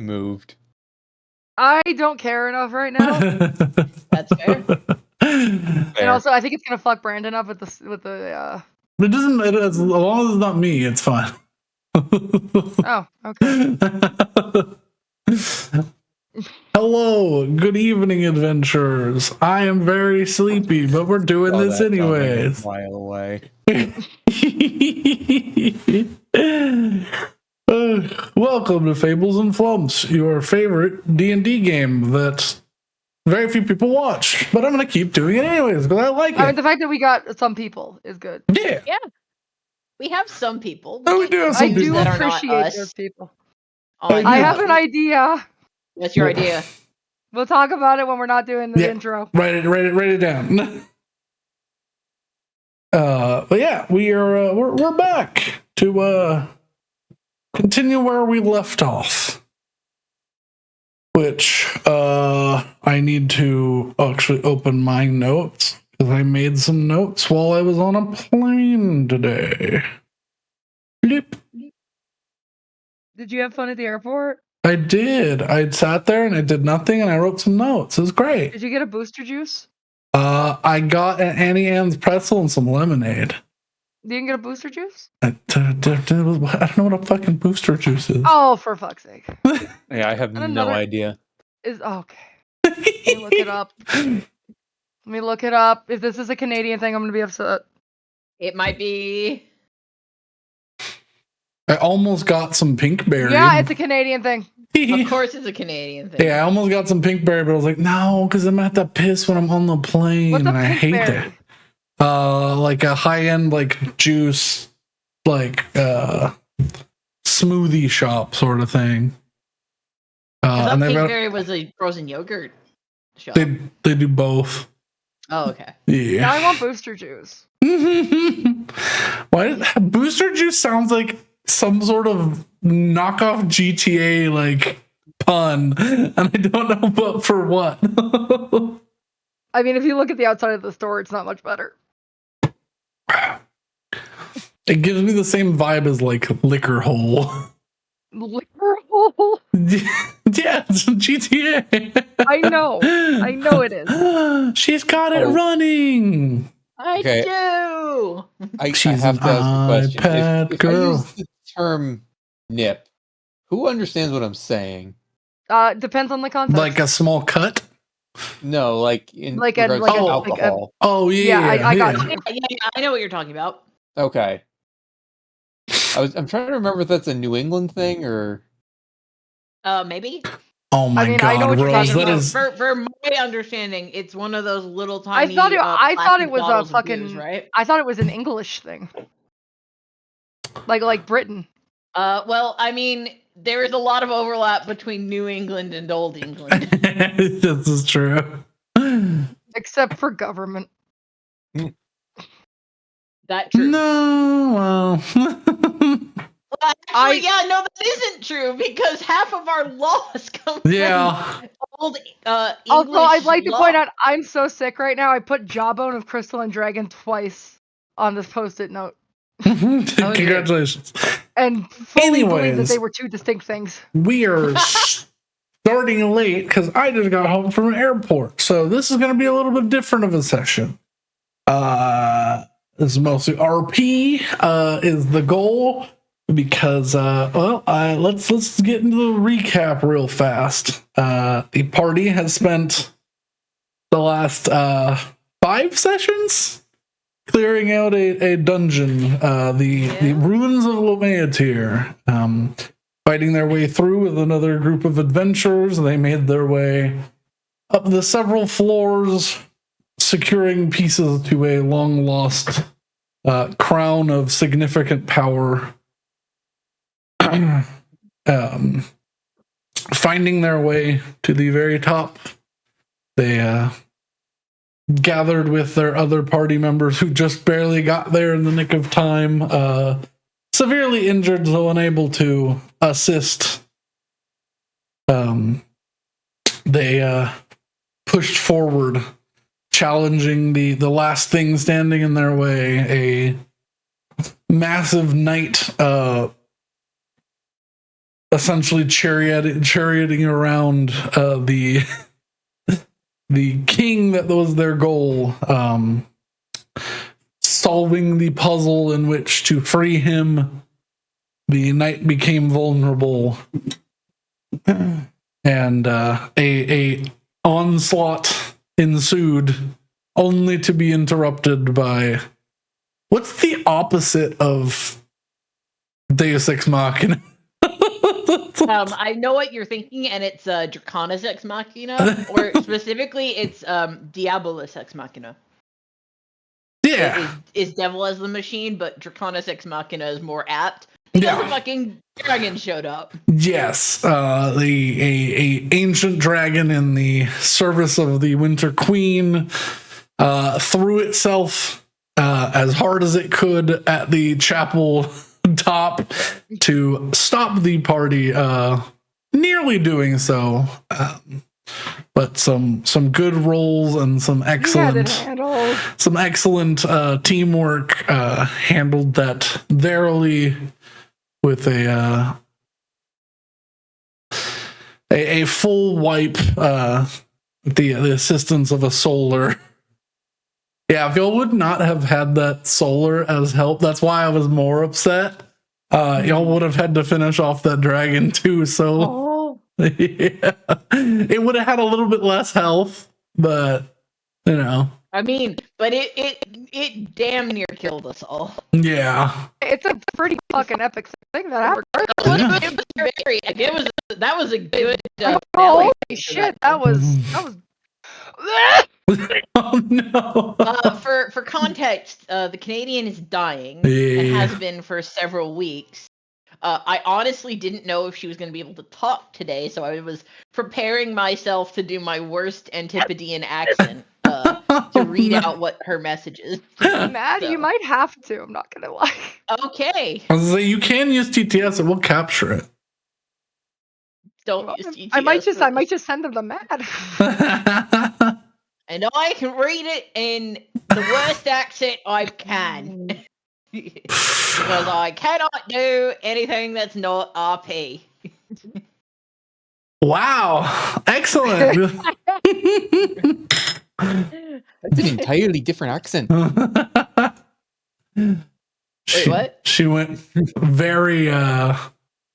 moved. I don't care enough right now. That's fair. And also, I think it's gonna fuck Brandon up with the. It doesn't. As long as it's not me, it's fine. Oh, okay. Hello, good evening, adventurers. I am very sleepy, but we're doing this anyways. A mile away. Welcome to Fables and Flumps, your favorite D&D game that very few people watch, but I'm going to keep doing it anyways because I like it. I mean, the fact that we got some people is good. Yeah. We have some people. Oh, we do have some I people. do appreciate those people. Oh, I have an idea. What's your idea? We'll talk about it when we're not doing the intro. Write it down. But yeah, we're back to continue where we left off. Which I need to actually open my notes because I made some notes while I was on a plane today. Bleep. Did you have fun at the airport? I did. I sat there and I did nothing and I wrote some notes. It was great. Did you get a booster juice? I got an Annie Ann's pretzel and some lemonade. You didn't get a booster juice? I don't know what a fucking booster juice is. Oh, for fuck's sake. Yeah, I have no idea. Okay. Let me look it up. If this is a Canadian thing, I'm going to be upset. It might be. I almost got some pinkberry. Yeah, it's a Canadian thing. Of course it's a Canadian thing. Yeah, I almost got some pinkberry, but I was like, no, because I'm at that piss when I'm on the plane, What's a and I hate pinkberry? that. Like a high-end like juice, like smoothie shop sort of thing. I and thought Pinkberry was a frozen yogurt shop. They do both. Oh, okay. Yeah. Now I want booster juice. Why booster juice sounds like some sort of knockoff GTA like pun, and I don't know what for what. I mean, if you look at the outside of the store, it's not much better. It gives me the same vibe as like Liquor Hole. Liquor Hole? Yeah, it's a GTA. I know it is. She's got it running. I do. I She's have to ask a question. iPad If girl. I use the term nip, who understands what I'm saying? Depends on the context. Like a small cut? No, like in Like regards to alcohol. I got you. Yeah, I know what you're talking about. Okay. I'm trying to remember if that's a New England thing or Maybe. Oh my I know god, what you're Rose, talking that about. is For my understanding, it's one of those little tiny. I thought it was a bottles of fucking. beers, right? I thought it was an English thing. Like Britain. Well, I mean, there is a lot of overlap between New England and Old England. this is true. Except for government. That true. No, well. Well, actually, no, that isn't true because half of our laws come from old English. Also, I'd like to law. point out I'm so sick right now. I put Jawbone of Crystal and Dragon twice on this post-it note. Congratulations. And fully believe that they were two distinct things. We are starting late because I just got home from an airport. So this is going to be a little bit different of a session. This is mostly RP is the goal because, let's get into the recap real fast. The party has spent the last 5 sessions clearing out a dungeon, the ruins of Lomeatir, fighting their way through with another group of adventurers. They made their way up the several floors, securing pieces to a long lost crown of significant power. Finding their way to the very top, they gathered with their other party members who just barely got there in the nick of time, severely injured, so unable to assist. They pushed forward, challenging the last thing standing in their way, a massive knight essentially charioting around the king that was their goal, solving the puzzle in which to free him. The knight became vulnerable, and a onslaught ensued, only to be interrupted by what's the opposite of Deus Ex Machina? I know what you're thinking, and it's Draconis Ex Machina, or specifically, it's Diabolus Ex Machina. Yeah, is Devil as the Machine, but Draconis Ex Machina is more apt because the fucking dragon showed up. Yes, a ancient dragon in the service of the Winter Queen threw itself as hard as it could at the chapel top to stop the party, nearly doing so. But some good rolls and some excellent teamwork handled that verily with a full wipe, the assistance of a solar. Yeah, if y'all would not have had that solar as help, that's why I was more upset. Y'all would have had to finish off that dragon too, so yeah. It would have had a little bit less health, but you know. I mean, but it damn near killed us all. Yeah. It's a pretty fucking epic thing that happened. That was a good holy shit, that was Oh no. For context, the Canadian is dying and has been for several weeks. I honestly didn't know if she was going to be able to talk today, so I was preparing myself to do my worst Antipodean accent to read out what her message is. Mad, you might have to. I'm not gonna lie. Okay. I was like, you can use TTS and we'll capture it. Don't use TTS. I might just send them the mad. And I can read it in the worst accent I can. Because I cannot do anything that's not RP. Wow. Excellent. That's an entirely different accent. Wait, what? She went very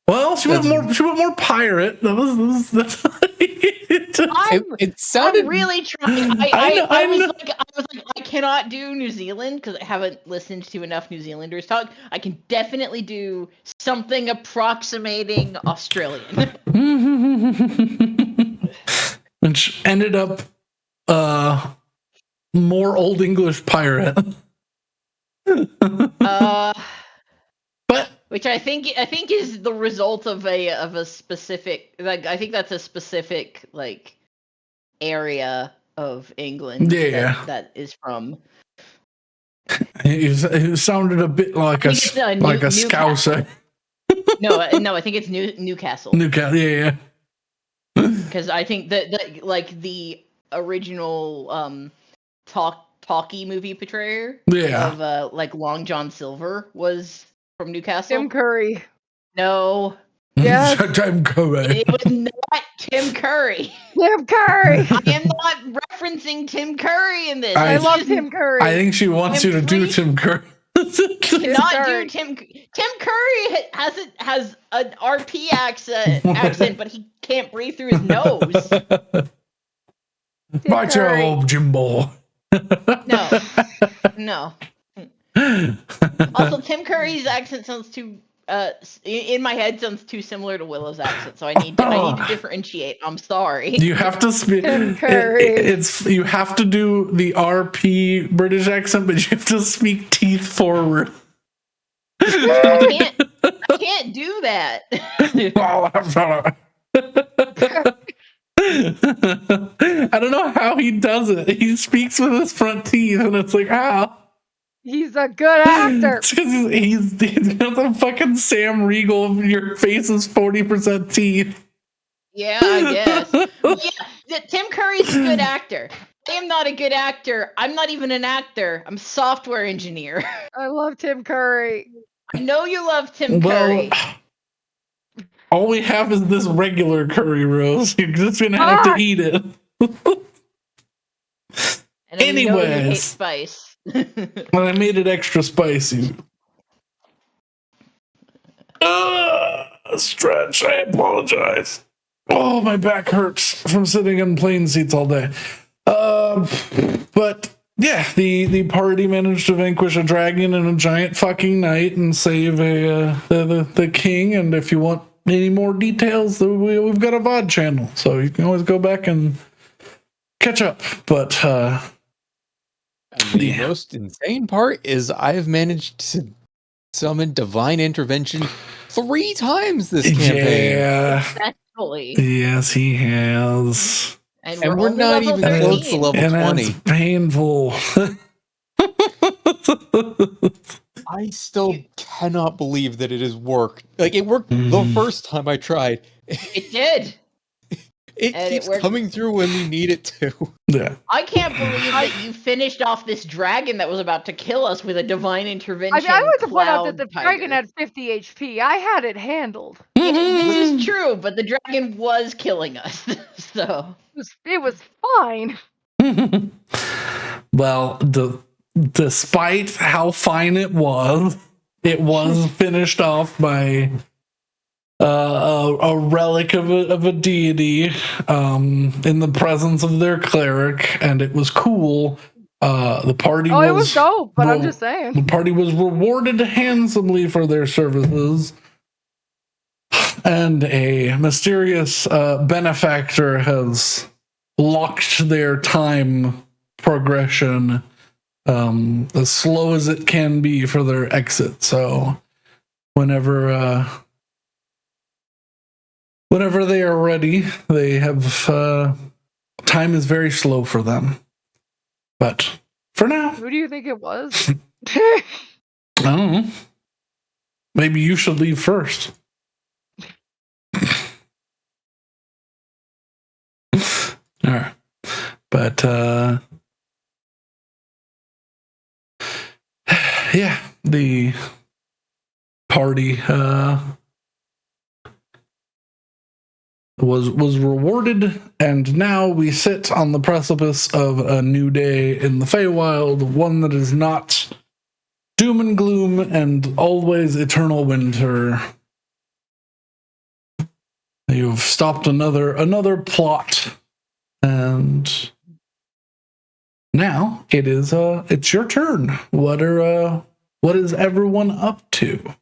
well, she went more pirate. It sounded I'm really trying. I was like, I cannot do New Zealand because I haven't listened to enough New Zealanders talk. I can definitely do something approximating Australian. Which ended up more Old English pirate. But which I think is the result of a specific, like, I think that's a specific like area of England that is from. It sounded a bit like a Scouser. No, I think it's Newcastle. Newcastle, yeah. Because I think that like the original talkie movie portrayer of like Long John Silver was from Newcastle. Tim Curry. No. Yes. Tim Curry. It was not Tim Curry. Tim Curry. I am not referencing Tim Curry in this. I love Tim Curry. I think she wants you to do Tim Curry. Not do Tim Curry has an RP accent, but he can't breathe through his nose. My job, Jimbo. No. Also, Tim Curry's accent sounds too in my head sounds too similar to Willow's accent, so I need to differentiate. I'm sorry. You have to speak. You have to do the RP British accent, but you have to speak teeth forward. I can't do that. I don't know how he does it. He speaks with his front teeth, and it's like, how? He's a good actor. He's got the fucking Sam Riegel. Your face is 40% teeth. Yeah, I guess. Yeah, Tim Curry's a good actor. I am not a good actor. I'm not even an actor. I'm a software engineer. I love Tim Curry. I know you love Tim Curry. All we have is this regular curry roast. You're just gonna have to eat it. And we know you hate Anyways, spice. and I made it extra spicy. Stretch, I apologize. Oh, my back hurts from sitting in plane seats all day. But yeah, the party managed to vanquish a dragon and a giant fucking knight and save the king. And if you want any more details, we've got a VOD channel, so you can always go back and catch up. But the most insane part is I have managed to summon divine intervention 3 times this campaign. yeah, Successfully. yes, he has. And And we're we're only not level even close to 13. level And 20. that's painful. I still cannot believe that it has worked. Like, it worked the first time I tried. It did. It And keeps it worked. coming through when we need it to. Yeah. I can't believe that you finished off this dragon that was about to kill us with a divine intervention. I mean, I would to point out that cloud the dragon tiger. had 50 HP. I had it handled. Yeah, this is true, but the dragon was killing us. So It was fine. Well, despite how fine it was finished off by a relic of a deity in the presence of their cleric, and it was cool. The party It was dope, but I'm just the saying. party was rewarded handsomely for their services, and a mysterious benefactor has locked their time progression as slow as it can be for their exit. So whenever they are ready, they have time is very slow for them. But for now, Who do you think it was? I don't know. Maybe you should leave first. All right. But yeah, the party was rewarded, and now we sit on the precipice of a new day in the Feywild, one that is not doom and gloom and always eternal winter. You've stopped another plot, and now it's your turn. What is everyone up to?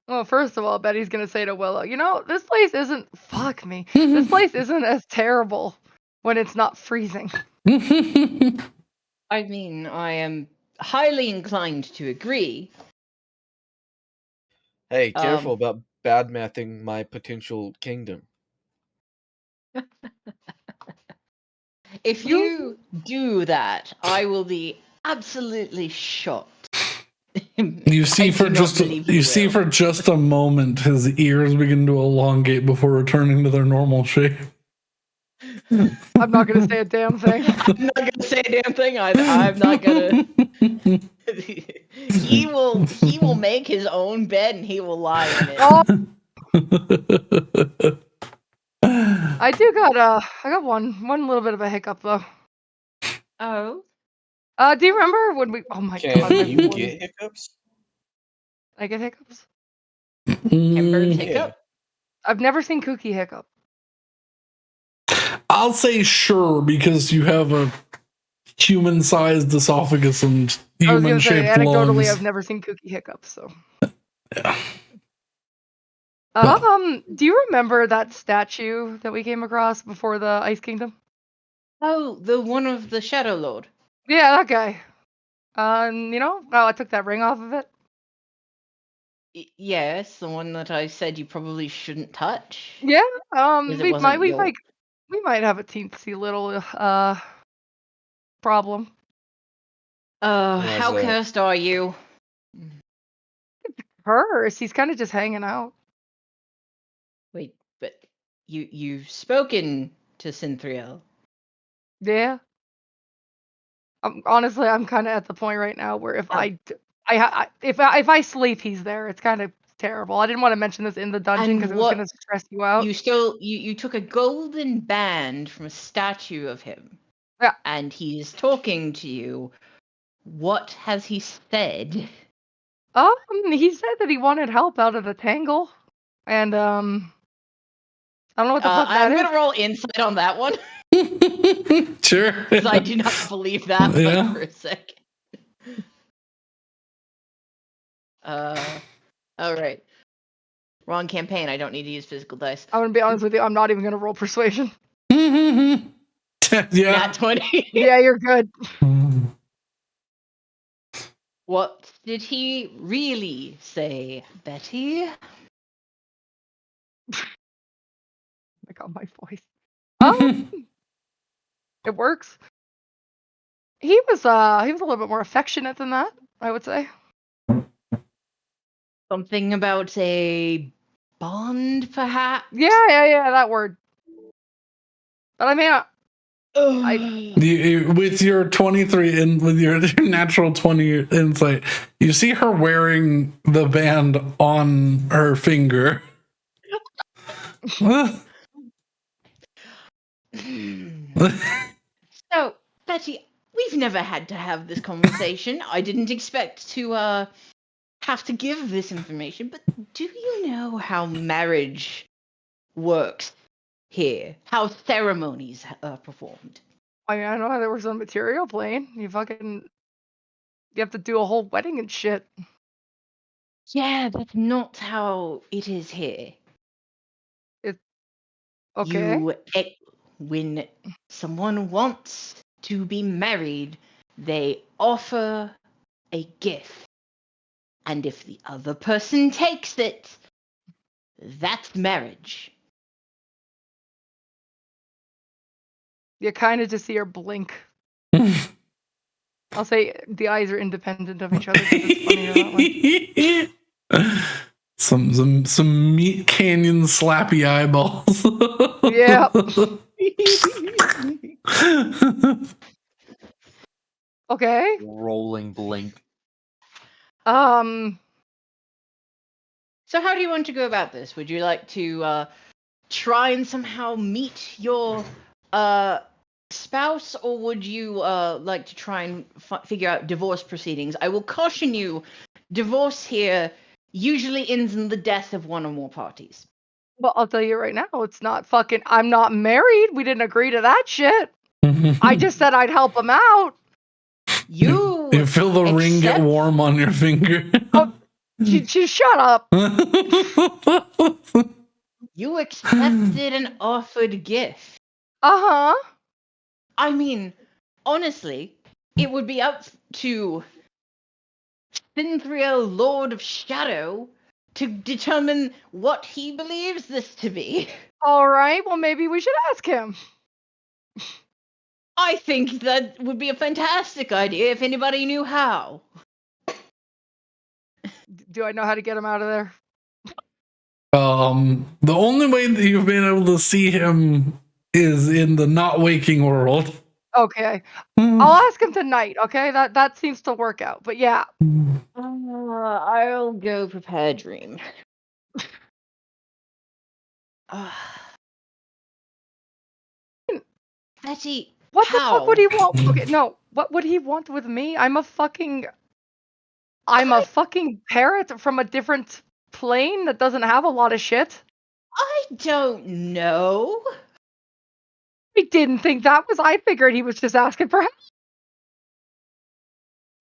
Well, first of all, Betty's gonna say to Willow, this place isn't fuck me. This place isn't as terrible when it's not freezing. I mean, I am highly inclined to agree. Hey, careful about bad mathing my potential kingdom. If you do that, I will be absolutely shocked. You see for just a moment his ears begin to elongate before returning to their normal shape. I'm not gonna say a damn thing. I'm not gonna say a damn thing. I'm not gonna. He will make his own bed and he will lie in it. I got one little bit of a hiccup though. Oh. Do you remember when we? Oh my god! Can you get hiccups? I get hiccups. Can birds hiccup? I've never seen Kooky hiccup. I'll say sure because you have a human-sized esophagus and human-shaped Anecdotally, lungs. I've never seen Kooky hiccup. So. Yeah. Do you remember that statue that we came across before the Ice Kingdom? Oh, the one of the Shadow Lord. Yeah, that guy. I took that ring off of it. Yes, the one that I said you probably shouldn't touch. Yeah. We might have a teensy little problem. How cursed are you? Hers. He's kind of just hanging out. Wait, but you've spoken to Synthriel. Yeah. Honestly, I'm kind of at the point right now where if I sleep, he's there. It's kind of terrible. I didn't want to mention this in the dungeon And because it was going to stress you out. You took a golden band from a statue of him. Yeah. And he's talking to you. What has he said? He said that he wanted help out of the tangle, and I don't know what the fuck that I'm is. gonna roll insight on that one Sure. because I do not believe that one Yeah. for a second. All right. Wrong campaign. I don't need to use physical dice. I'm gonna be honest with you. I'm not even gonna roll persuasion. Yeah. Nat 20. Yeah, you're good. What did he really say, Betty? I got my voice. It works. He was a little bit more affectionate than that, I would say. Something about a bond, perhaps? Yeah, that word. But I mean, With your 23 and with your natural 20 insight, you see her wearing the band on her finger. So, Betty, we've never had to have this conversation. I didn't expect to have to give this information, but do you know how marriage works here? How ceremonies are performed? I mean, I know how that works on material plane. You have to do a whole wedding and shit. Yeah, that's not how it is here. Okay. When someone wants to be married, they offer a gift. And if the other person takes it, that's marriage. You kind of just see her blink. I'll say the eyes are independent of each other because it's funnier that way. Some meat canyon slappy eyeballs. Yeah. Okay. Rolling blink. So how do you want to go about this? Would you like to try and somehow meet your spouse, or would you like to try and figure out divorce proceedings? I will caution you, divorce here usually ends in the death of one or more parties. Well, I'll tell you right now, it's not fucking. I'm not married. We didn't agree to that shit. I just said I'd help him out. You feel the ring get warm on your finger. Oh, shut up. You accepted an offered gift. Uh-huh. I mean, honestly, it would be up to Cinthrio, Lord of Shadow, to determine what he believes this to be. All right. Well, maybe we should ask him. I think that would be a fantastic idea if anybody knew how. Do I know how to get him out of there? The only way that you've been able to see him is in the not waking world. Okay. I'll ask him tonight, okay? That seems to work out. But yeah. I'll go prepare a dream. Betty, What how? the fuck would he want? Okay, no. What would he want with me? I'm a fucking parrot from a different plane that doesn't have a lot of shit. I don't know. I didn't think that was. I figured he was just asking for help.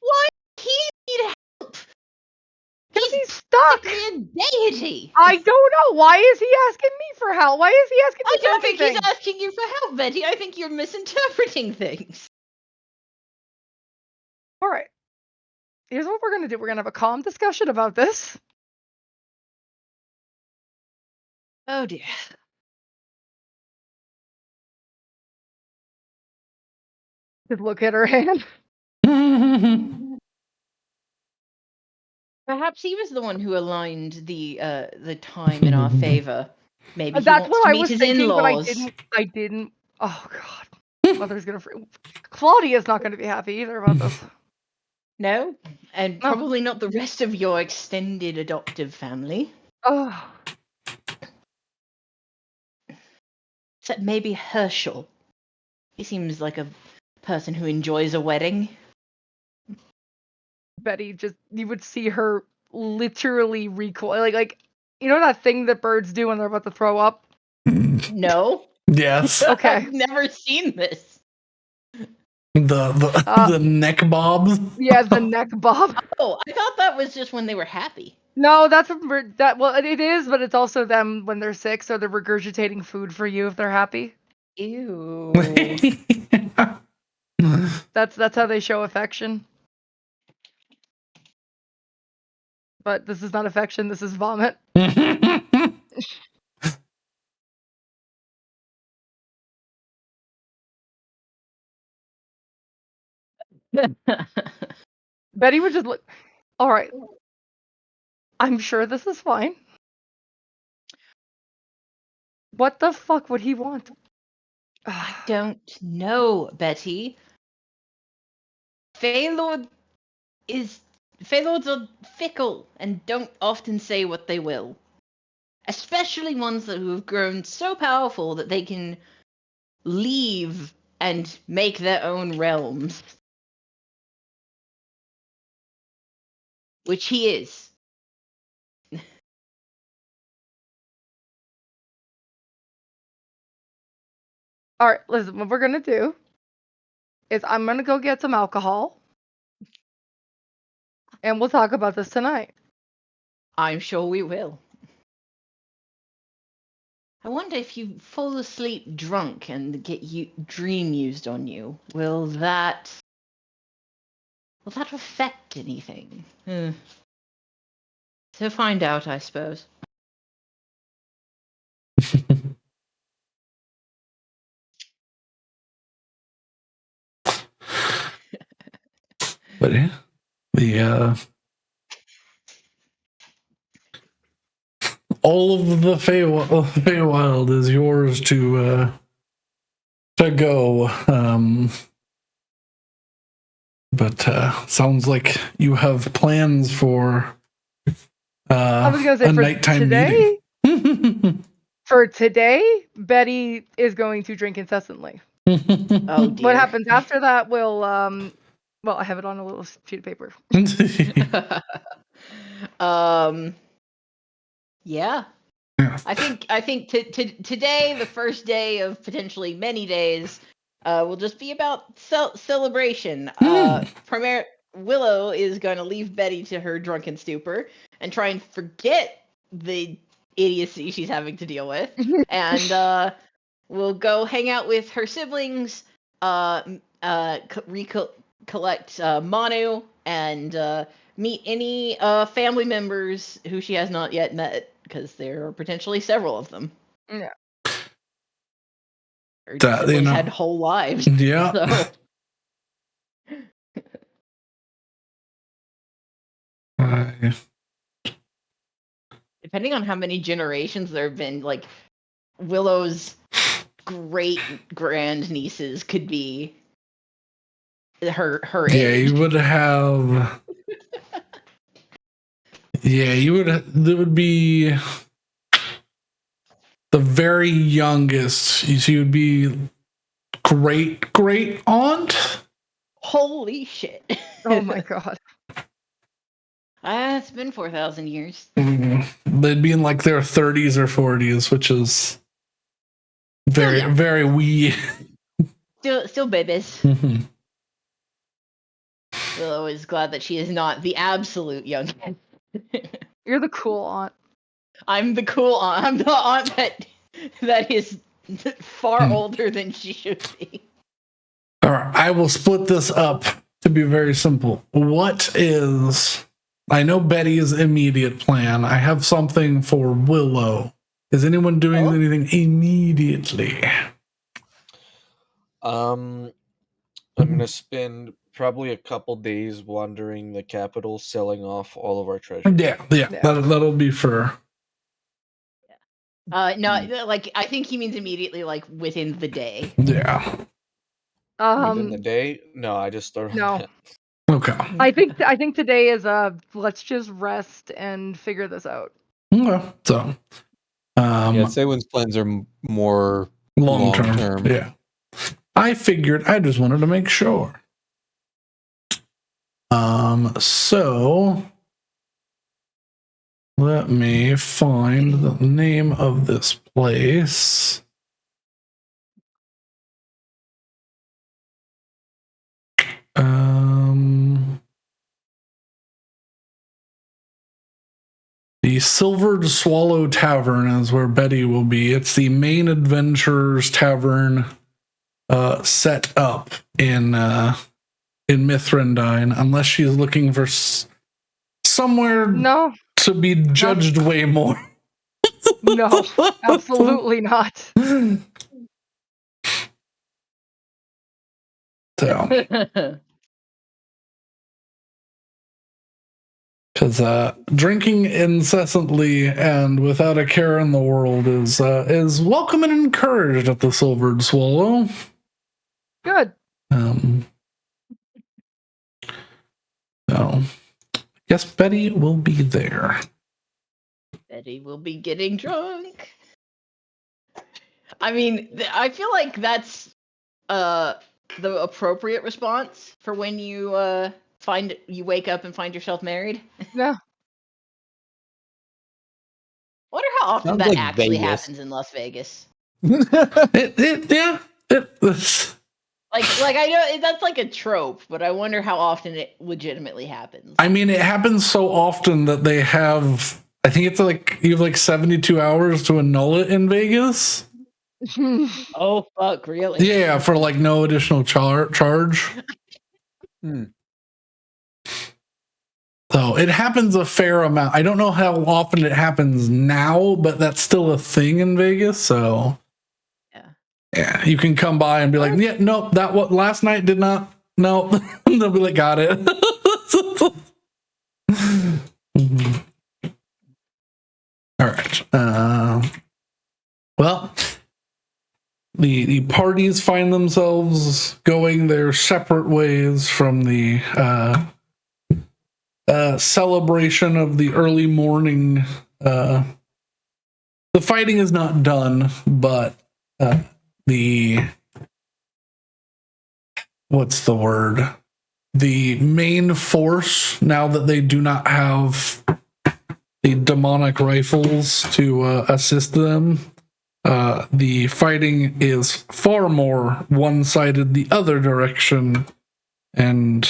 Why does he need help? Because he's stuck. He's a deity. I don't know. Why is he asking me for help? Why is he asking me I for don't think anything? he's asking you for help, Betty. I think you're misinterpreting things. All right. Here's what we're gonna do. We're gonna have a calm discussion about this. Oh dear. Just look at her hand. Perhaps he was the one who aligned the time in our favor. Maybe he That's wants what to I meet was his thinking, but in-laws. I didn't. Oh god. Mother's gonna. Claudia's not gonna be happy either about this. No? And No. probably not the rest of your extended adoptive family. Oh, Except maybe Herschel. He seems like a person who enjoys a wedding. Betty you would see her literally recoil. Like, you know that thing that birds do when they're about to throw up? No? Yes. Okay. I've never seen this. The neck bobs. Yeah, the neck bob. Oh, I thought that was just when they were happy. No, that's well, it is, but it's also them when they're sick, so they're regurgitating food for you if they're happy. Ew. That's how they show affection. But this is not affection, this is vomit. Betty would just look. All right. I'm sure this is fine. What the fuck would he want? I don't know, Betty. Feylords are fickle and don't often say what they will. Especially ones that have grown so powerful that they can leave and make their own realms. Which he is. All right, listen, what we're gonna do is I'm gonna go get some alcohol, and we'll talk about this tonight. I'm sure we will. I wonder if you fall asleep drunk and get dream used on you, will that affect anything? To find out, I suppose. But yeah, all of the Feywild is yours to go. But sounds like you have plans for I was gonna say a for nighttime today. meeting. For today, Betty is going to drink incessantly. Oh dear. What happens after that will well, I have it on a little sheet of paper. Yeah. I think today, the first day of potentially many days, will just be about celebration. Willow is going to leave Betty to her drunken stupor and try and forget the idiocy she's having to deal with, and we'll go hang out with her siblings, recollect Manu, and meet any family members who she has not yet met, because there are potentially several of them. Yeah. Her siblings had whole lives. Yeah. So. Depending on how many generations there have been, like Willow's great grandnieces could be her age. Yeah, you would have. Yeah, there would be the very youngest. She would be great aunt. Holy shit! Oh my god. It's been 4,000 years. They'd be in like their 30s or 40s, which is very wee. Still babies. Mm-hmm. Willow is glad that she is not the absolute youngest. You're the cool aunt. I'm the cool aunt. I'm the aunt that is far older than she should be. All right, I will split this up to be very simple. What is... I know Betty's immediate plan. I have something for Willow. Is anyone doing anything immediately? I'm gonna spend probably a couple days wandering the capital, selling off all of our treasure. Yeah. That'll be for... No, like I think he means immediately, like within the day. Yeah. Within the day? No, I just started. No. Okay. I think today is let's just rest and figure this out. Okay. So, Yeah, Saywin's plans are more long term. long-term. Yeah. I figured. I just wanted to make sure. So let me find the name of this place. The Silvered Swallow Tavern is where Betty will be. It's the main adventurers tavern set up in Mithrandine, unless she's looking for somewhere No, to be judged way more. no, absolutely not. So, because drinking incessantly and without a care in the world is welcome and encouraged at the Silvered Swallow. Good. So, yes, Betty will be there. Betty will be getting drunk. I mean, I feel like that's the appropriate response for when you wake up and find yourself married. Yeah. Wonder how often Sounds that like actually Vegas. happens in Las Vegas. Like I know that's like a trope, but I wonder how often it legitimately happens. I mean, it happens so often that they have. I think it's like you have like 72 hours to annul it in Vegas. Oh fuck, really? Yeah, for like no additional charge. So it happens a fair amount. I don't know how often it happens now, but that's still a thing in Vegas. So yeah, you can come by and be like, yeah, nope, that what last night did not. No, they'll be like, got it. All right. Well, the parties find themselves going their separate ways from the celebration of the early morning. The fighting is not done, but the what's the word? The main force, now that they do not have the demonic rifles to assist them, the fighting is far more one-sided the other direction, and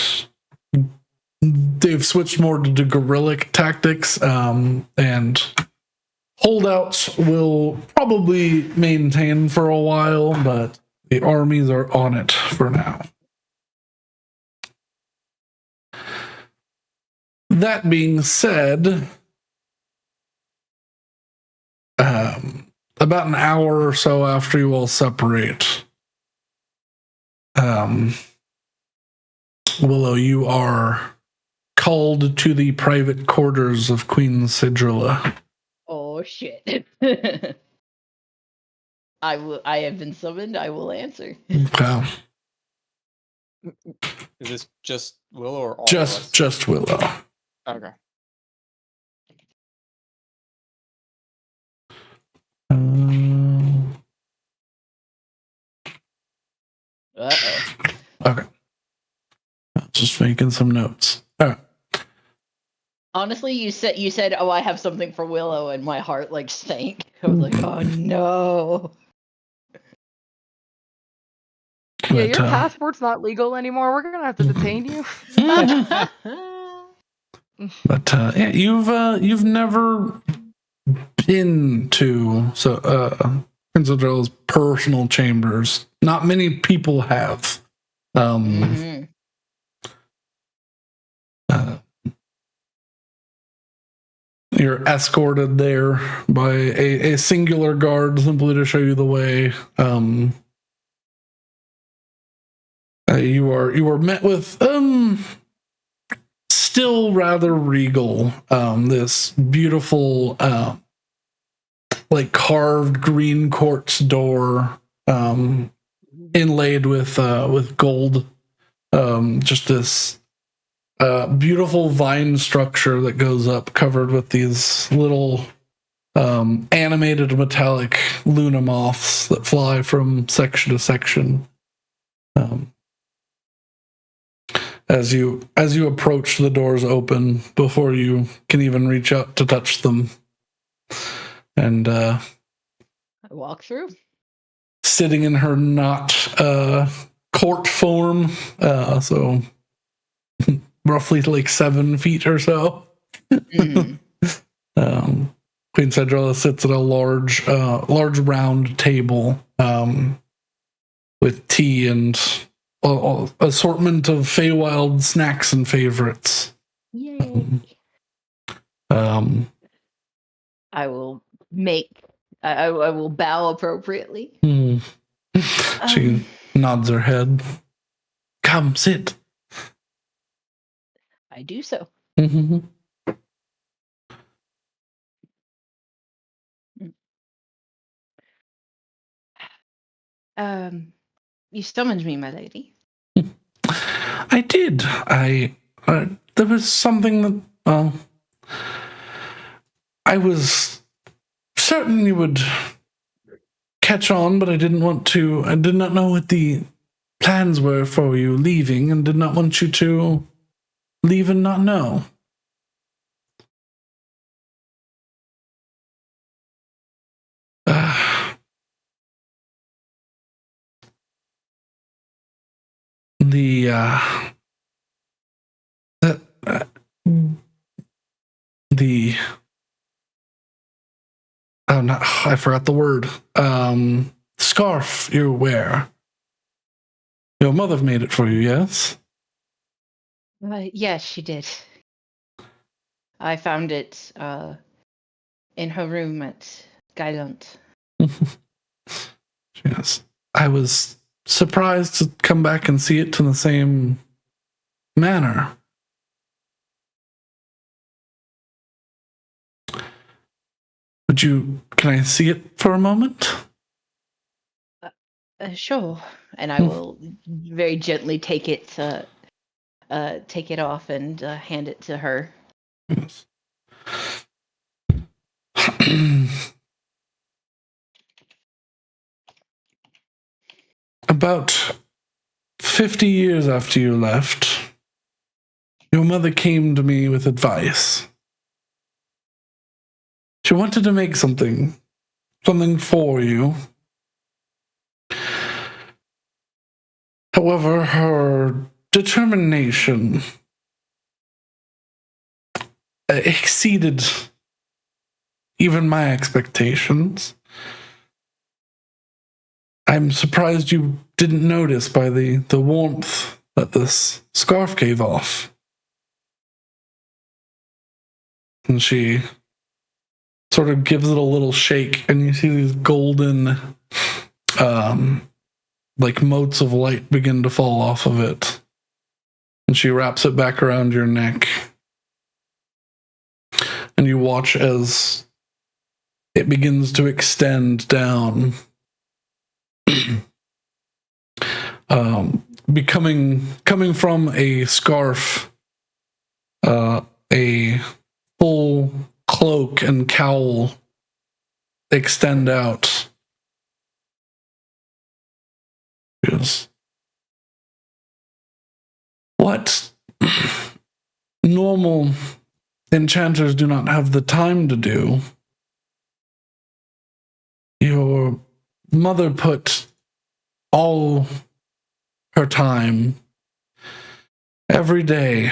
they've switched more to guerrilla tactics, and holdouts will probably maintain for a while, but the armies are on it for now. That being said, about an hour or so after you all separate, Willow, you are called to the private quarters of Queen Sidrilla. Oh shit. I have been summoned. I will answer. Okay. Is this just Willow or all Just Willow. Okay. Uh-oh. Okay. Just making some notes. All right. Honestly, you said, "Oh, I have something for Willow," and my heart like sank. I was like, "Oh no." Yeah, your passport's not legal anymore. We're gonna have to detain you. But yeah, you've never been to Prince Adrell's personal chambers. Not many people have. You're escorted there by a singular guard simply to show you the way. You are met with still rather regal. This beautiful like carved green quartz door, inlaid with gold. Just this beautiful vine structure that goes up, covered with these little animated metallic Luna moths that fly from section to section. As you approach, the doors open before you can even reach out to touch them. And I walk through. sitting in her not court form, so roughly like 7 feet or so. Mm. Queen Cedrilla sits at a large round table with tea and assortment of Feywild snacks and favorites. Yay. I will make. I will bow appropriately. She nods her head. Come, sit. I do so. Mm-hmm. You summoned me, my lady. I did. There was something that, well, I was certain you would catch on, but I did not know what the plans were for you leaving, and did not want you to leave and not know. The oh, no, I forgot the word. Scarf you wear. Your mother made it for you, yes? Yes, she did. I found it in her room at Gailant. Yes. I was surprised to come back and see it in the same manner. Can I see it for a moment? Sure. And I will very gently take it off and hand it to her. Yes. About 50 years after you left, your mother came to me with advice. She wanted to make something for you. However, her determination exceeded even my expectations. I'm surprised you didn't notice by the warmth that this scarf gave off. And she sort of gives it a little shake, and you see these golden like motes of light begin to fall off of it. And she wraps it back around your neck. And you watch as it begins to extend down, coming from a scarf, a full cloak and cowl extend out. Yes. What normal enchanters do not have the time to do, your mother put all her time every day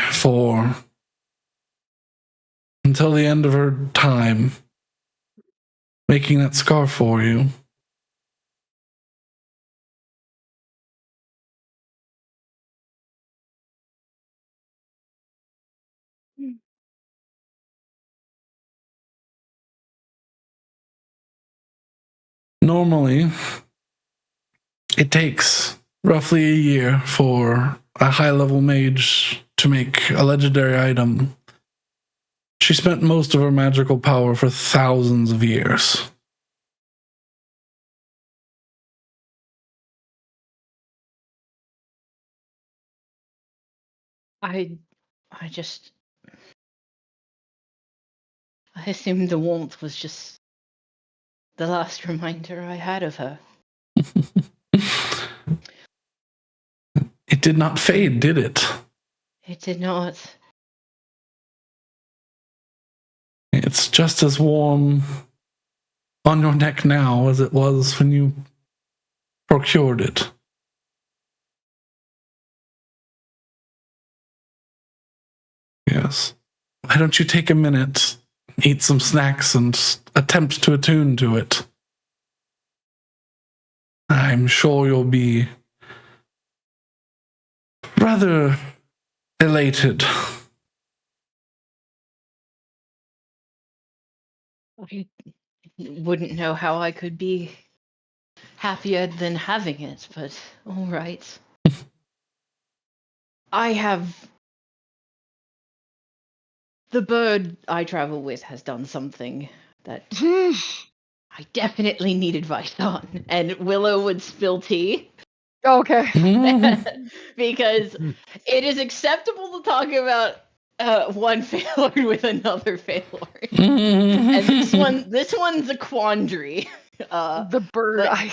until the end of her time making that scarf for you. Normally, it takes roughly a year for a high-level mage to make a legendary item. She spent most of her magical power for thousands of years. I I assumed the warmth was just the last reminder I had of her. It did not fade, did it? It did not. It's just as warm on your neck now as it was when you procured it. Yes. Why don't you take a minute, eat some snacks, and attempt to attune to it? I'm sure you'll be rather elated. I wouldn't know how I could be happier than having it, but all right. The bird I travel with has done something that I definitely need advice on. And Willow would spill tea. Okay. Because it is acceptable to talk about one Feylord with another Feylord. And this one's a quandary. The bird but- I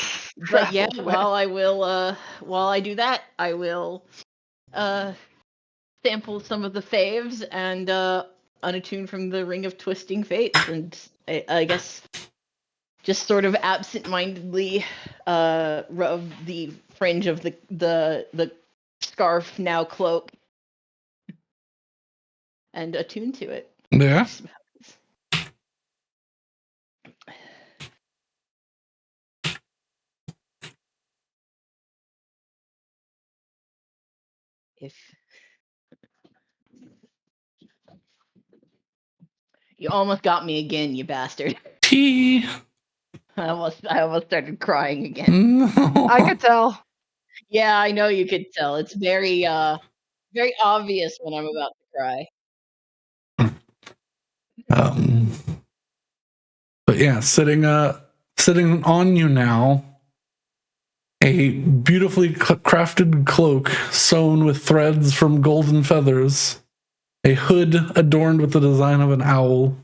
But yeah, traveled with. while I do that, I will sample some of the faves and unattune from the Ring of Twisting Fates, and I guess just sort of absent-mindedly rub the fringe of the scarf, now cloak, and attune to it. Yeah. If you almost got me again, you bastard. Tea. I almost started crying again. No. I could tell. Yeah, I know you could tell. It's very very obvious when I'm about to cry. But yeah, sitting on you now, a beautifully crafted cloak sewn with threads from golden feathers, a hood adorned with the design of an owl,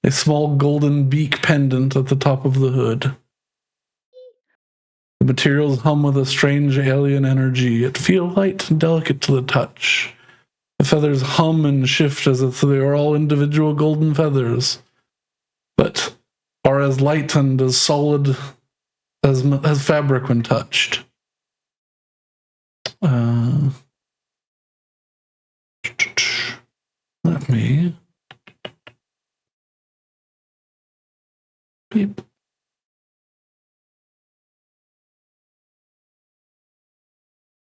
a small golden beak pendant at the top of the hood. The materials hum with a strange alien energy, yet feel light and delicate to the touch. The feathers hum and shift as if they are all individual golden feathers, but are as light and as solid as fabric when touched. Let me. Beep.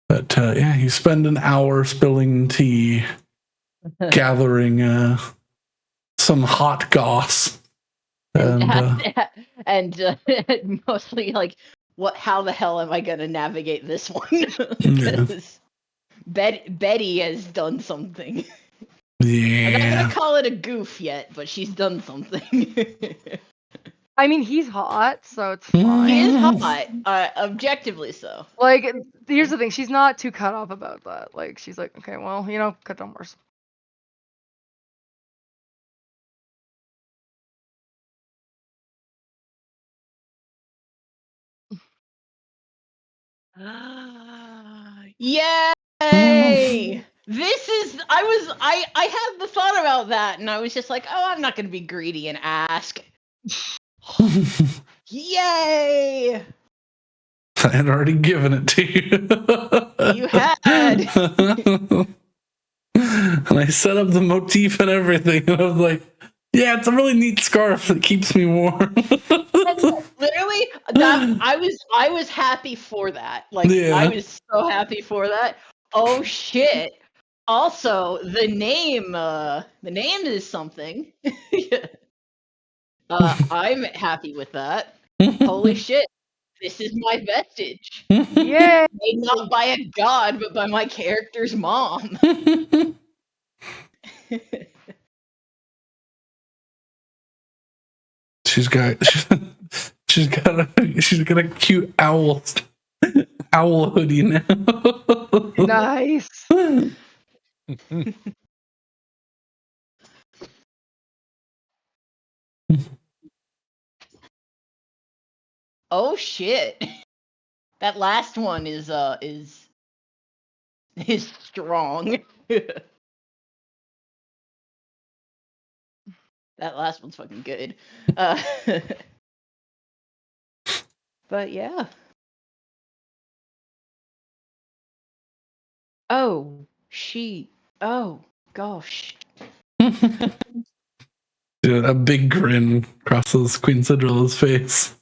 But yeah, you spend an hour spilling tea, gathering some hot goss, and mostly like, how the hell am I gonna navigate this one? Because Betty has done something. I'm not gonna call it a goof yet, but she's done something. I mean, he's hot, so it's fine. He is hot, objectively so. Like, here's the thing: she's not too cut off about that. Like, she's like, okay, well, cut down worse. Yay! This is I had the thought about that, and I was just like, oh, I'm not gonna be greedy and ask. Yay! I had already given it to you. You had. And I set up the motif and everything, and I was like, yeah, it's a really neat scarf that keeps me warm. Literally, I was happy for that. Like, Yeah. I was so happy for that. Oh shit! Also, the name is something. I'm happy with that. Holy shit! This is my vestige. Yay! Made not by a god, but by my character's mom. She's got a cute owl hoodie now. Nice. Oh shit. That last one is strong. That last one's fucking good. But yeah. Oh, oh gosh. A big grin crosses Queen Sidrilla's face.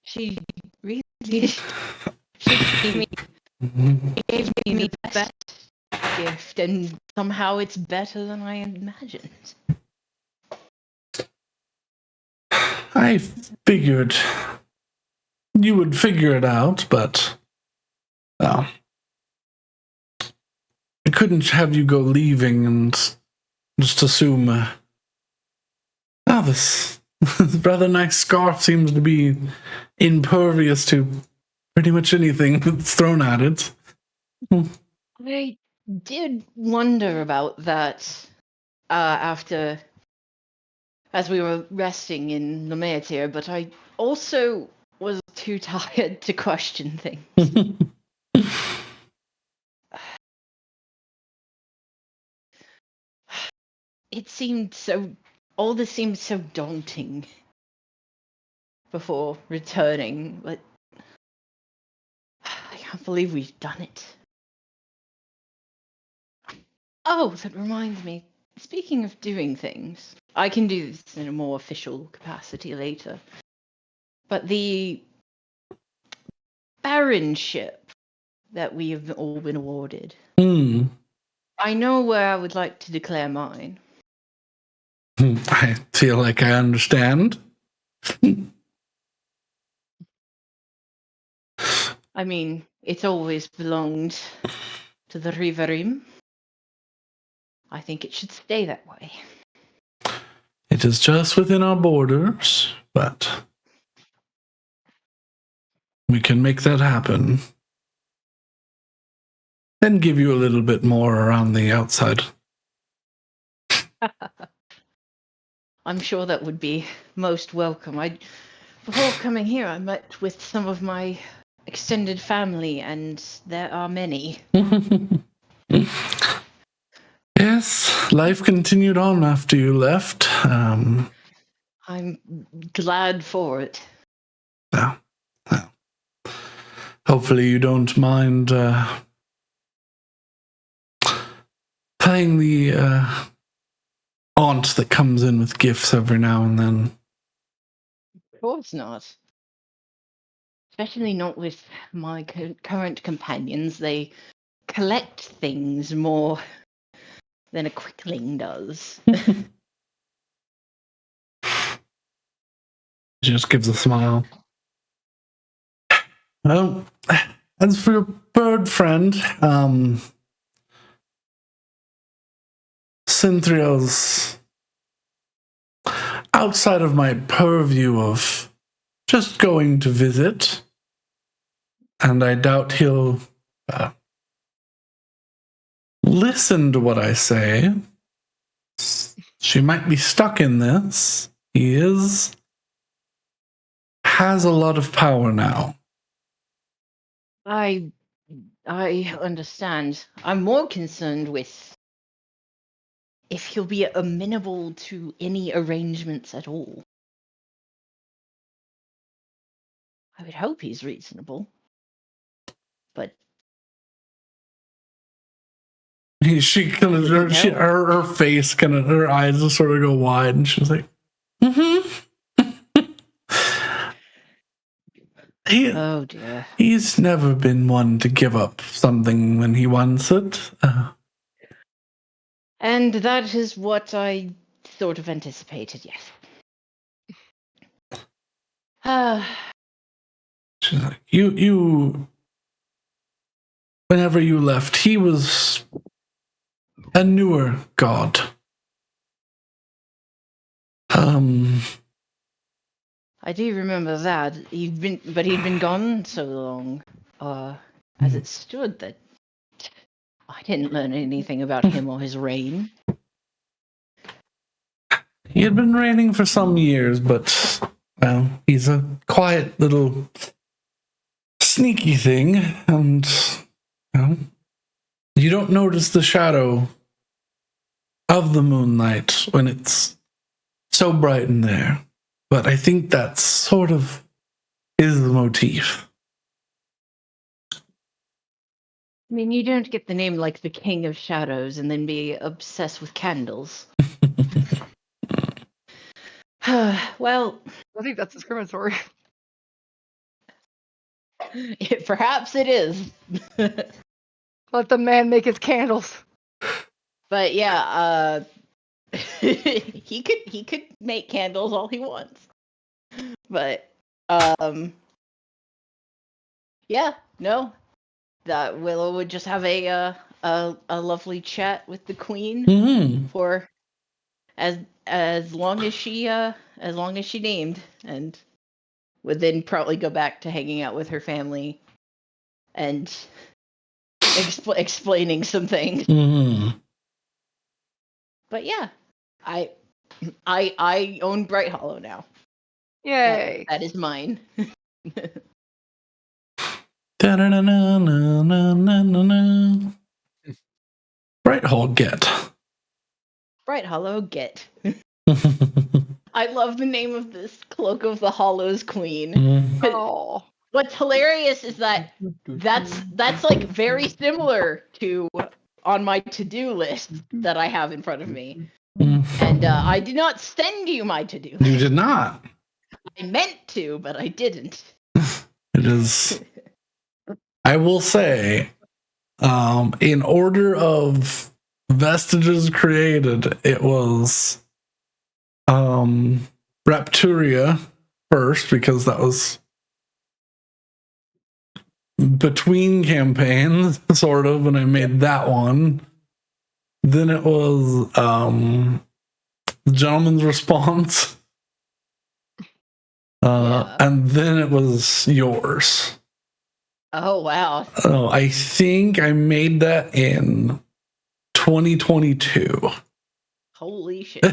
She really did. She gave me the best gift, and somehow it's better than I imagined. I figured you would figure it out, but I couldn't have you go leaving and just assume. This rather nice scarf seems to be impervious to pretty much anything that's thrown at it. I did wonder about that after, as we were resting in Nomeatir, but I also was too tired to question things. All this seemed so daunting before returning, but I can't believe we've done it. Oh, that reminds me. Speaking of doing things, I can do this in a more official capacity later. But the baronship that we have all been awarded, I know where I would like to declare mine. I feel like I understand. I mean, it's always belonged to the Riverim. I think it should stay that way. It is just within our borders, but we can make that happen. And give you a little bit more around the outside. I'm sure that would be most welcome. Before coming here, I met with some of my extended family, and there are many. Yes, life continued on after you left. I'm glad for it. Yeah. Hopefully you don't mind playing the aunt that comes in with gifts every now and then. Of course not. Especially not with my current companions. They collect things more than a quickling does. She just gives a smile. Well, as for your bird friend, Cynthia's outside of my purview of just going to visit, and I doubt he'll listen to what I say. She might be stuck in this. He has a lot of power now. I understand. I'm more concerned with if he'll be amenable to any arrangements at all. I would hope he's reasonable. But She kind of her face kind of her eyes just sort of go wide, and she's like, oh dear. He's never been one to give up something when he wants it. And that is what I sort of anticipated, yes. She's like, you. Whenever you left, he was a newer god. I do remember that. He'd been gone so long. As it stood that I didn't learn anything about him or his reign. he had been reigning for some years, but well, he's a quiet little sneaky thing, and well, you don't notice the shadow of the moonlight when it's so bright in there. But I think that sort of is the motif. I mean, you don't get the name like the King of Shadows and then be obsessed with candles. Well, I think that's discriminatory. perhaps it is. Let the man make his candles. But yeah, he could make candles all he wants. But yeah, no. That Willow would just have a lovely chat with the queen Mm-hmm. for as long as she named, and would then probably go back to hanging out with her family and explaining some things. Mm-hmm. But yeah, I own Bright Hollow now. Yay. That is mine. Bright Hall get. Bright Hollow get. I love the name of this Cloak of the Hollows queen. Oh. What's hilarious is that that's like very similar to on my to-do list that I have in front of me. And I did not send you my to-do list. You did not. I meant to, but I didn't. It is. I will say, in order of vestiges created, it was Rapturia first, because that was between campaigns, sort of, and I made that one. Then it was the Gentleman's Response. Yeah. And then it was yours. Oh wow. Oh, I think I made that in 2022. Holy shit.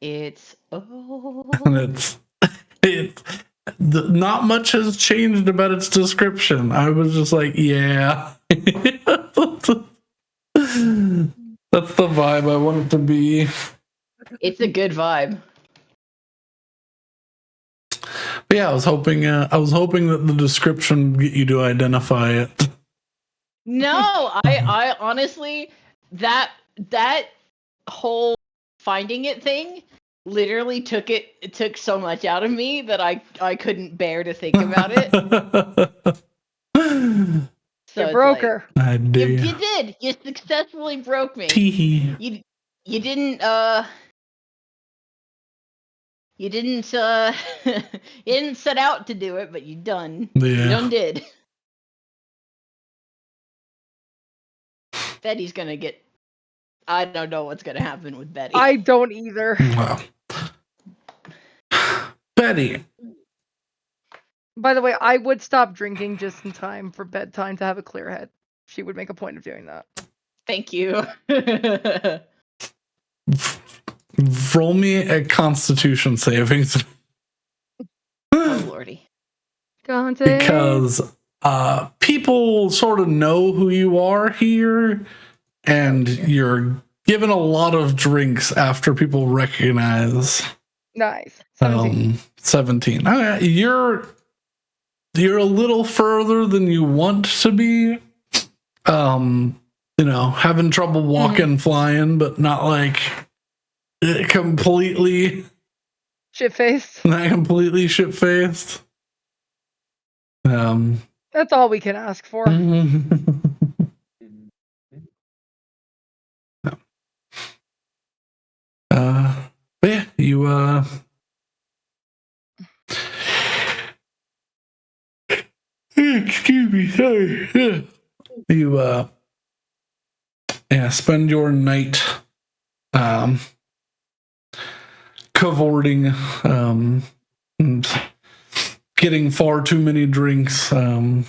It's And it's not much has changed about its description. I was just like, yeah. That's the vibe I want it to be. it's a good vibe. But yeah, I was hoping that the description would get you to identify it. No, I honestly that whole finding it thing literally took so much out of me that I couldn't bear to think about it. So You broke her. I do. You did. You successfully broke me. Tee. You didn't you didn't you didn't set out to do it, but you done. You Yeah. done did. Betty's gonna get I don't know what's gonna happen with Betty. I don't either. Wow. Betty. By the way, I would stop drinking just in time for bedtime to have a clear head. She would make a point of doing that. Thank you. Roll me a Constitution saving Oh lordy. Conte. because people sort of know who you are here, and you're given a lot of drinks after people recognize. Nice. 17. 17. Okay, you're a little further than you want to be. Having trouble walking, flying, but not like completely Shit-faced. not completely shit-faced. That's all we can ask for. But yeah, you excuse me, sorry. You spend your night cavorting and getting far too many drinks. I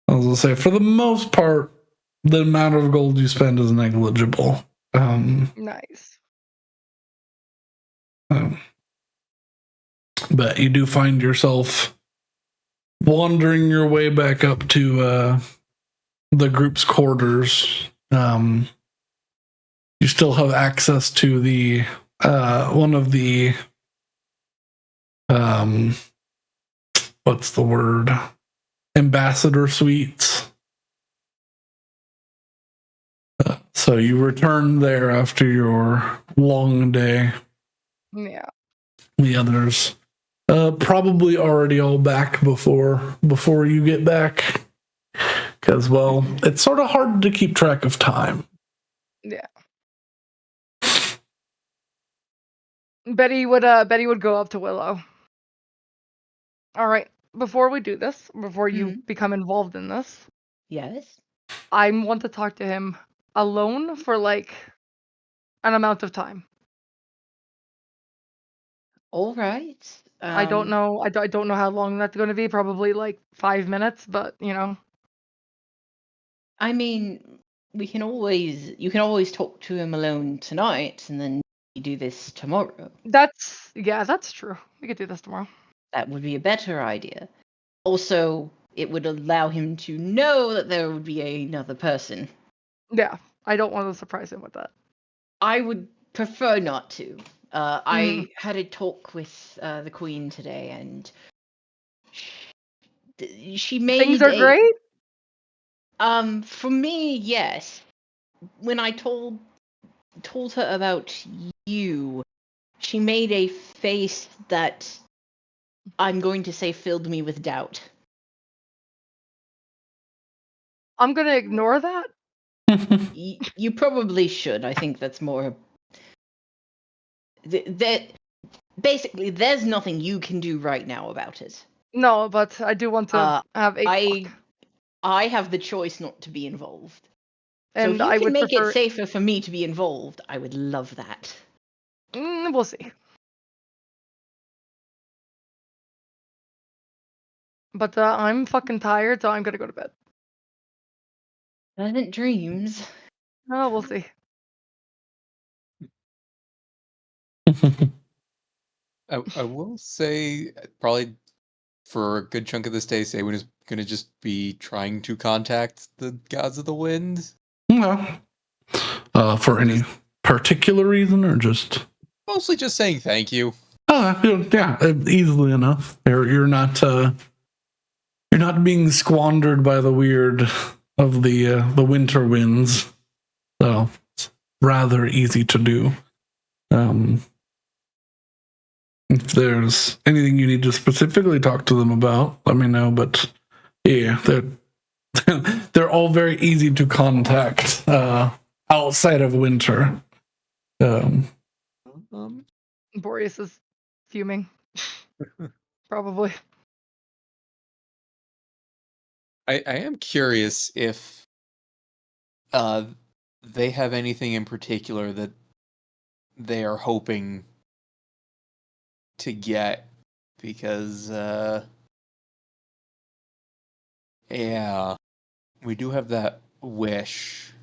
was gonna say, for the most part, the amount of gold you spend is negligible. Nice. But you do find yourself wandering your way back up to the group's quarters. You still have access to the one of the what's the word? Ambassador suites. So you return there after your long day. Yeah. The others probably already all back before you get back, because well, it's sort of hard to keep track of time. Yeah. Betty would go up to Willow. All right. Before we do this, before you become involved in this, Yes. I want to talk to him alone for like an amount of time. All right. I don't know. I don't know how long that's going to be. Probably like 5 minutes, but you know. I mean, you can always talk to him alone tonight, and then you do this tomorrow. That's true. We could do this tomorrow. That would be a better idea. Also, it would allow him to know that there would be another person. Yeah, I don't want to surprise him with that. I would prefer not to. I had a talk with the Queen today, and she made Things are great. For me, yes. When I told her about you, she made a face that I'm going to say filled me with doubt. I'm gonna ignore that. You probably should. I think that's more. That basically, there's nothing you can do right now about it. No, but I do want to have a talk. I have the choice not to be involved. So And if you I can would make prefer. it safer for me to be involved, I would love that. We'll see. But I'm fucking tired, so I'm gonna go to bed. Pleasant dreams. Oh, we'll see. I will say probably for a good chunk of this day, Saywin is going to just be trying to contact the gods of the wind. No. For any particular reason, or just mostly just saying thank you. Yeah, easily enough. You're not being squandered by the weird of the winter winds, so it's rather easy to do. If there's anything you need to specifically talk to them about, let me know. But yeah, they're all very easy to contact outside of winter. Boreas is fuming. Probably. I am curious if they have anything in particular that they are hoping to get, because yeah, we do have that wish.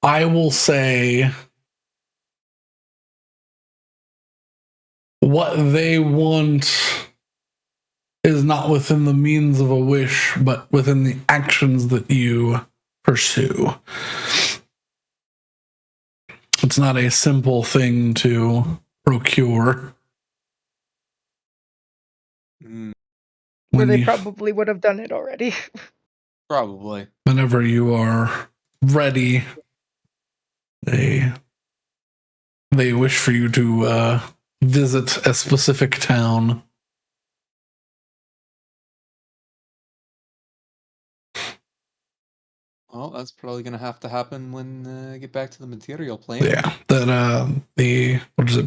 I will say what they want is not within the means of a wish, but within the actions that you pursue. It's not a simple thing to procure. Where they probably would have done it already. Probably. Whenever you are ready, they wish for you to visit a specific town. Well, that's probably going to have to happen when I get back to the material plane. Yeah, that the what is it,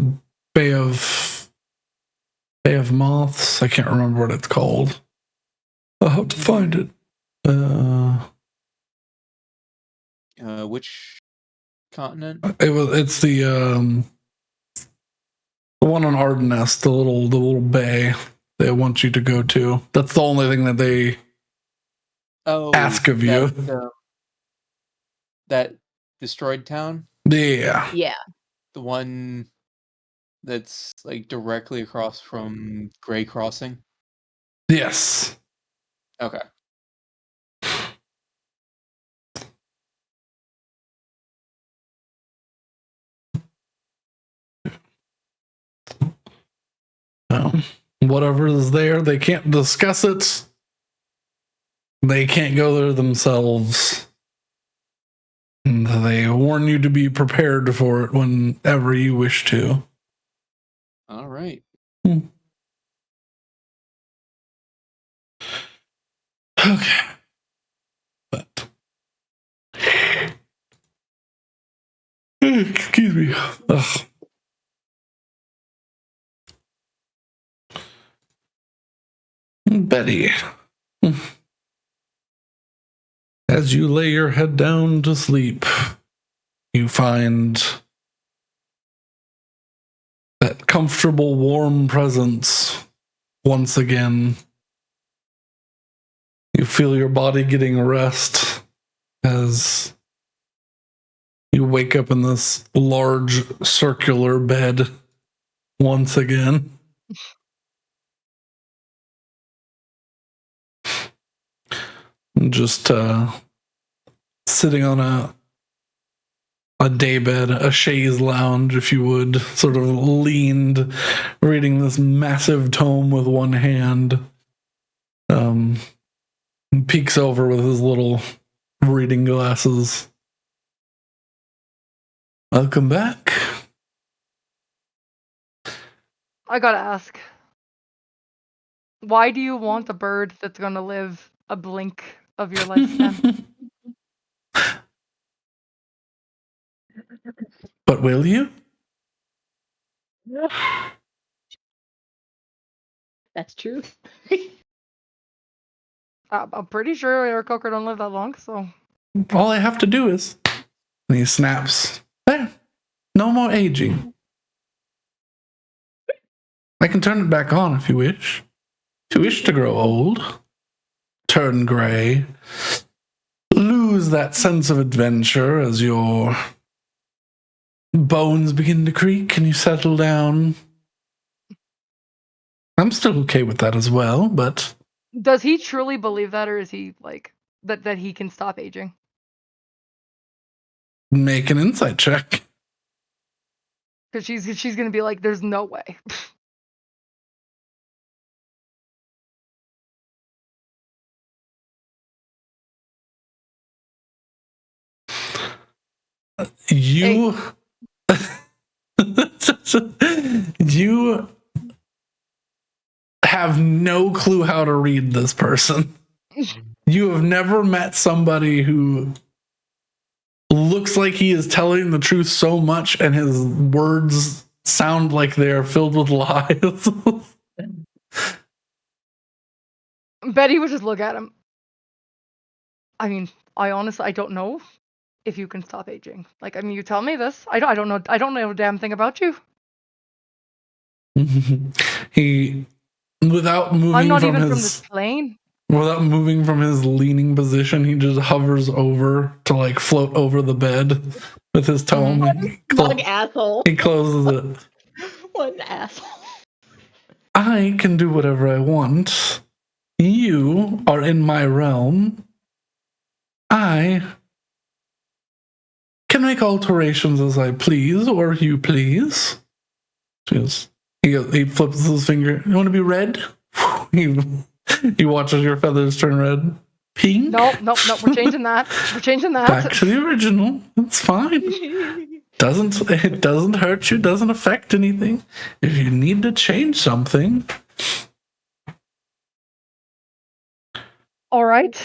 Bay of Moths? I can't remember what it's called. I'll have to find it. Which continent? It's the one on Ardennes, the little bay they want you to go to. That's the only thing that they ask of you. That destroyed town? Yeah. Yeah. The one that's like directly across from Gray Crossing? Yes. Okay. Whatever is there, they can't discuss it. They can't go there themselves. And they warn you to be prepared for it whenever you wish to. All right. Okay. But excuse me. Ugh. Betty, as you lay your head down to sleep, you find that comfortable, warm presence once again. You feel your body getting rest as you wake up in this large circular bed once again. Just sitting on a daybed, a chaise lounge, if you would, sort of leaned, reading this massive tome with one hand. Peeks over with his little reading glasses. Welcome back. I gotta ask. Why do you want a bird that's gonna live a blink of your lifespan? But will you? That's true. I'm pretty sure Air Coker don't live that long, so. All I have to do is... And he snaps. There. No more aging. I can turn it back on if you wish. If you wish to grow old, turn gray, lose that sense of adventure as your bones begin to creak and you settle down. I'm still okay with that as well, but... Does he truly believe that, or is he like that he can stop aging? Make an insight check. Because she's gonna be like, there's no way. You... you have no clue how to read this person. You have never met somebody who looks like he is telling the truth so much and his words sound like they're filled with lies. Betty would just look at him. I mean, I honestly don't know if you can stop aging. Like, I mean, you tell me this. I don't know. I don't know a damn thing about you. He, without moving I'm not from even his, from this plane. without moving from his leaning position, he just hovers over to like float over the bed with his tome. Smug asshole. He closes it. What an asshole. I can do whatever I want. You are in my realm. I can make alterations as I please, or you please. He flips his finger. You want to be red? He watches your feathers turn red. Pink? Nope. We're changing that. We're changing that. Back to the original. It's fine. It doesn't hurt you. Doesn't affect anything. If you need to change something. All right.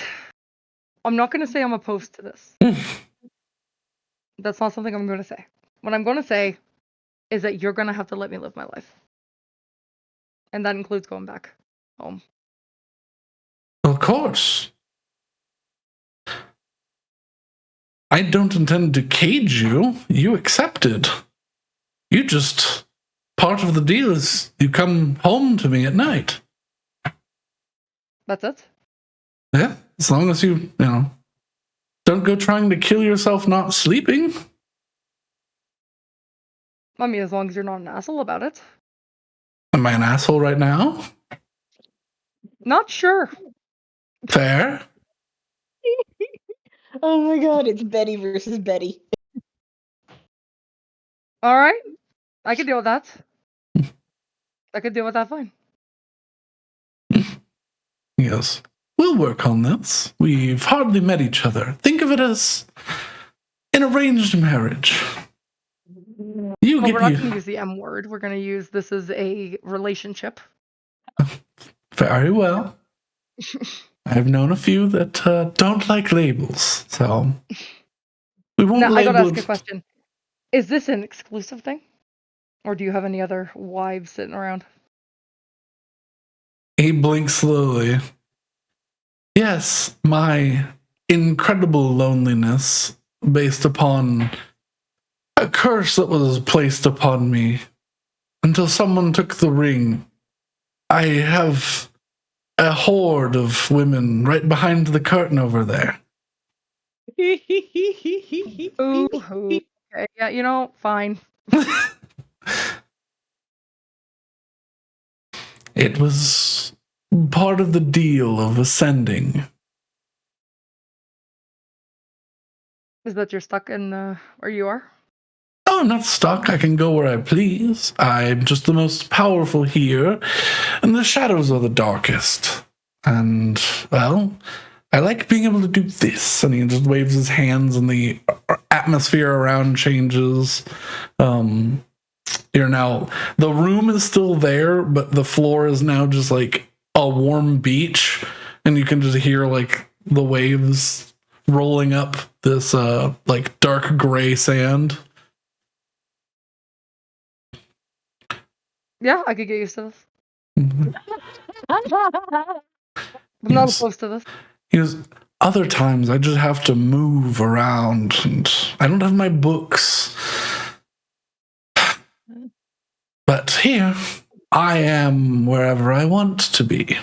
I'm not going to say I'm opposed to this. That's not something I'm going to say. What I'm going to say is that you're going to have to let me live my life. And that includes going back home. Of course. I don't intend to cage you. You accepted. You just... Part of the deal is you come home to me at night. That's it? Yeah, As long as you don't go trying to kill yourself not sleeping. I mean, as long as you're not an asshole about it. Am I an asshole right now? Not sure. Fair. Oh my god, it's Betty versus Betty. All right. I could deal with that. I could deal with that fine. Yes. We'll work on this. We've hardly met each other. Think of it as an arranged marriage. You Well, we're not get going to use the M word. We're going to use this as a relationship. Very well. I've known a few that don't like labels, so we won't Now, I got to label ask a it. question. Is this an exclusive thing? Or do you have any other wives sitting around? He blinks slowly. Yes, my incredible loneliness based upon a curse that was placed upon me until someone took the ring. I have a horde of women right behind the curtain over there. Ooh. Okay, yeah, fine. It was part of the deal of ascending. Is that you're stuck in where you are? Oh, I'm not stuck. I can go where I please. I'm just the most powerful here, and the shadows are the darkest. And, well, I like being able to do this. And he just waves his hands, and the atmosphere around changes. You're now, the room is still there, but the floor is now just like a warm beach, and you can just hear like the waves rolling up this like dark gray sand. Yeah, I could get used to this. Mhm. I'm not Yes. opposed to this. He goes, other times I just have to move around, and I don't have my books. But here, I am wherever I want to be.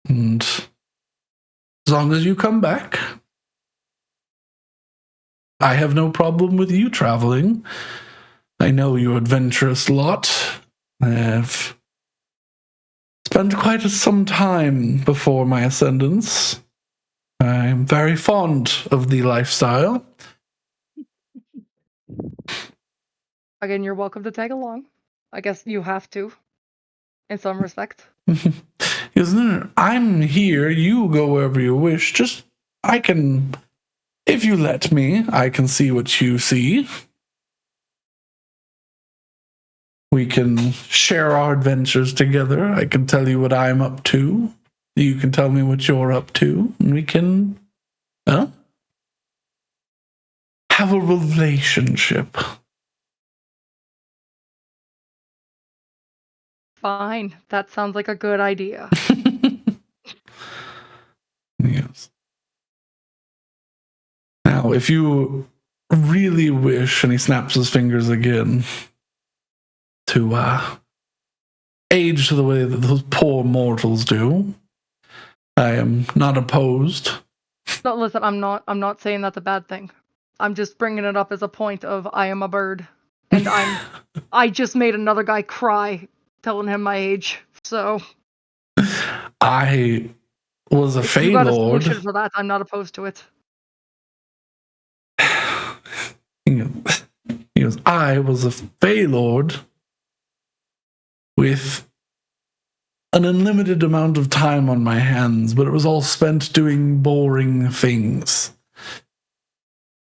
And as long as you come back, I have no problem with you traveling. I know you're adventurous lot. I've spent quite some time before my ascendance. I'm very fond of the lifestyle. Again, you're welcome to tag along. I guess you have to, in some respect. He goes, no, I'm here. You go wherever you wish. Just, I can, if you let me, I can see what you see. We can share our adventures together. I can tell you what I'm up to. You can tell me what you're up to. And we can, have a relationship. Fine. That sounds like a good idea. Yes. Now, if you really wish, and he snaps his fingers again, to age the way that those poor mortals do, I am not opposed. No, listen, I'm not saying that's a bad thing. I'm just bringing it up as a point of I am a bird, and I just made another guy cry telling him my age. So I was a if Fey you got a Lord. solution for that, I'm not opposed to it. He goes, I was a Fey Lord with an unlimited amount of time on my hands, but it was all spent doing boring things.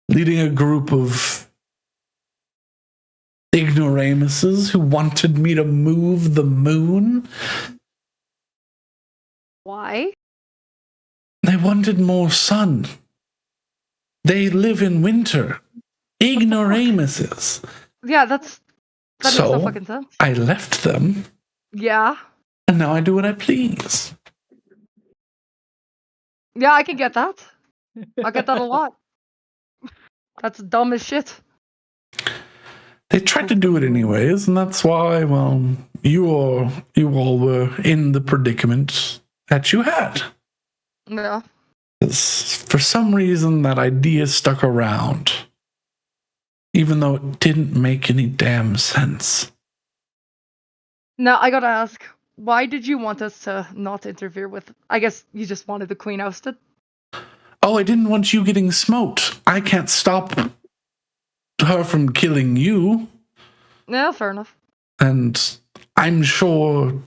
Leading a group of ignoramuses who wanted me to move the moon. Why? They wanted more sun. They live in winter. Ignoramuses. Yeah, that makes no So fucking sense. I left them, Yeah. and now I do what I please. Yeah, I can get that. I get that a lot. That's dumb as shit. They tried to do it anyways, and that's why, well, you all were in the predicament, that you had. Yeah. 'Cause for some reason, that idea stuck around, even though it didn't make any damn sense. Now, I gotta ask, why did you want us to not interfere with... I guess you just wanted the queen ousted? Oh, I didn't want you getting smoked. I can't stop her from killing you. Yeah, fair enough. And I'm sure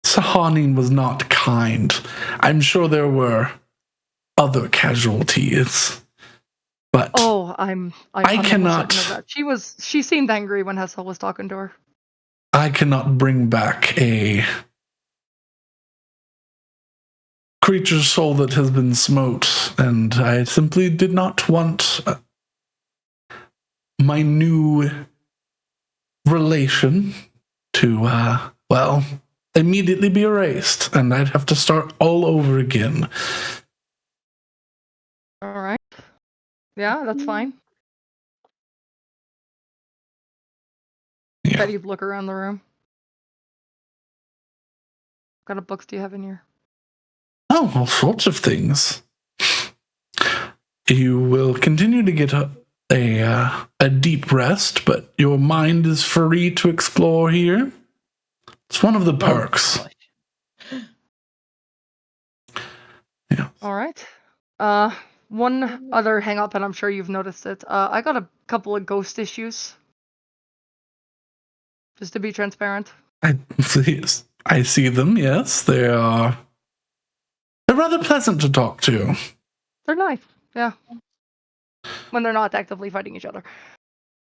Sahanin was not kind. I'm sure there were other casualties. But Oh, I'm I 100% cannot- know that. She seemed angry when Hessel was talking to her. I cannot bring back a creature's soul that has been smote, and I simply did not want my new relation to, immediately be erased, and I'd have to start all over again. All right. Yeah, that's fine. Yeah. Betty'd look around the room. What kind of books do you have in here? Oh, all sorts of things. You will continue to get a deep rest, but your mind is free to explore here. It's one of the perks. Yeah. All right. One other hang up, and I'm sure you've noticed it. I got a couple of ghost issues. Just to be transparent. I see them, yes. They're rather pleasant to talk to. They're nice, yeah. When they're not actively fighting each other.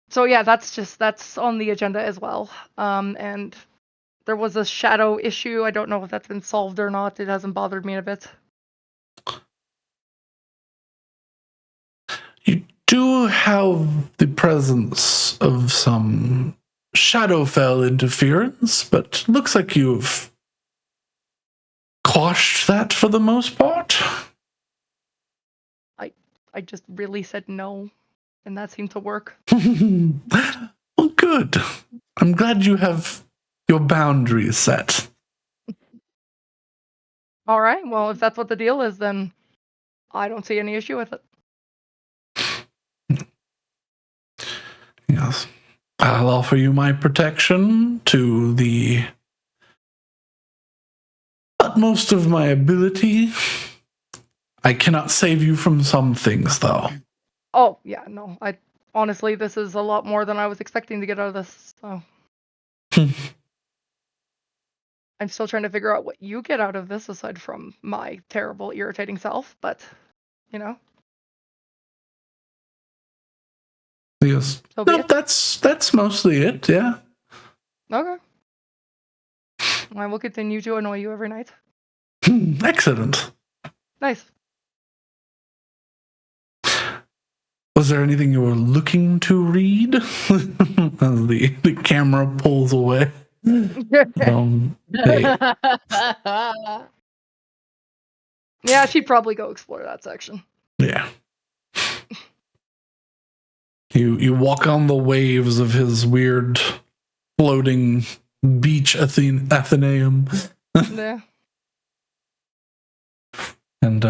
So yeah, that's on the agenda as well. And there was a shadow issue. I don't know if that's been solved or not. It hasn't bothered me a bit. You do have the presence of some Shadowfell interference, but looks like you've quashed that for the most part. I just really said no, and that seemed to work. Well, good. I'm glad you have your boundaries set. All right, well, if that's what the deal is, then I don't see any issue with it. Yes. I'll offer you my protection to the utmost of my ability. I cannot save you from some things, though. Oh, yeah, no. Honestly, this is a lot more than I was expecting to get out of this, so. I'm still trying to figure out what you get out of this aside from my terrible, irritating self, but, you know. Yes. So be No, it. that's mostly it, yeah. Okay. I will continue to annoy you every night. Excellent. Nice. Was there anything you were looking to read? As the camera pulls away. Hey. Yeah, she'd probably go explore that section. Yeah. You walk on the waves of his weird floating beach Athenaeum. Yeah. And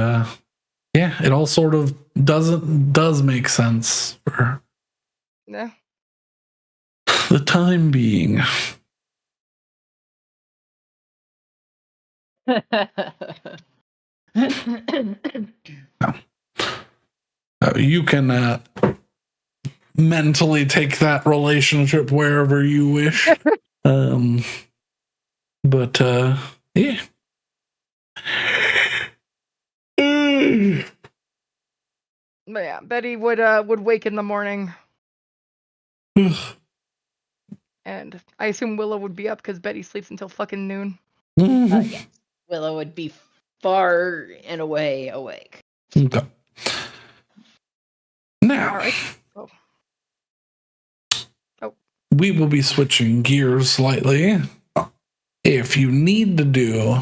yeah, it all sort of does make sense for Yeah. the time being. You can mentally take that relationship wherever you wish. But yeah. But yeah, Betty would wake in the morning, and I assume Willow would be up because Betty sleeps until fucking noon. Yes. Willow would be far and away awake. Okay. Now, All right. we will be switching gears slightly. If you need to do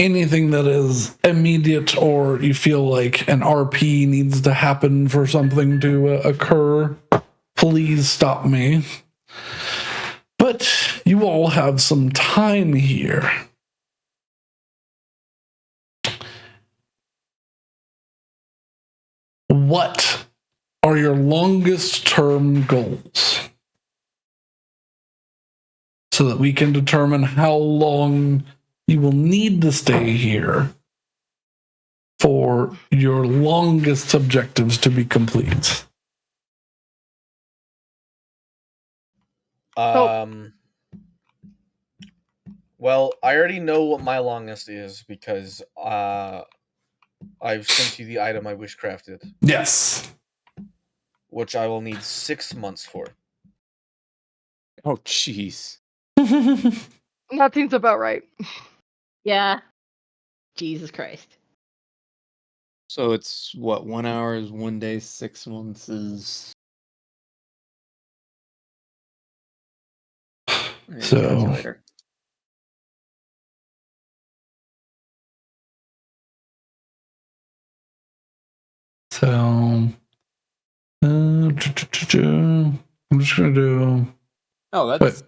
anything that is immediate, or you feel like an RP needs to happen for something to occur, please stop me. But you all have some time here. what are your longest term goals? So that we can determine how long you will need to stay here for your longest objectives to be complete. Well, I already know what my longest is because I've sent you the item I wish crafted. Yes. Which I will need 6 months for. Oh, jeez. That seems about right. Yeah. Jesus Christ. So it's what, 1 hour is 1 day, 6 months is. I need a So- calculator. So, I'm just gonna do. Oh, But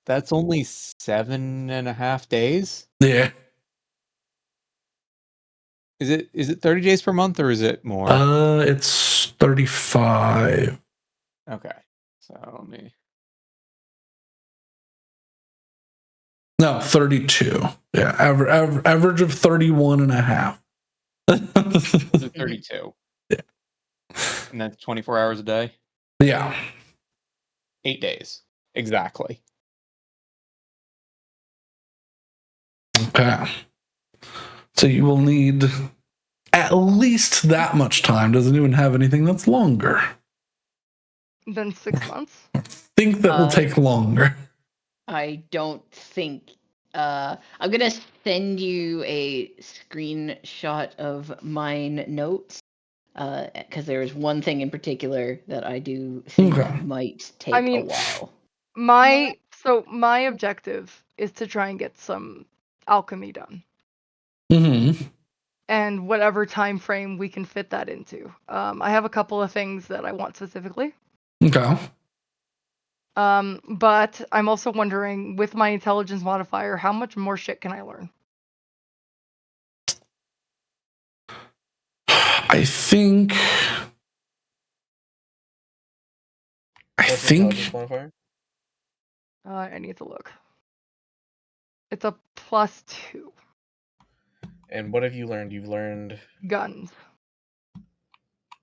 that's only 7.5 days. yeah, Is it 30 days per month or is it more? it's 35. Okay, so let me. No, 32. Yeah, average of 31 and a half. Is it 32? Yeah. And that's 24 hours a day. Yeah. 8 days exactly. Okay. So you will need at least that much time. Doesn't even have anything that's longer. Then 6 months. Think that will take longer. I don't think. I'm gonna send you a screenshot of mine notes. Because there's one thing in particular that I do think Okay. might take mean, a while. My objective is to try and get some alchemy done. Mm-hmm. And whatever time frame we can fit that into. I have a couple of things that I want specifically. Okay. But I'm also wondering, with my intelligence modifier, how much more shit can I learn? I think. What's the intelligence modifier? I need to look. It's a +2. And what have you learned? You've learned. Guns.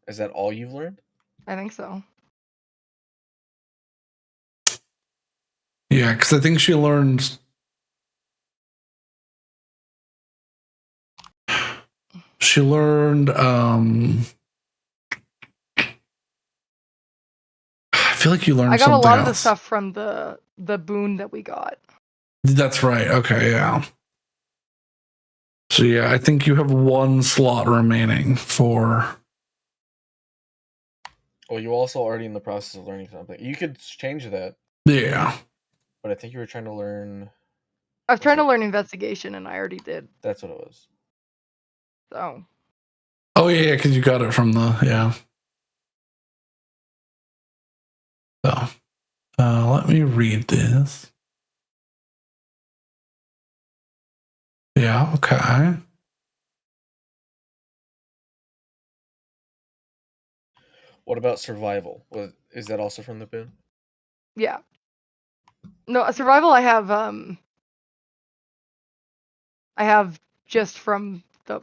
Is that all you've learned? I think so. Yeah, because I think she learned. She learned. I feel like you learned. I got a something lot of the else. stuff from the boon that we got. That's right. Okay, yeah. So yeah, I think you have one slot remaining for. Well, you're also already in the process of learning something. You could change that, Yeah. but I think you were trying to learn. I was trying to learn investigation, and I already did. That's what it was. So. Oh yeah, because you got it from the yeah. So, let me read this. Yeah. Okay. What about survival? Is that also from the boon? Yeah. No, survival I have just from the.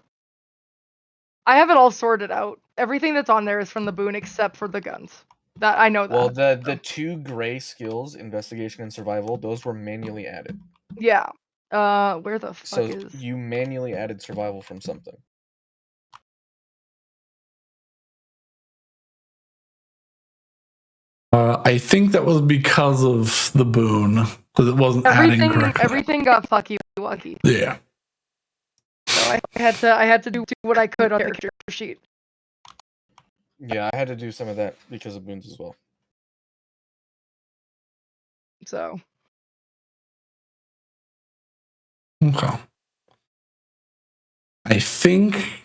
I have it all sorted out. Everything that's on there is from the boon except for the guns. That I know that. Well, the two gray skills, investigation and survival, those were manually added. Yeah. Where the fuck So is? you manually added survival from something. I think that was because of the boon, because it wasn't adding correctly. Everything got fucky wucky. Yeah. So I had to do what I could on the character sheet. Yeah, I had to do some of that because of boons as well. So. Okay. I think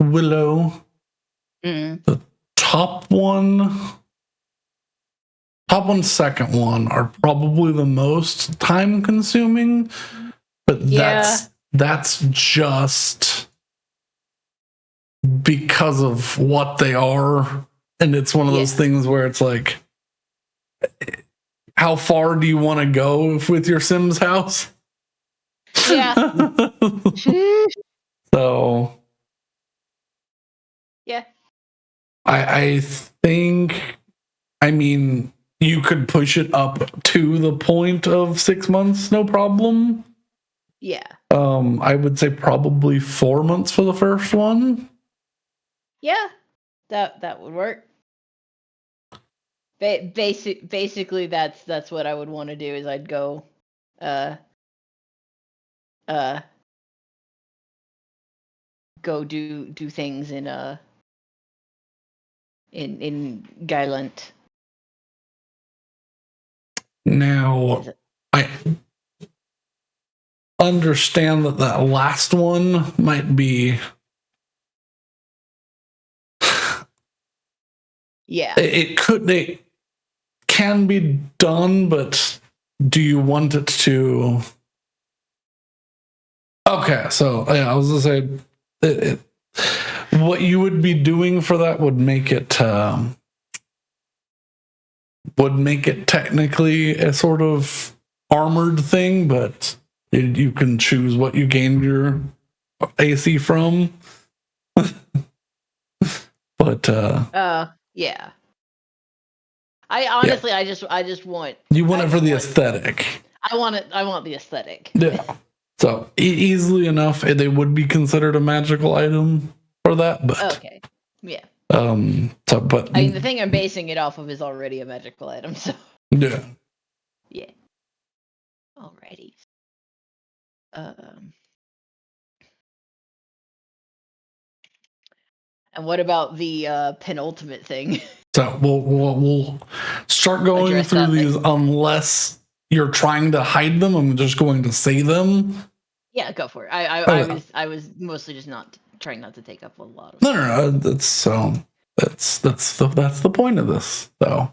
Willow, the top one, second one are probably the most time consuming, but that's just because of what they are. And it's one of those things where it's like, how far do you want to go with your Sims house? Yeah. So Yeah. I think, I mean, you could push it up to the point of 6 months, no problem. Yeah. I would say probably 4 months for the first one. Yeah. That would work. Basically, that's what I would want to do. Is I'd go, go do things in Guylant. Now, I understand that last one might be. Yeah. It can be done, but do you want it to? Okay, so yeah, I was gonna say, what you would be doing for that would make it technically a sort of armored thing, but you can choose what you gained your AC from. But yeah. I honestly, I just want. You want it for the aesthetic. I want it. I want the aesthetic. Yeah. So easily enough, they would be considered a magical item for that. But okay. Yeah. So, but I mean, the thing I'm basing it off of is already a magical item. So. Yeah. Yeah. Alrighty. And what about the penultimate thing? So we'll start going through these unless you're trying to hide them. I'm just going to say them. Yeah, go for it. I was mostly just trying not to take up a lot of. No. That's the point of this. So,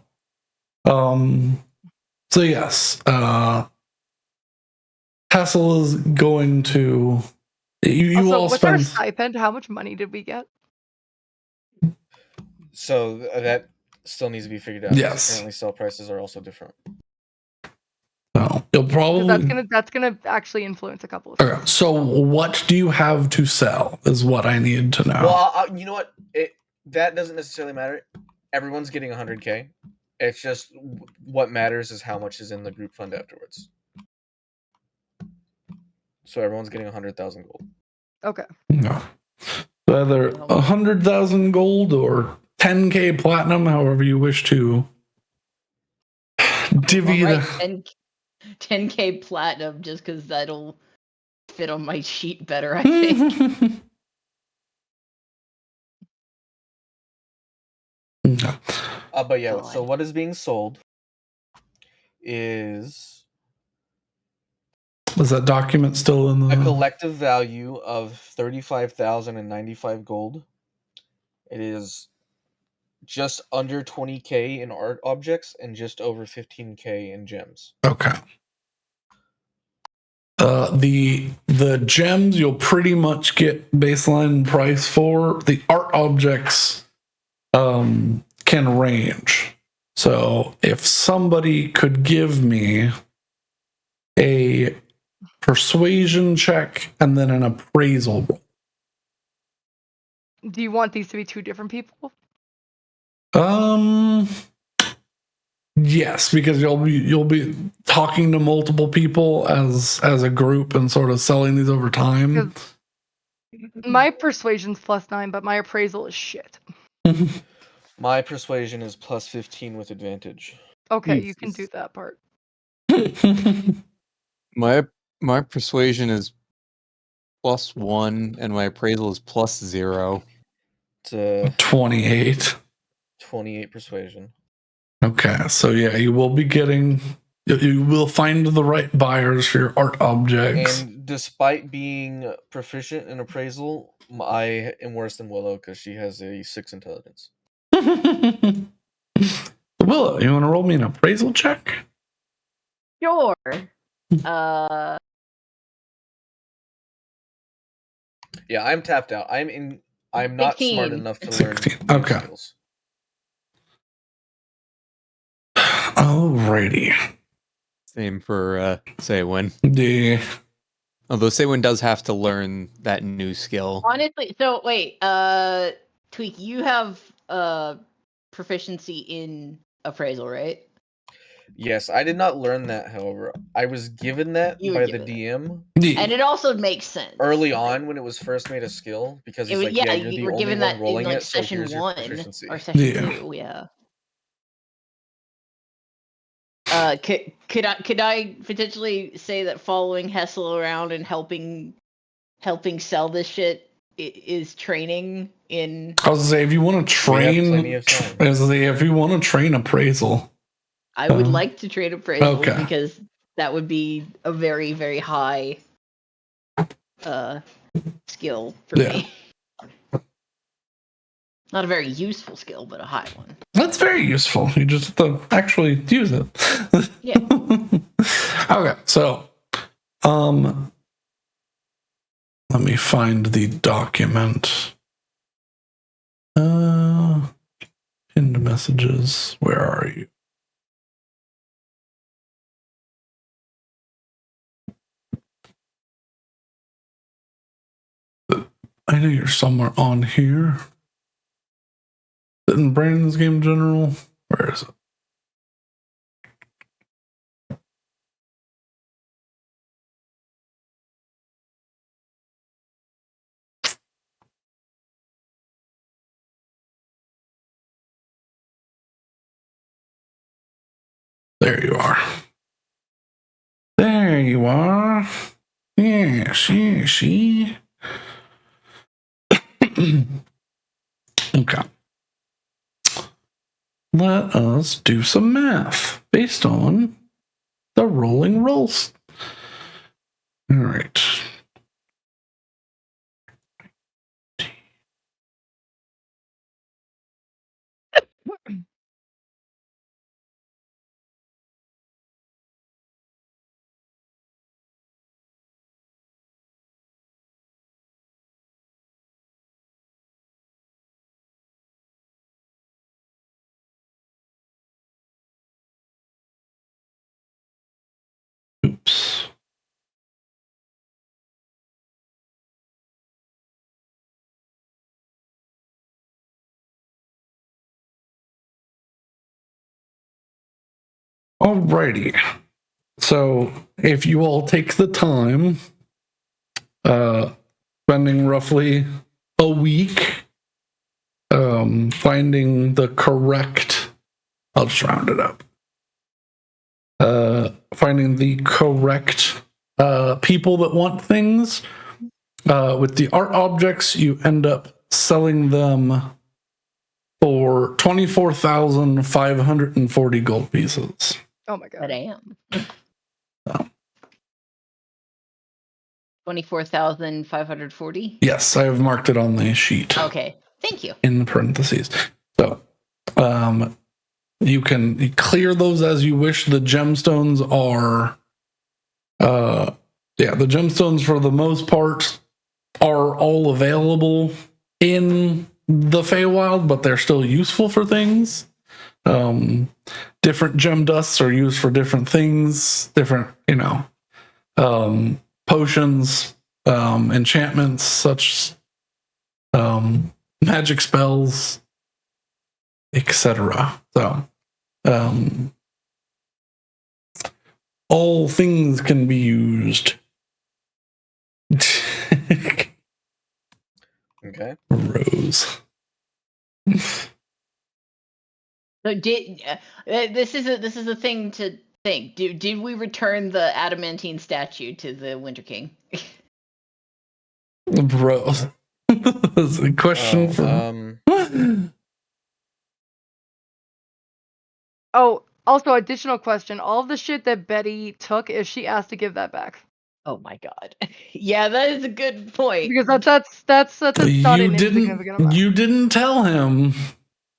so yes, Hassel is going to. You also, all what's spend our stipend? How much money did we get? So that still needs to be figured out. Yes. Apparently, sell prices are also different. So you'll probably that's gonna actually influence a couple of. Okay, so what do you have to sell? Is what I need to know. Well, you know what? That doesn't necessarily matter. Everyone's getting 100K. It's just what matters is how much is in the group fund afterwards. So everyone's getting 100,000 gold. Okay. No. Either 100,000 gold or 10K platinum, however you wish to divvy Well, right, 10K platinum, just because that'll fit on my sheet better, I think. No. But yeah, so what is being sold is that document still in the a collective value of 35,095 gold. It is just under 20K in art objects and just over 15K in gems. Okay. The gems you'll pretty much get baseline price for. The art objects can range. So if somebody could give me a persuasion check and then an appraisal roll. Do you want these to be two different people? Yes, because you'll be talking to multiple people as a group and sort of selling these over time. My persuasion's +9, but my appraisal is shit. My persuasion is +15 with advantage. Okay, you can do that part. My persuasion is +1 and my appraisal is +0. It's 28. 28 persuasion. Okay, so yeah, you will be getting. You will find the right buyers for your art objects. And despite being proficient in appraisal, I am worse than Willow because she has a 6 intelligence. Willow, you want to roll me an appraisal check? Sure. Yeah, I'm tapped out. I'm not smart 16. enough to learn 16. new Okay. skills. Alrighty. Same for Saywin. The Although Saywin does have to learn that new skill. Honestly, so wait, Tweak, you have proficiency in appraisal, right? Yes, I did not learn that, however. I was given that You were by the given it. DM And it also makes sense. early on when it was first made a skill, because It he's was, like, yeah, you're you the were only given one that in rolling like it, so session here's your 1 proficiency. or session Yeah. 2, yeah. Could I potentially say that following Hessel around and helping sell this shit is training in? I was gonna say, if you want to We have train, plenty of time. I was gonna say, if you want to train appraisal, I would like to trade appraisals okay. because that would be a very, very high skill for me. Not a very useful skill, but a high one. That's very useful. You just have to actually use it. Yeah. Okay, so let me find the document. Pinned messages. Where are you? I know you're somewhere on here. Is it in Brandon's game general? Where is it? There you are. There you are. Yeah, she. Okay. Let us do some math based on the rolling rolls. All right. Oops. Alrighty. So if you all take the time, spending roughly a week, finding the correct, I'll just round it up. Finding the correct people that want things. With the art objects, you end up selling them for 24,540 gold pieces. Oh my But god. I am. Oh. 24,540? Yes, I have marked it on the sheet. Okay. Thank you. In parentheses. So, you can clear those as you wish. The gemstones are, the gemstones for the most part are all available in the Feywild, but they're still useful for things. Different gem dusts are used for different things, different, potions, enchantments, such, magic spells, etc. So, all things can be used. Okay. Rose. So did this is a thing to think. Did we return the adamantine statue to the Winter King? Rose. That's a question for. Oh, also additional question. All of the shit that Betty took, is she asked to give that back? Oh my god. Yeah, that is a good point. Because that's not an insignificant amount. You didn't tell him.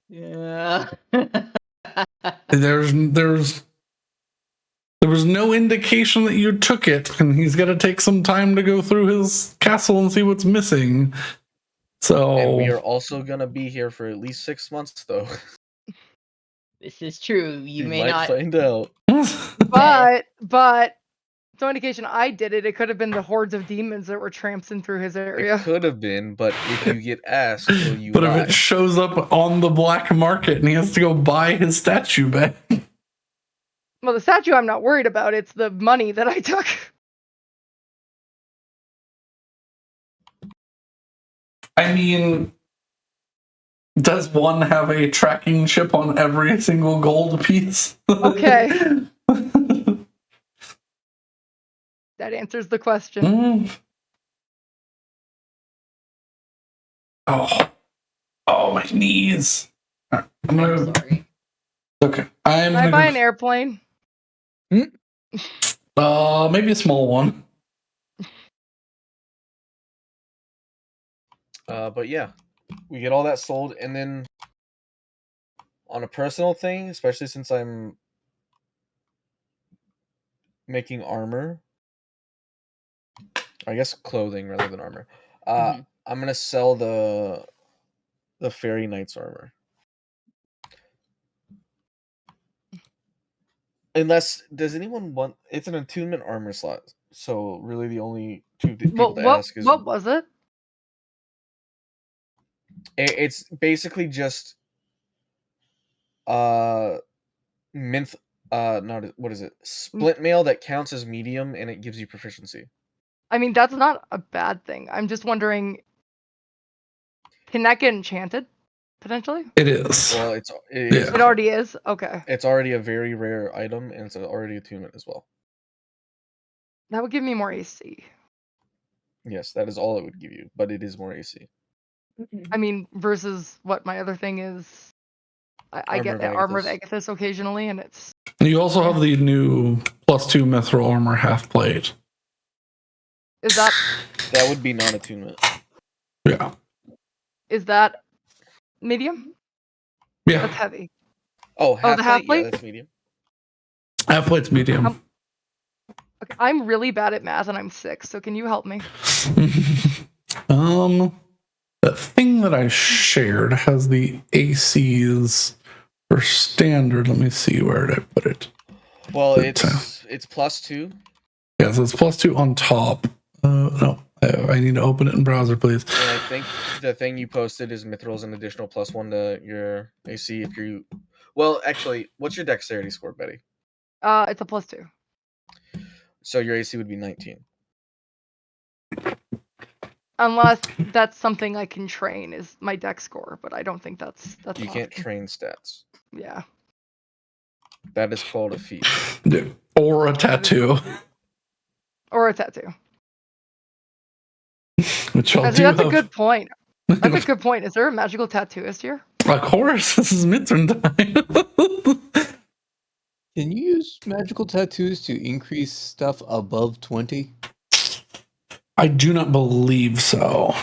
Yeah. There was no indication that you took it, and he's got to take some time to go through his castle and see what's missing. So And we are also gonna be here for at least 6 months, though. This is true. You may might not. find out. But so indication I did it. It could have been the hordes of demons that were tramping through his area. It could have been, but if you get asked, will you but lie? if it shows up on the black market and he has to go buy his statue back. Well, the statue I'm not worried about. It's the money that I took. I mean, does one have a tracking chip on every single gold piece? Okay. That answers the question. Mm. Oh, my knees. I'm Sorry. Okay, I'm Can I gonna buy go- an airplane? maybe a small one. But yeah, we get all that sold, and then on a personal thing, especially since I'm making armor, I guess clothing rather than armor. Mhm. I'm gonna sell the Fairy Knight's armor. Unless, does anyone want? It's an attunement armor slot, so really the only two people to ask is What was it? it's basically just minth not what is it? Splint mail that counts as medium and it gives you proficiency. I mean, that's not a bad thing. I'm just wondering, can that get enchanted potentially? It is. Well, it is. Yeah. It already is. Okay, It's already a very rare item, and it's already attunement as well. that would give me more AC. Yes, that is all it would give you, but it is more AC. I mean, versus what my other thing is. I get Armor of Agathis occasionally, and it's. You also have the new +2 mithril armor half plate. Is that would be non-attunement. Yeah. Is that medium? Yeah. That's heavy. Oh, half the half plate? Yeah, plate? that's medium. Half plate's medium. Okay, I'm really bad at math, and I'm 6. So can you help me? The thing that I shared has the ACs for standard. Let me see, where did I put it? Well, it's +2. Yeah, so it's +2 on top. No, I need to open it in browser, please. And I think the thing you posted is Mithril's an additional +1 to your AC if you. Well, actually, what's your dexterity score, Betty? It's a +2. So your AC would be 19. Unless that's something I can train is my dex score, but I don't think that's You can't possible. train stats. Yeah. That is called a feat. Yeah. Or a tattoo. Or a tattoo. Which I'll Actually, that's a good point. That's a good point. Is there a magical tattooist here? Of course, this is Mithrin time. Can you use magical tattoos to increase stuff above 20? I do not believe so.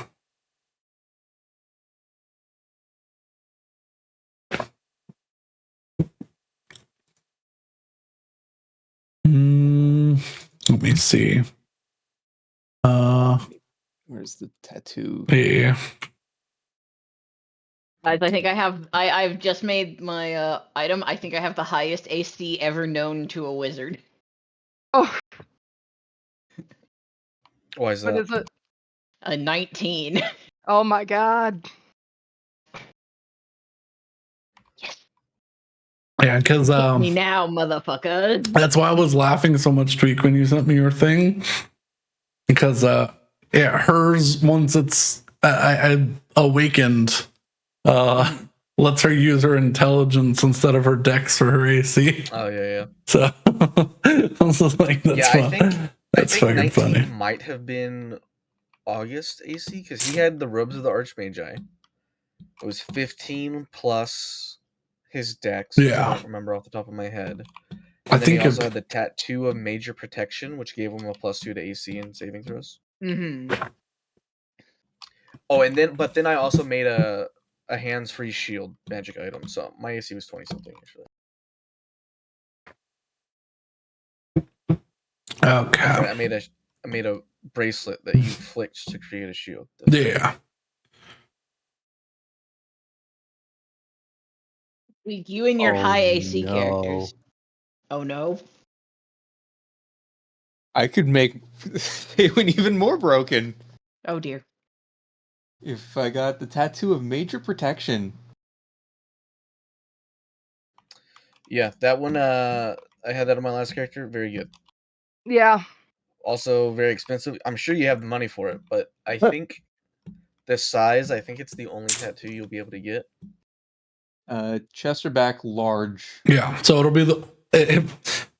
Let me see. Where's the tattoo? Yeah. Guys, I think I've just made my item. I think I have the highest AC ever known to a wizard. Oh, Why is what that? is it? A 19. Oh my god. Yeah, because Me now, motherfucker. that's why I was laughing so much, Tweak, when you sent me your thing. Because hers, once it's I awakened, lets her use her intelligence instead of her dex for her AC. Oh yeah. So I was just like, that's fun. I think fucking 19 funny. might have been August AC because he had the robes of the Archmagi. It was 15 plus his dex. Which I don't remember off the top of my head. And then he also had the tattoo of major protection, which gave him a +2 to AC and saving throws. Mm-hmm. Oh, and then I also made a hands-free shield magic item, so my AC was 20 something actually. Okay. I made a bracelet that you flicked to create a shield. Yeah. You and your Oh, high AC no. characters. Oh no. I could make Feywild even more broken Oh dear. if I got the tattoo of major protection. Yeah, that one. I had that on my last character. Very good. Yeah. Also very expensive. I'm sure you have the money for it, but I think the size. I think it's the only tattoo you'll be able to get. Chesterback large. Yeah, so it'll be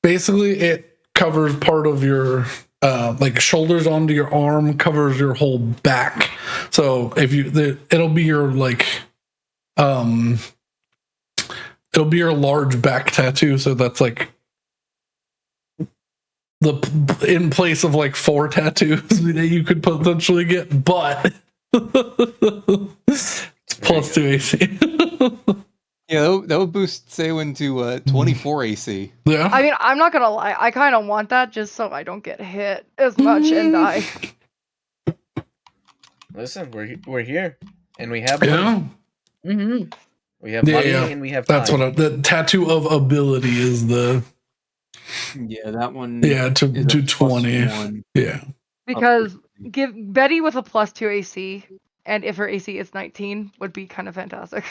basically it covers part of your like shoulders onto your arm, covers your whole back. So if it'll be your like it'll be your large back tattoo. So that's like in place of like 4 tattoos that you could potentially get, but it's plus 2 AC. Yeah, that would boost Seywin to 24 AC. Yeah. I mean, I'm not gonna lie. I kind of want that just so I don't get hit as much and die. Listen, we're here, and we have money. Yeah. Mm-hmm. We have money and we have time. That's what the tattoo of ability is the Yeah, that one. to is a 20. +1. Yeah. Because give Betty with a +2 AC, and if her AC is 19, would be kind of fantastic.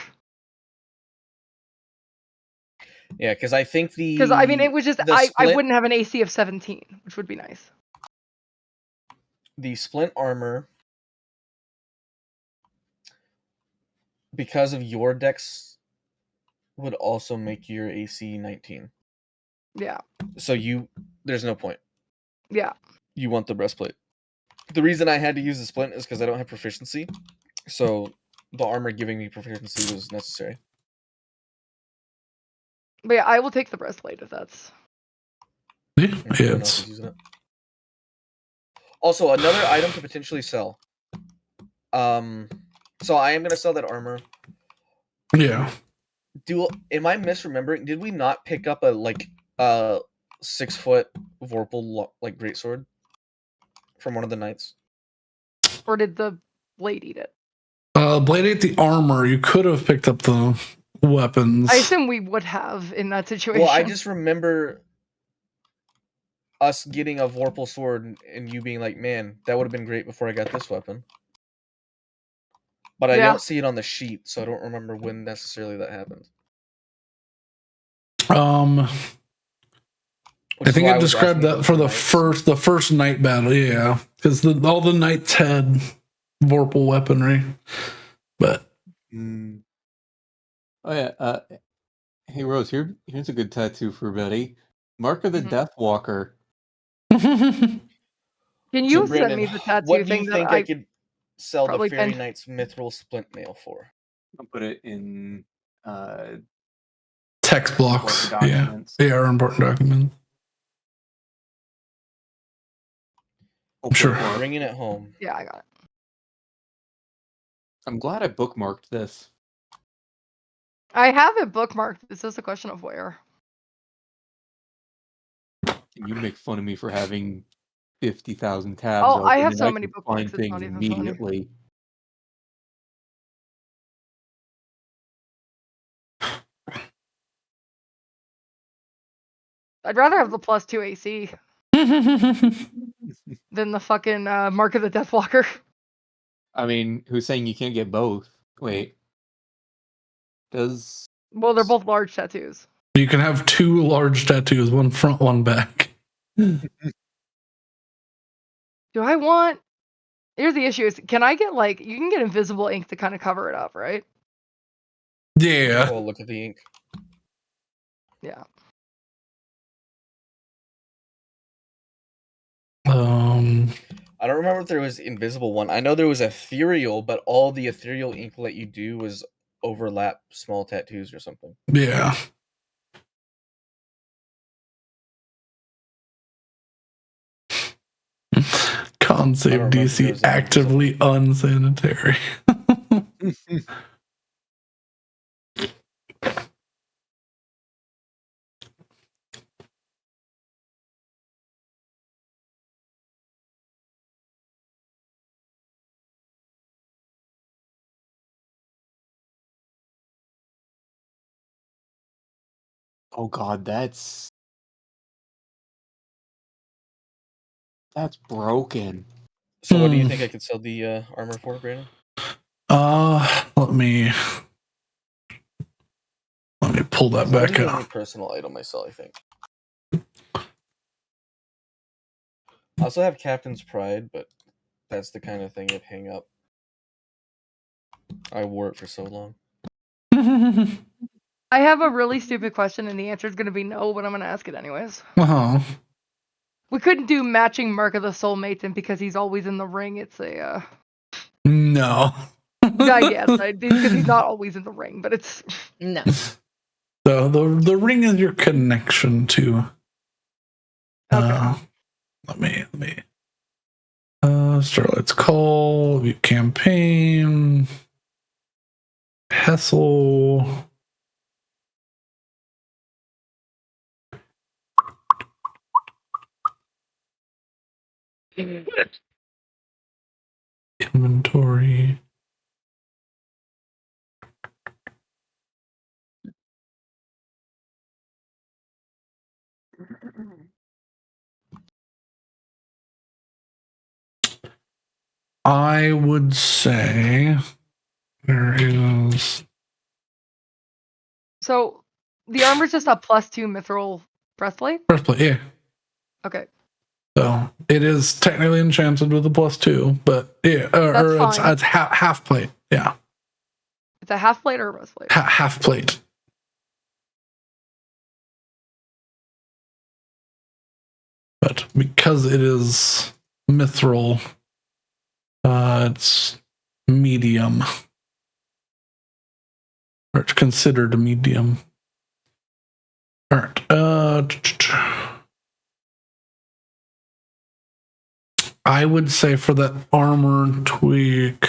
Yeah, because I think Because I mean, it was just I wouldn't have an AC of 17, which would be nice. The splint armor, because of your dex, would also make your AC 19. Yeah. So there's no point. Yeah. You want the breastplate. The reason I had to use the splint is because I don't have proficiency, so the armor giving me proficiency was necessary. But yeah, I will take the breastplate if that's. Yeah, Everyone else is using it. Also, another item to potentially sell. So I am gonna sell that armor. Yeah. Am I misremembering? Did we not pick up a 6-foot Vorpal like greatsword from one of the knights? Or did the blade eat it? Blade ate the armor. You could have picked up the weapons. I assume we would have in that situation. Well, I just remember us getting a Vorpal sword and you being like, "Man, that would have been great before I got this weapon." But I don't see it on the sheet, so I don't remember when necessarily that happened. I think I described that for the first night battle, yeah, because all the knights had Vorpal weaponry, but oh yeah, hey Rose, here's a good tattoo for Betty. Mark of the Death Walker. Can you So, Brandon, send me the tattoo what do thing you think that I could sell the Fairy pinned? Knight's mithril splint mail for? I'll put it in text blocks. Yeah, they are important documents. Sure. Bringing it home. Yeah, I got it. I'm glad I bookmarked this. I have it bookmarked. It's just a question of where. You make fun of me for having 50,000 tabs Oh, open, I have and so I many can bookmarks. find It's things not even funny. immediately. I'd rather have the +2 AC than the fucking Mark of the Death Walker. I mean, who's saying you can't get both? Wait. Well, they're both large tattoos. You can have 2 large tattoos, one front, one back. Do I want... Here's the issue is, can I get you can get invisible ink to kind of cover it up, right? Yeah. Well, look at the ink. Yeah. I don't remember if there was invisible one. I know there was ethereal, but all the ethereal ink let you do was overlap small tattoos or something. Yeah. Con save DC actively unsanitary. Oh god, that's broken. So what do you think I could sell the armor for, Brandon? Let me pull that That would back be the only up. personal item I sell, I think. I also have Captain's Pride, but that's the kind of thing I'd hang up. I wore it for so long. I have a really stupid question, and the answer is going to be no, but I'm going to ask it anyways. Uh-huh. We couldn't do matching Mark of the Soulmates, and because he's always in the ring, it's a. No. I guess because he's not always in the ring, but it's. No. So the ring is your connection to. Okay. Let me. Starlight's Call, view campaign, Hessel. Inventory. I would say there is. So the armor's just a +2 mithril breastplate? Breastplate, yeah. Okay. So it is technically enchanted with a +2, but yeah, or That's fine. it's half plate. Yeah, It's a half plate or a breastplate? half plate. But because it is mithril, it's medium. Or it's considered a medium. All right. I would say for that armor tweak.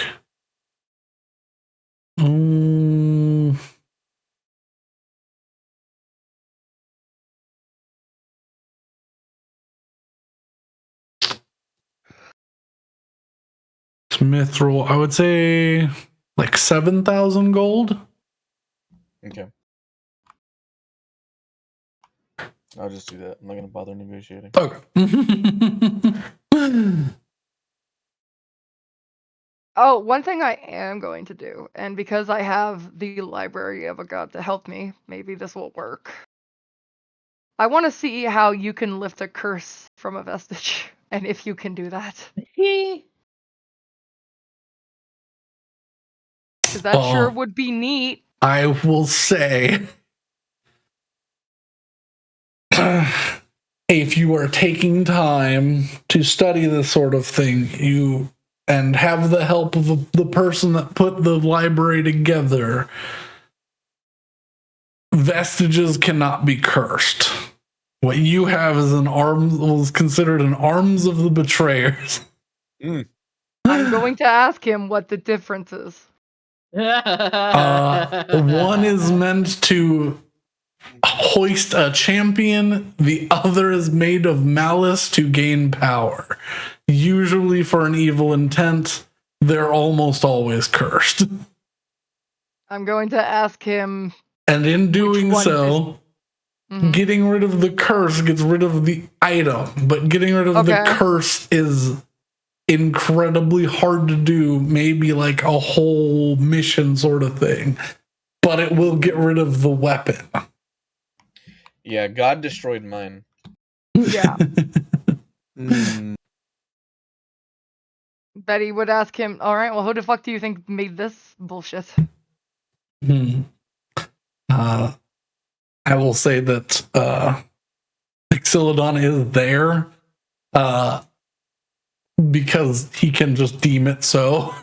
Mithril, I would say like 7,000 gold. Okay. I'll just do that. I'm not going to bother negotiating. Okay. Oh, one thing I am going to do, and because I have the Library of a God to help me, maybe this will work. I want to see how you can lift a curse from a vestige, and if you can do that. Because that sure would be neat. I will say, if you are taking time to study this sort of thing, and have the help of the person that put the library together, vestiges cannot be cursed. What you have is was considered an arms of the betrayers. I'm going to ask him what the difference is. One is meant to hoist a champion, the other is made of malice to gain power. Usually for an evil intent, they're almost always cursed. I'm going to ask him. And in doing so, getting rid of the curse gets rid of the item, but getting rid of the curse is incredibly hard to do, maybe like a whole mission sort of thing, but it will get rid of the weapon. Yeah, God destroyed mine. Yeah. Betty would ask him, all right, well, who the fuck do you think made this bullshit? I will say that Xylodon is there because he can just deem it so.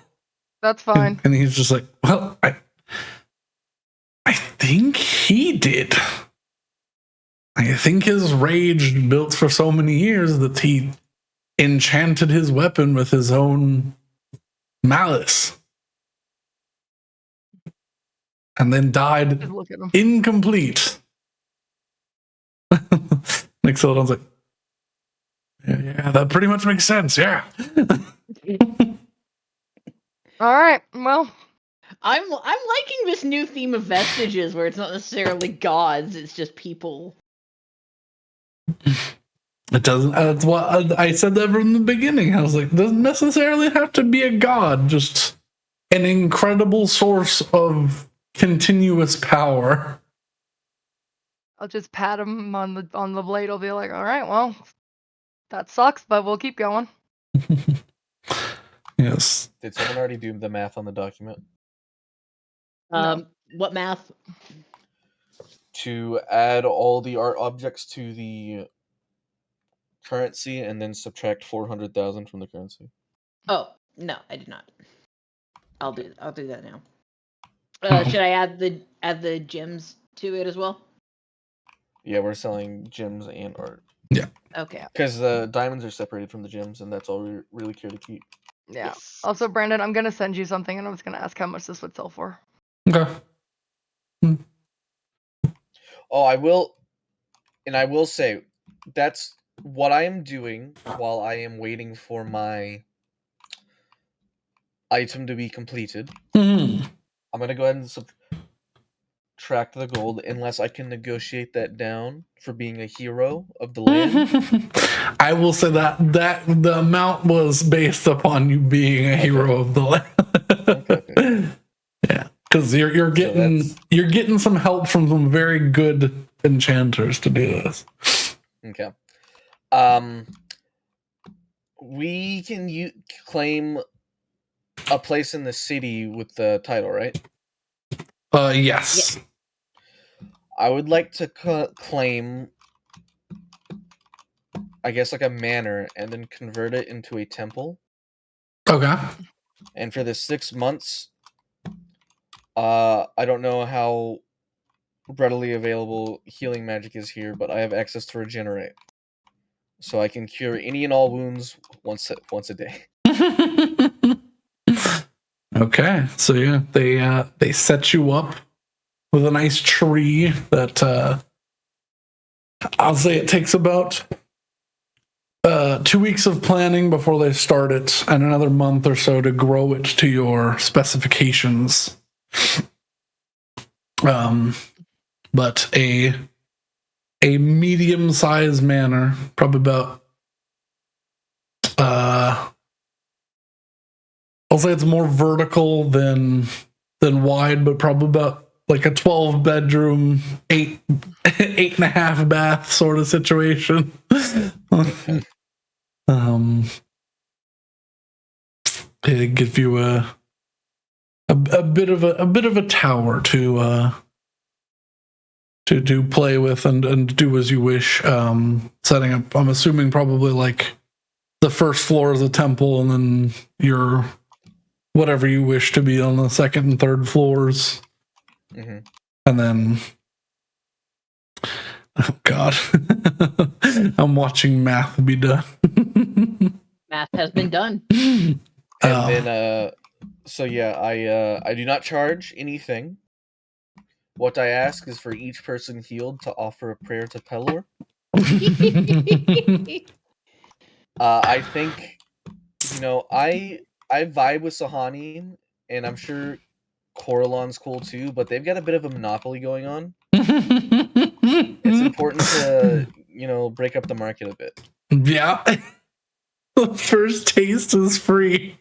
That's fine. And he's just like, well, I think he did. I think his rage built for so many years that he enchanted his weapon with his own malice. And then died incomplete. Xylodon's like, yeah, that pretty much makes sense, yeah. All right, well. I'm liking this new theme of vestiges where it's not necessarily gods, it's just people. It doesn't. That's what I said that from the beginning. I was like, it doesn't necessarily have to be a god, just an incredible source of continuous power. I'll just pat him on the blade. I'll be like, all right, well, that sucks, but we'll keep going. Yes. Did someone already do the math on the document? No. What math? To add all the art objects to the currency and then subtract 400,000 from the currency. Oh, no, I did not. I'll do that now. Oh. Should I add the gems to it as well? Yeah, we're selling gems and art. Yeah. Okay. Because the diamonds are separated from the gems, and that's all we really care to keep. Yeah. Yes. Also, Brandon, I'm gonna send you something, and I'm just gonna ask how much this would sell for. Okay. Oh, I will say, that's what I am doing while I am waiting for my item to be completed. Mhm. I'm going to go ahead and subtract the gold unless I can negotiate that down for being a hero of the land. I will say that the amount was based upon you being a hero of the land. Okay. Yeah, because you're getting some help from some very good enchanters to do this. Okay. We can claim a place in the city with the title, right? Yes. I would like to claim, I guess, like a manor, and then convert it into a temple. Okay. And for the 6 months, I don't know how readily available healing magic is here, but I have access to regenerate, so I can cure any and all wounds once a day. Okay, so yeah, they set you up with a nice tree that I'll say it takes about 2 weeks of planning before they start it, and another month or so to grow it to your specifications. But a medium-sized manor, probably about I'll say it's more vertical than wide, but probably about like a 12-bedroom, 8.5 bath sort of situation. It gives you a bit of a tower to play with and do as you wish. Setting up, I'm assuming probably like the first floor is a temple, and then your whatever you wish to be on the second and third floors. Mm-hmm. And then, oh God, I'm watching math be done. Math has been done. And then, so yeah, I do not charge anything. What I ask is for each person healed to offer a prayer to Pelor. I think, I vibe with Sahani, and I'm sure Coralon's cool too, but they've got a bit of a monopoly going on. It's important to, break up the market a bit. Yeah. The first taste is free.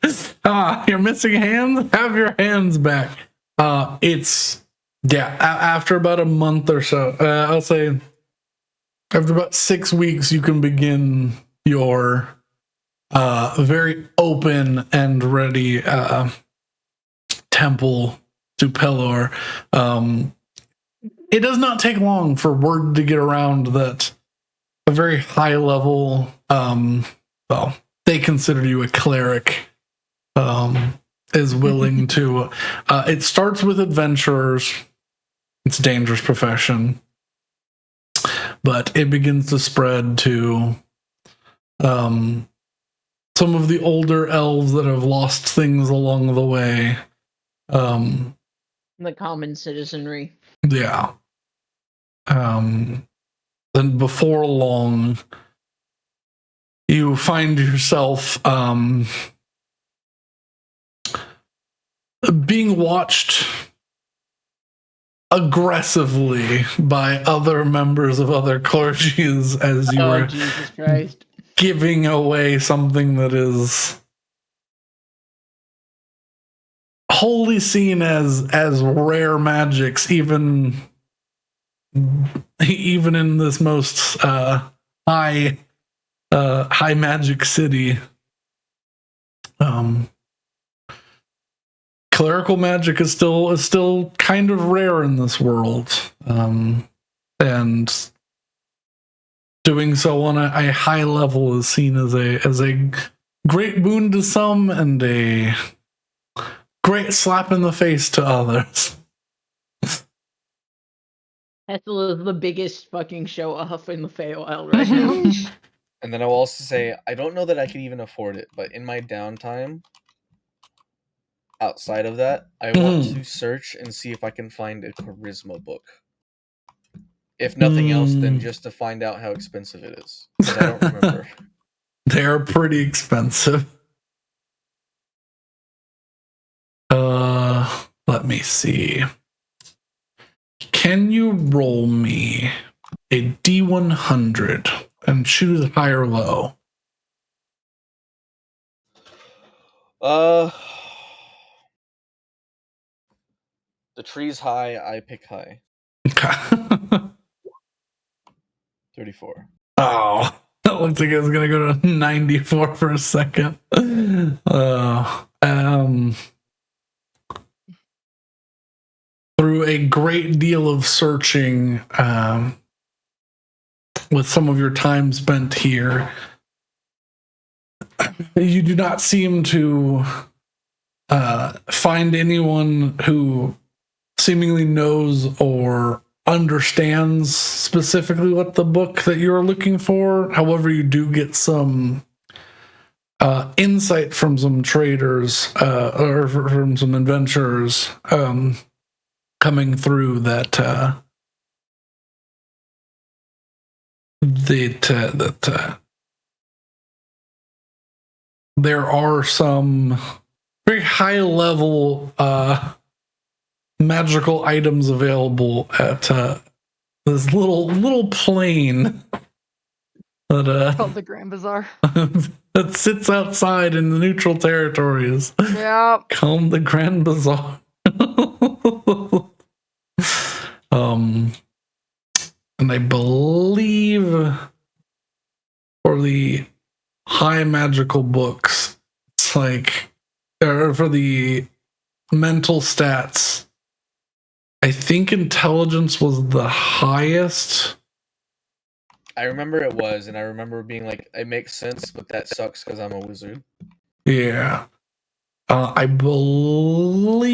You're missing hands? Have your hands back. After about a month or so, I'll say after about 6 weeks, you can begin your very open and ready temple to Pelor. It does not take long for word to get around that a very high level, they consider you a cleric, is willing to. It starts with adventurers. It's a dangerous profession, but it begins to spread to some of the older elves that have lost things along the way. The common citizenry. Yeah. Then before long, you find yourself being watched aggressively by other members of other clergies as you were Jesus Christ. giving away something that is wholly seen as rare magics, even in this most high magic city. Clerical magic is still kind of rare in this world, and doing so on a high level is seen as a great boon to some and a great slap in the face to others. Hessel is the biggest fucking show off in the Feywild right now. And then I will also say, I don't know that I could even afford it, but in my downtime, outside of that, I want to search and see if I can find a charisma book. If nothing else, then just to find out how expensive it is. Because I don't remember. They're pretty expensive. Let me see. Can you roll me a D100 and choose high or low? The tree's high, I pick high. Okay. 34. Oh, that looks like it was gonna go to 94 for a second. Through a great deal of searching, with some of your time spent here, you do not seem to find anyone who seemingly knows or understands specifically what the book that you're looking for. However, you do get some insight from some traders or from some adventurers coming through that there are some very high level magical items available at this little plane that Called the Grand Bazaar. that sits outside in the neutral territories. Yeah. Called the Grand Bazaar. And I believe for the high magical books, it's like, or for the mental stats, I think intelligence was the highest. I remember it was, and I remember being like, it makes sense, but that sucks because I'm a wizard. Yeah. I believe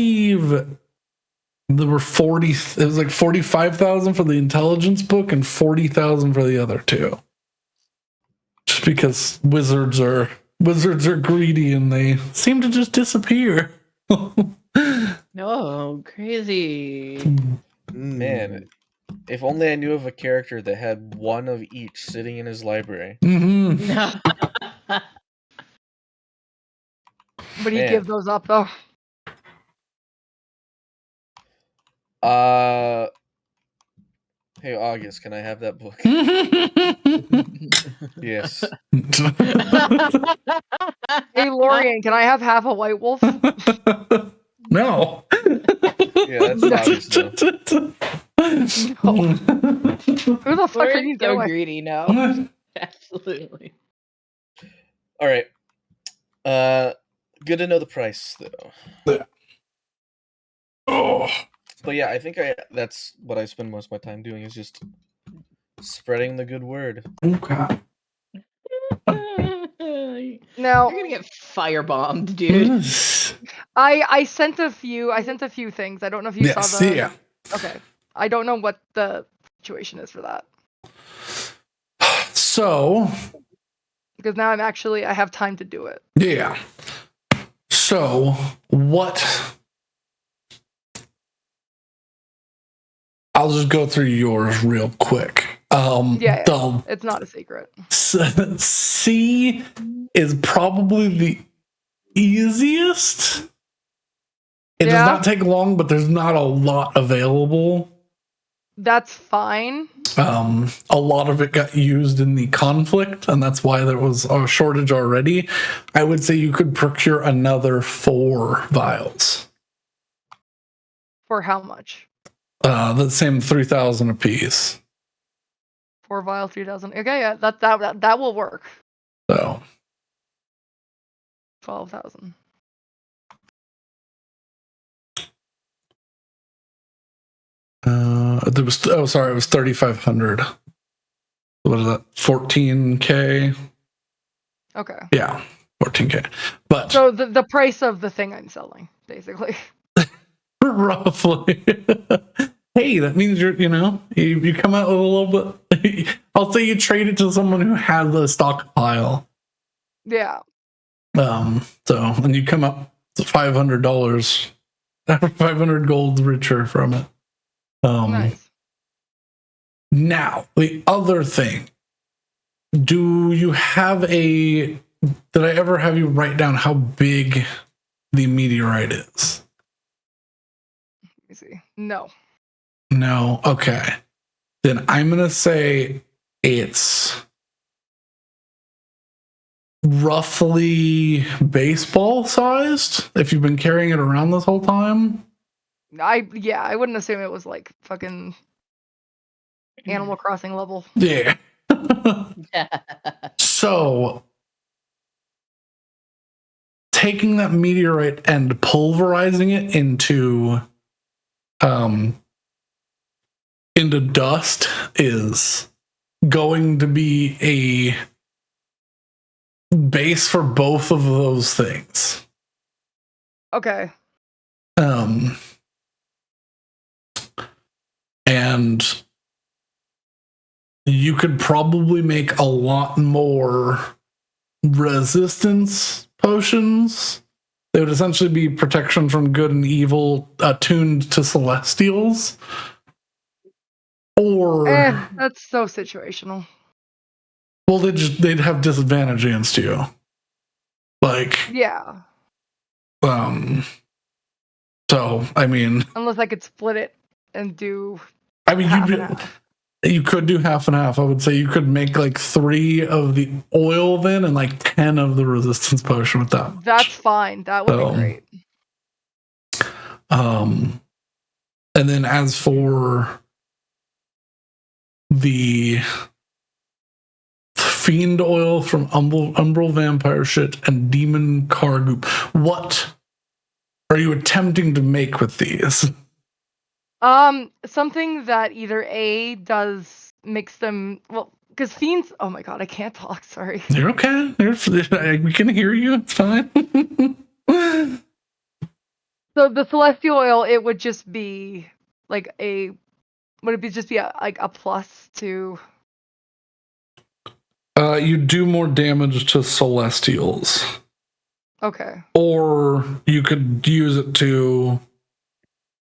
there were 40, it was like 45,000 for the intelligence book and 40,000 for the other two. Just because wizards are greedy and they seem to just disappear. No, crazy. Man, if only I knew of a character that had one of each sitting in his library. Mm-hmm. Would he give those up though? Hey August, can I have that book? Yes. Hey Lorian, can I have half a White Wolf? No. Yeah, that's obvious. No. Who the fuck are you so doing? greedy now. Absolutely. All right. Good to know the price though. Yeah. Oh. But yeah, I think that's what I spend most of my time doing is just spreading the good word. Okay. Now you're gonna get firebombed, dude. I sent a few things. I don't know if you saw the. Yeah. Okay. I don't know what the situation is for that. So. Because now I have time to do it. Yeah. So what? I'll just go through yours real quick. Yeah, it's not a secret. C is probably the easiest It does not take long, but there's not a lot available. That's fine. A lot of it got used in the conflict, and that's why there was a shortage already. I would say you could procure another 4 vials. For how much? The same 3,000 apiece. 4 vials, 3,000. Okay, yeah, that will work. So 12,000. There was it was 3,500. What is that? 14K. Okay. Yeah, 14K. But so the price of the thing I'm selling, basically. Roughly. Hey, that means you come out with a little bit. I'll say you trade it to someone who has a stockpile. Yeah. And you come up to $500, 500 gold richer from it. Nice. Now, the other thing. Do you have did I ever have you write down how big the meteorite is? Let me see. No. No. Okay. Then I'm going to say it's roughly baseball sized if you've been carrying it around this whole time. I wouldn't assume it was like fucking Animal Crossing level. Yeah. So taking that meteorite and pulverizing it into dust is going to be a base for both of those things. Okay. And you could probably make a lot more resistance potions. They would essentially be protection from good and evil attuned to celestials. Or that's so situational. Well, they'd have disadvantage against you. Like, yeah. So I mean, unless I could split it and do. I mean, you could do half and half. I would say you could make like 3 of the oil then and like 10 of the resistance potion with that. That's fine. That would be great. And then as for the fiend oil from umbral vampire shit and demon car goop, what are you attempting to make with these? Something that either A does makes them because fiends. Oh my god, I can't talk. Sorry. You're okay. We can hear you. It's fine. So the celestial oil, it would just be like would it be just be a plus to? You do more damage to celestials. Okay. Or you could use it to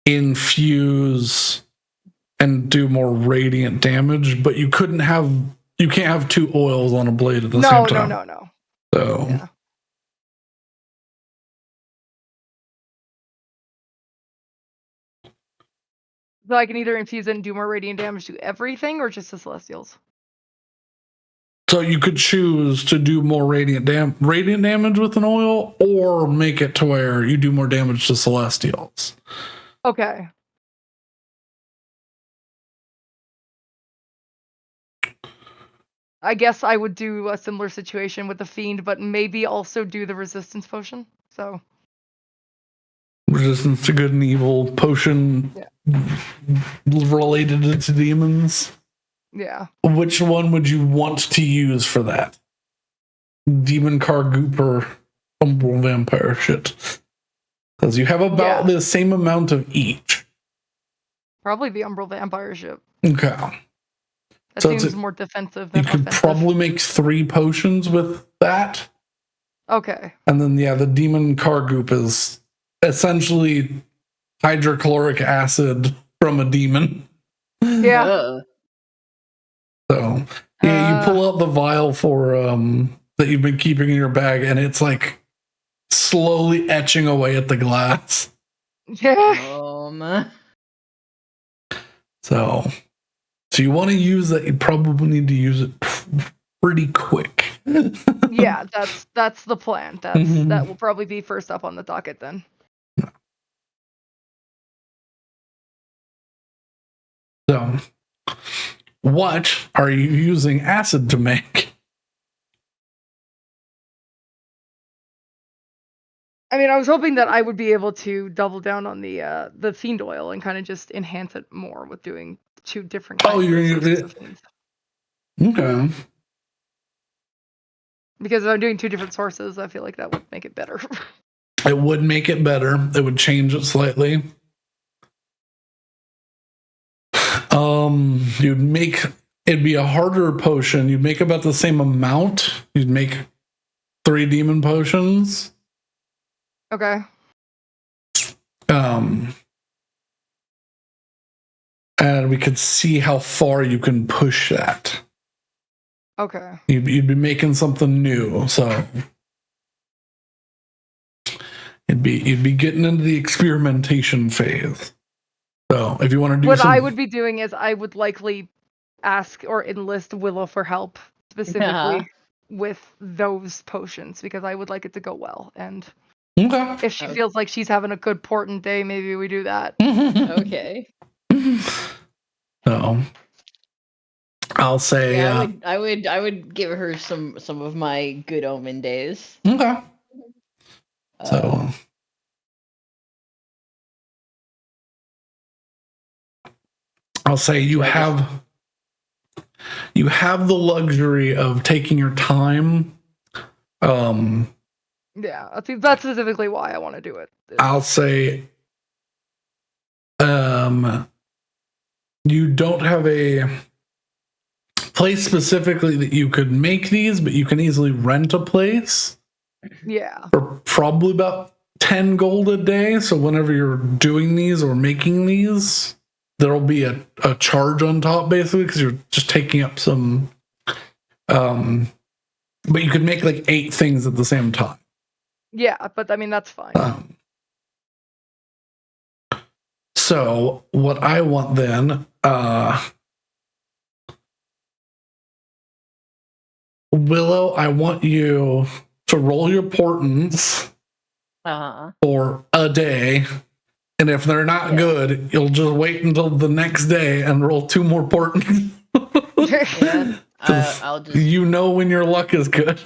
infuse and do more radiant damage, but you can't have 2 oils on a blade at the same time. No. So yeah. So I can either infuse it and do more radiant damage to everything or just the celestials. So you could choose to do more radiant damage with an oil, or make it to where you do more damage to celestials. Okay. I guess I would do a similar situation with the fiend, but maybe also do the resistance potion. So resistance to good and evil potion related to demons. Yeah. Which one would you want to use for that? Demon car goop or umbral vampire shit? Because you have about the same amount of each. Probably the umbral vampire ship. Okay. That seems more defensive than offensive. You could probably make 3 potions with that. Okay. And then the demon car goop is essentially hydrochloric acid from a demon. Yeah. So you pull out the vial for that you've been keeping in your bag, and it's like slowly etching away at the glass. Yeah. So you want to use that, you probably need to use it pretty quick. Yeah, that's the plan. That Mhm. will probably be first up on the docket then. So, what are you using acid to make? I mean, I was hoping that I would be able to double down on the fiend oil and kind of just enhance it more with doing 2 different kinds of sources of fiends. Okay. Because if I'm doing 2 different sources, I feel like that would make it better. It would make it better. It would change it slightly. You'd make it'd be a harder potion. You'd make about the same amount. You'd make 3 demon potions. Okay. And we could see how far you can push that. Okay. You'd be making something new, so you'd be getting into the experimentation phase. So if you want to do what I would be doing is I would likely ask or enlist Willow for help specifically with those potions because I would like it to go well. And okay. if she feels like she's having a good important day, maybe we do that. Okay. So I'll say Yeah, I would give her some of my good omen days. okay. So I'll say you have the luxury of taking your time. Yeah, that's specifically why I want to do it. I'll say you don't have a place specifically that you could make these, but you can easily rent a place. Yeah. For probably about 10 gold a day. So whenever you're doing these or making these, there'll be a charge on top basically because you're just taking up some but you could make like 8 things at the same time. Yeah, but I mean that's fine. So what I want then, Willow, I want you to roll your portents for a day. And if they're not good, you'll just wait until the next day and roll 2 more portents. Yeah, I'll just. You know when your luck is good.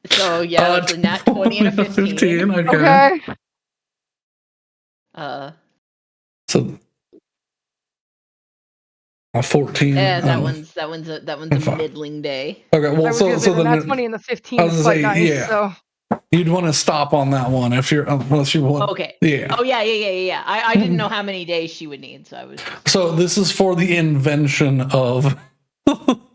So yeah, it's a nat 20 and a 15. Okay. So a 14. Yeah, that one's a middling day. Okay, well, so the then nat 20 and the 15 is quite nice. Yeah. So you'd want to stop on that one if you're unless you want. Okay. Yeah. Oh yeah. I didn't know how many days she would need, so I was. So this is for the invention of.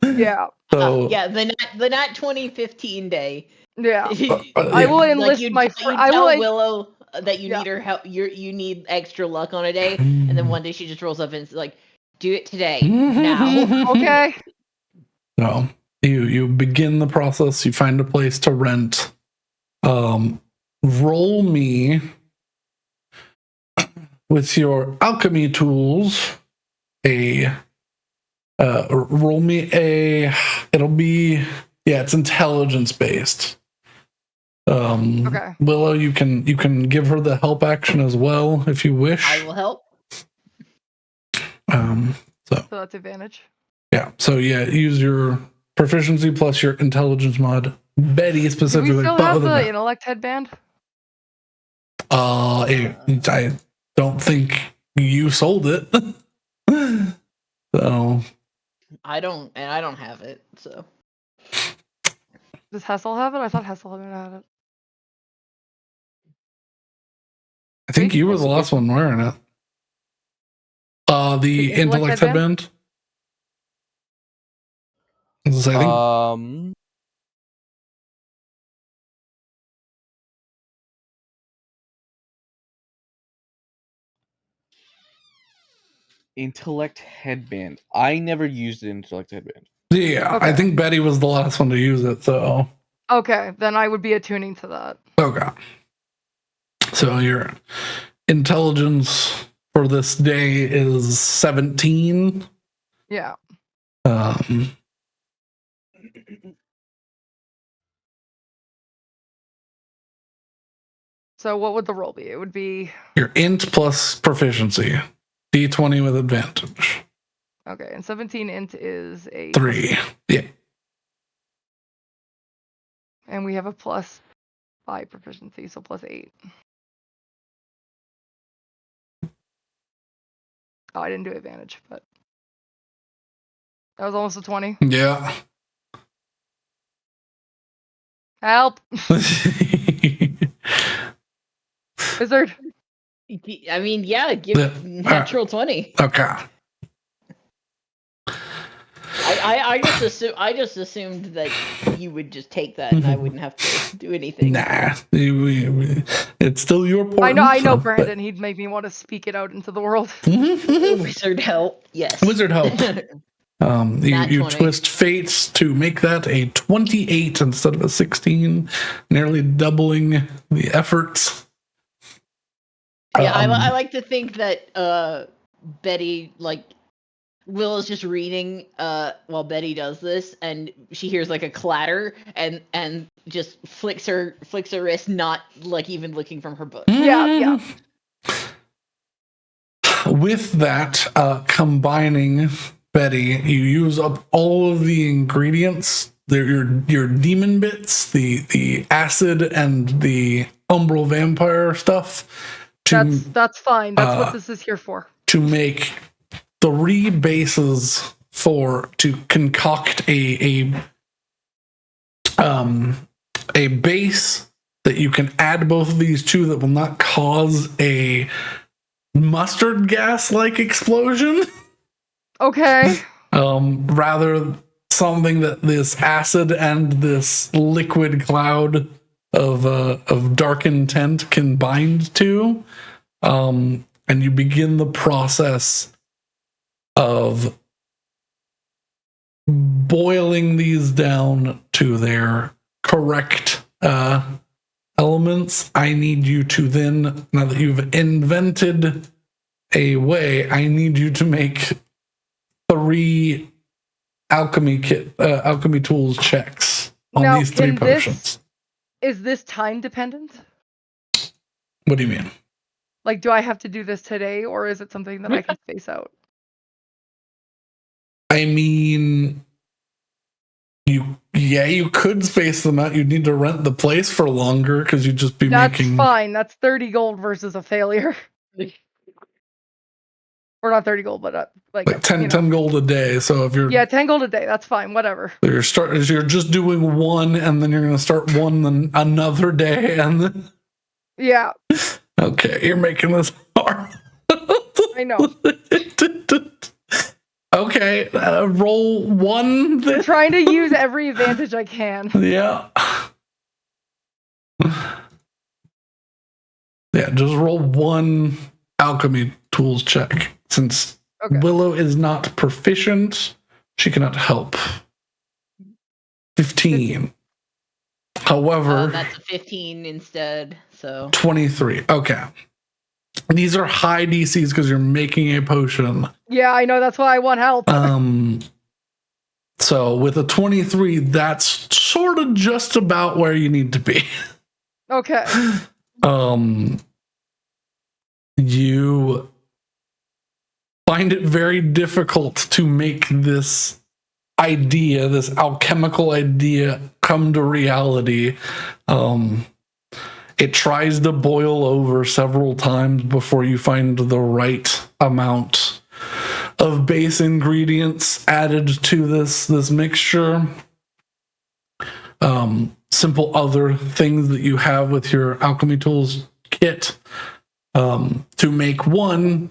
Yeah. So yeah, the nat 2015 day. Yeah. I will enlist you tell Willow that you need her help. You need extra luck on a day, and then one day she just rolls up and it's like, do it today now. Okay. So you begin the process. You find a place to rent. Roll me with your alchemy tools. Roll me it'll be it's intelligence based. Okay. Willow, you can give her the help action as well if you wish. I will help. So that's advantage. Yeah. So use your proficiency plus your intelligence mod. Betty specifically. Do we still have the intellect headband? I don't think you sold it. So I don't have it. So does Hessel have it? I thought Hessel had it. I think you were the last one wearing it. The intellect headband. Intellect headband. I never used an intellect headband. Yeah, okay. I think Betty was the last one to use it, so. Okay, then I would be attuning to that. Okay. So intelligence for this day is 17. Yeah. So what would the roll be? It would be Your int plus proficiency. D20 with advantage. okay, and 17 int is a 3. Yeah. and we have a plus 5 proficiency, so plus 8. Oh, I didn't do advantage, but that was almost a 20. Yeah. Help! Wizard. I mean, yeah, give natural 20. Okay. I just assumed that you would just take that and I wouldn't have to do anything. Nah. It's still your portion. I know, Brandon. He'd make me want to speak it out into the world. Wizard help. Yes. Wizard help. You twist fates to make that a 28 instead of a 16, nearly doubling the efforts. Yeah, I like to think that Betty, like, Will is just reading while Betty does this, and she hears like a clatter, and just flicks her wrist, not like even looking from her book. Yeah. With that, combining Betty, you use up all of the ingredients. Your demon bits, the acid and the umbral vampire stuff. That's fine. That's what this is here for. To make 3 bases to concoct a base that you can add both of these to that will not cause a mustard gas like explosion. Okay. Rather something that this acid and this liquid cloud of dark intent can bind to. And you begin the process of boiling these down to their correct elements. I need you to then, now that you've invented a way, I need you to make 3 alchemy tools checks on now, these 3 potions. Is this time dependent? What do you mean? Like, do I have to do this today, or is it something that I can space out? I mean, you could space them out. You'd need to rent the place for longer because you'd just be making. That's fine. That's 30 gold versus a failure. Or not 30 gold, but like 10 gold a day. So if you're 10 gold a day, that's fine. Whatever. You're just doing one, and then you're going to start one then another day, and then yeah. Okay, you're making this hard. I know. Okay, roll 1. I'm trying to use every advantage I can. Yeah. Yeah, just roll 1 alchemy tools check. Since Willow is not proficient, she cannot help. 15. However, that's a 15 instead, so 23. Okay. These are high DCs because you're making a potion. Yeah, I know. That's why I want help. So with a 23, that's sort of just about where you need to be. Okay. You find it very difficult to make this idea, this alchemical idea, come to reality. It tries to boil over several times before you find the right amount of base ingredients added to this mixture. Simple other things that you have with your alchemy tools kit to make 1,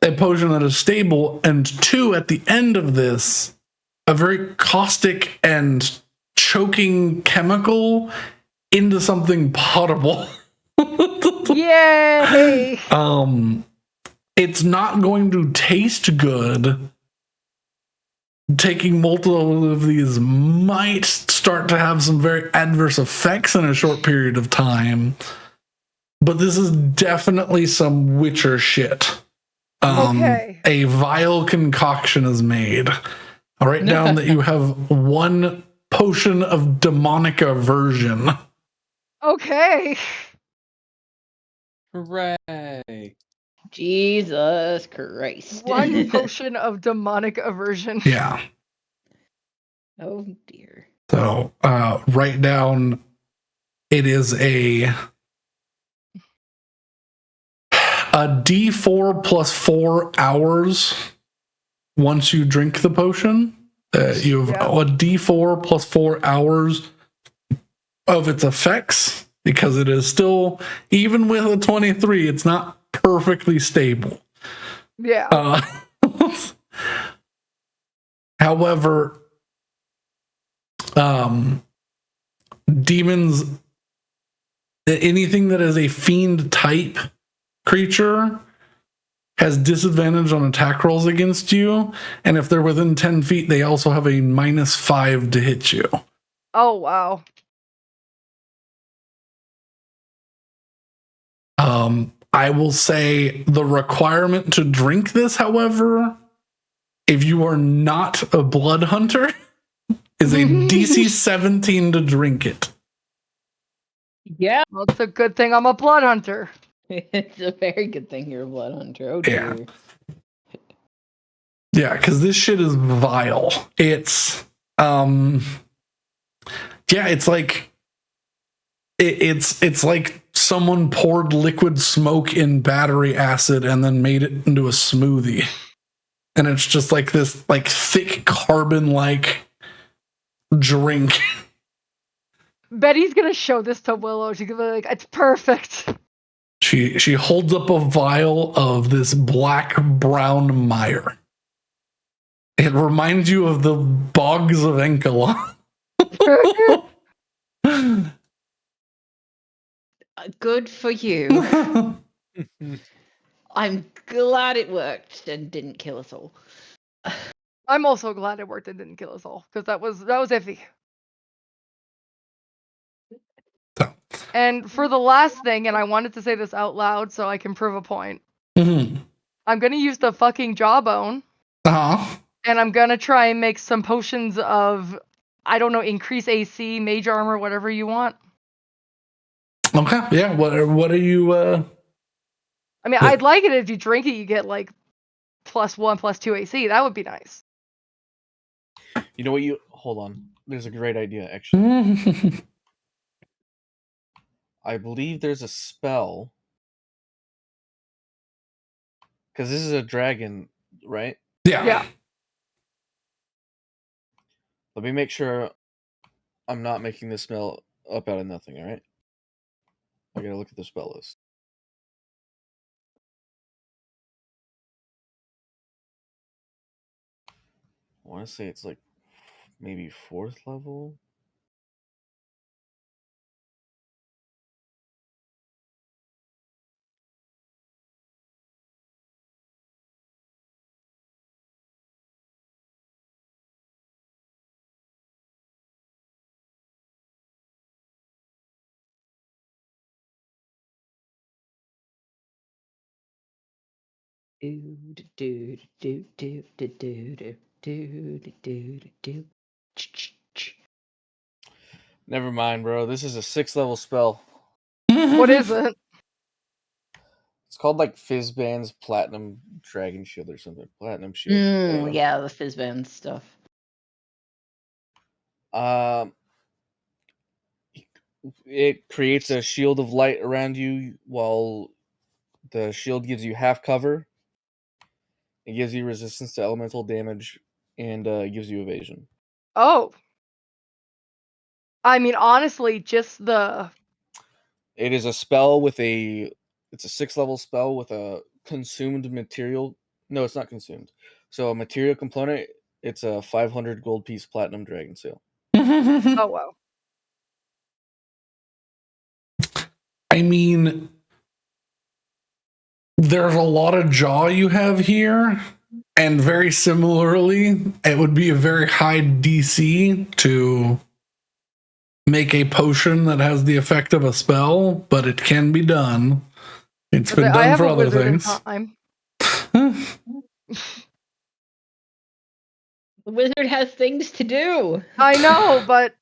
a potion that is stable, and 2, at the end of this, a very caustic and choking chemical into something potable. Yay! It's not going to taste good. Taking multiple of these might start to have some very adverse effects in a short period of time. but this is definitely some Witcher shit. Okay. A vile concoction is made. I'll write down that you have 1 potion of demonic aversion. Okay. Hooray! Jesus Christ. 1 potion of demonic aversion. Yeah. Oh dear. So write down it is a D4 plus 4 hours once you drink the potion. You have a D4 plus 4 hours of its effects, because it is still, even with a 23, it's not perfectly stable. Yeah. However, demons, anything that is a fiend type creature has disadvantage on attack rolls against you, and if they're within 10 feet, they also have a -5 to hit you. Oh, wow. I will say the requirement to drink this, however, if you are not a blood hunter, is a DC 17 to drink it. Yeah. Well, it's a good thing I'm a blood hunter. It's a very good thing you're a blood hunter. Oh dear. Yeah, because this shit is vile. It's it's like it's like someone poured liquid smoke in battery acid and then made it into a smoothie. And it's just like this like thick carbon like drink. Betty's gonna show this to Willow. She's gonna be like, it's perfect. She holds up a vial of this black brown mire. It reminds you of the bogs of Enkalon. Good for you. I'm glad it worked and didn't kill us all. I'm also glad it worked and didn't kill us all, because that was iffy. And for the last thing, and I wanted to say this out loud so I can prove a point. Mm-hmm. I'm gonna use the fucking jawbone. Uh-huh. And I'm gonna try and make some potions of, I don't know, increase AC, mage armor, whatever you want. Okay, yeah. What are you? I mean, I'd like it if you drink it, you get like +1, +2 AC. That would be nice. You know what? Hold on. There's a great idea, actually. I believe there's a spell, because this is a dragon, right? Yeah. Let me make sure I'm not making this spell up out of nothing. All right. I gotta look at the spell list. I want to say it's like maybe 4th level. Never mind, bro. This is a 6th level spell. What is it? It's called like Fizzband's Platinum Dragon Shield or something. Platinum Shield. Yeah, the Fizzband stuff. It creates a shield of light around you while the shield gives you half cover. It gives you resistance to elemental damage and gives you evasion. Oh. I mean, honestly, just the... It is a spell with a... It's a 6th level spell with a consumed material... No, it's not consumed. So a material component, it's a 500 gold piece platinum dragon seal. Oh, wow. I mean, there's a lot of jaw you have here, and very similarly, it would be a very high DC to make a potion that has the effect of a spell, but it can be done. It's been I done have for a other wizard in things. time. The wizard has things to do. I know, but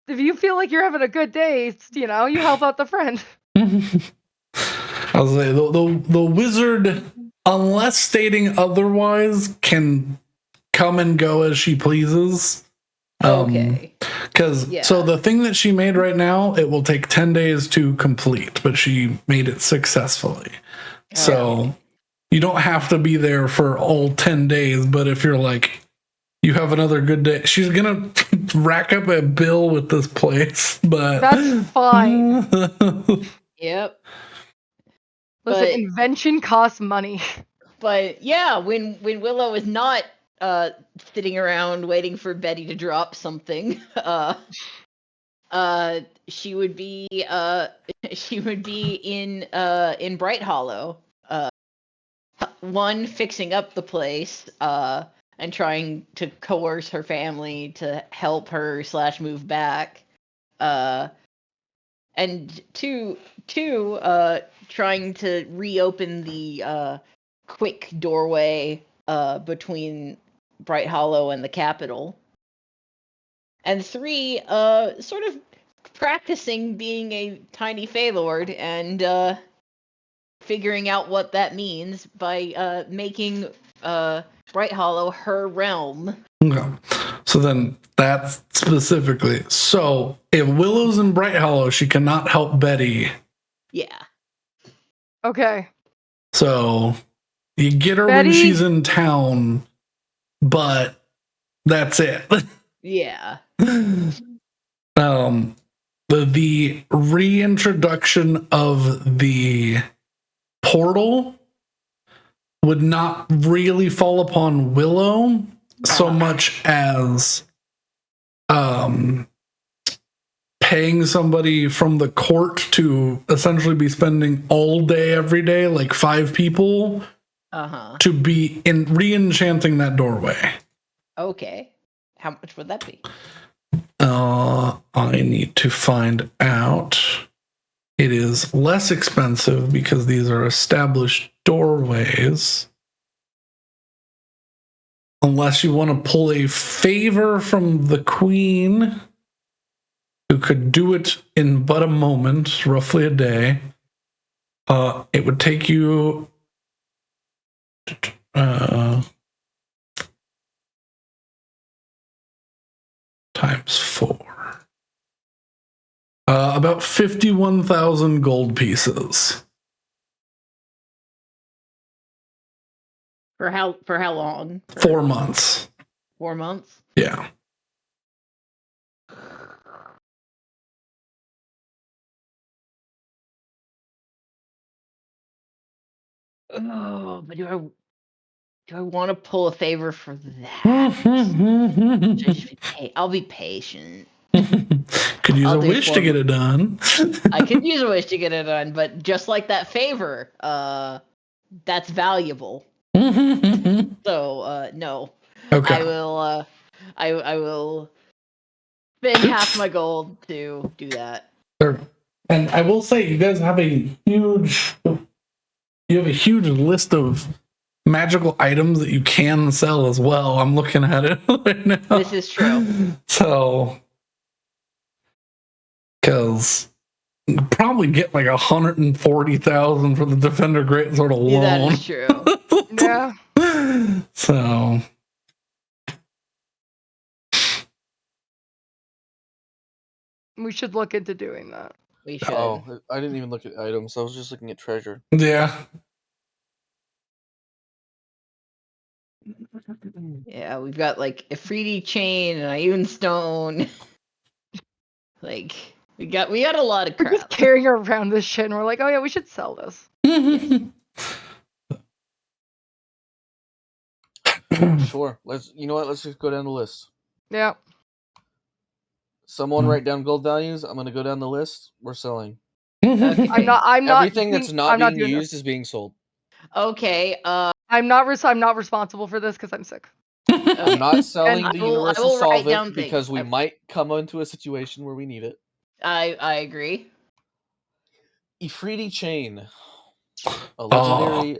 if you feel like you're having a good day, it's, you help out the friend. I'll say the wizard, unless stating otherwise, can come and go as she pleases. Okay. Because so the thing that she made right now, it will take 10 days to complete, but she made it successfully. So you don't have to be there for all 10 days, but if you're like, you have another good day, she's gonna rack up a bill with this place, but That's fine. Yep. Listen, invention costs money. But yeah, when Willow is not sitting around waiting for Betty to drop something, she would be in Bright Hollow, one, fixing up the place, and trying to coerce her family to help her / move back, and two, trying to reopen the quick doorway between Bright Hollow and the capital. And 3, sort of practicing being a tiny Feylord and figuring out what that means by making Bright Hollow her realm. Okay. So then that's specifically. So if Willow's in Bright Hollow, she cannot help Betty. Yeah. Okay. So you get her Betty? when she's in town, but that's it. Yeah. The reintroduction of the portal would not really fall upon Willow so much as paying somebody from the court to essentially be spending all day every day, like 5 people, to be re-enchanting that doorway. Okay. How much would that be? I need to find out. It is less expensive because these are established doorways. Unless you want to pull a favor from the queen, who could do it in but a moment, roughly a day. It would take you times 4. About 51,000 gold pieces. For how long? 4 months. 4 months? Yeah. Oh, but do I want to pull a favor for that? I'll be patient. Could use a wish to get it done. I could use a wish to get it done, but just like that favor, that's valuable. So no. Okay. I will spend half my gold to do that. Sure. And I will say, you guys have a huge list of magical items that you can sell as well. I'm looking at it right now. This is true. So, because you could probably get like 140,000 for the Defender Greatsword alone. Yeah, that is true. Yeah. So, We should look into doing that. We should. Oh, I didn't even look at items. I was just looking at treasure. yeah. Yeah, we've got like a 3D chain and Iron Stone. Like we got a lot of We're crap. just carrying around this shit, and we're like, oh yeah, we should sell this. Sure. Let's just go down the list. Yeah. Someone write down gold values. I'm gonna go down the list. We're selling. Okay. I'm not. Everything that's not being doing used this. is being sold. Okay. I'm not responsible for this because I'm sick. I'm not selling I the will universal write down solvent because we things. might come into a situation where we need it. I agree. Ifriti chain, a legendary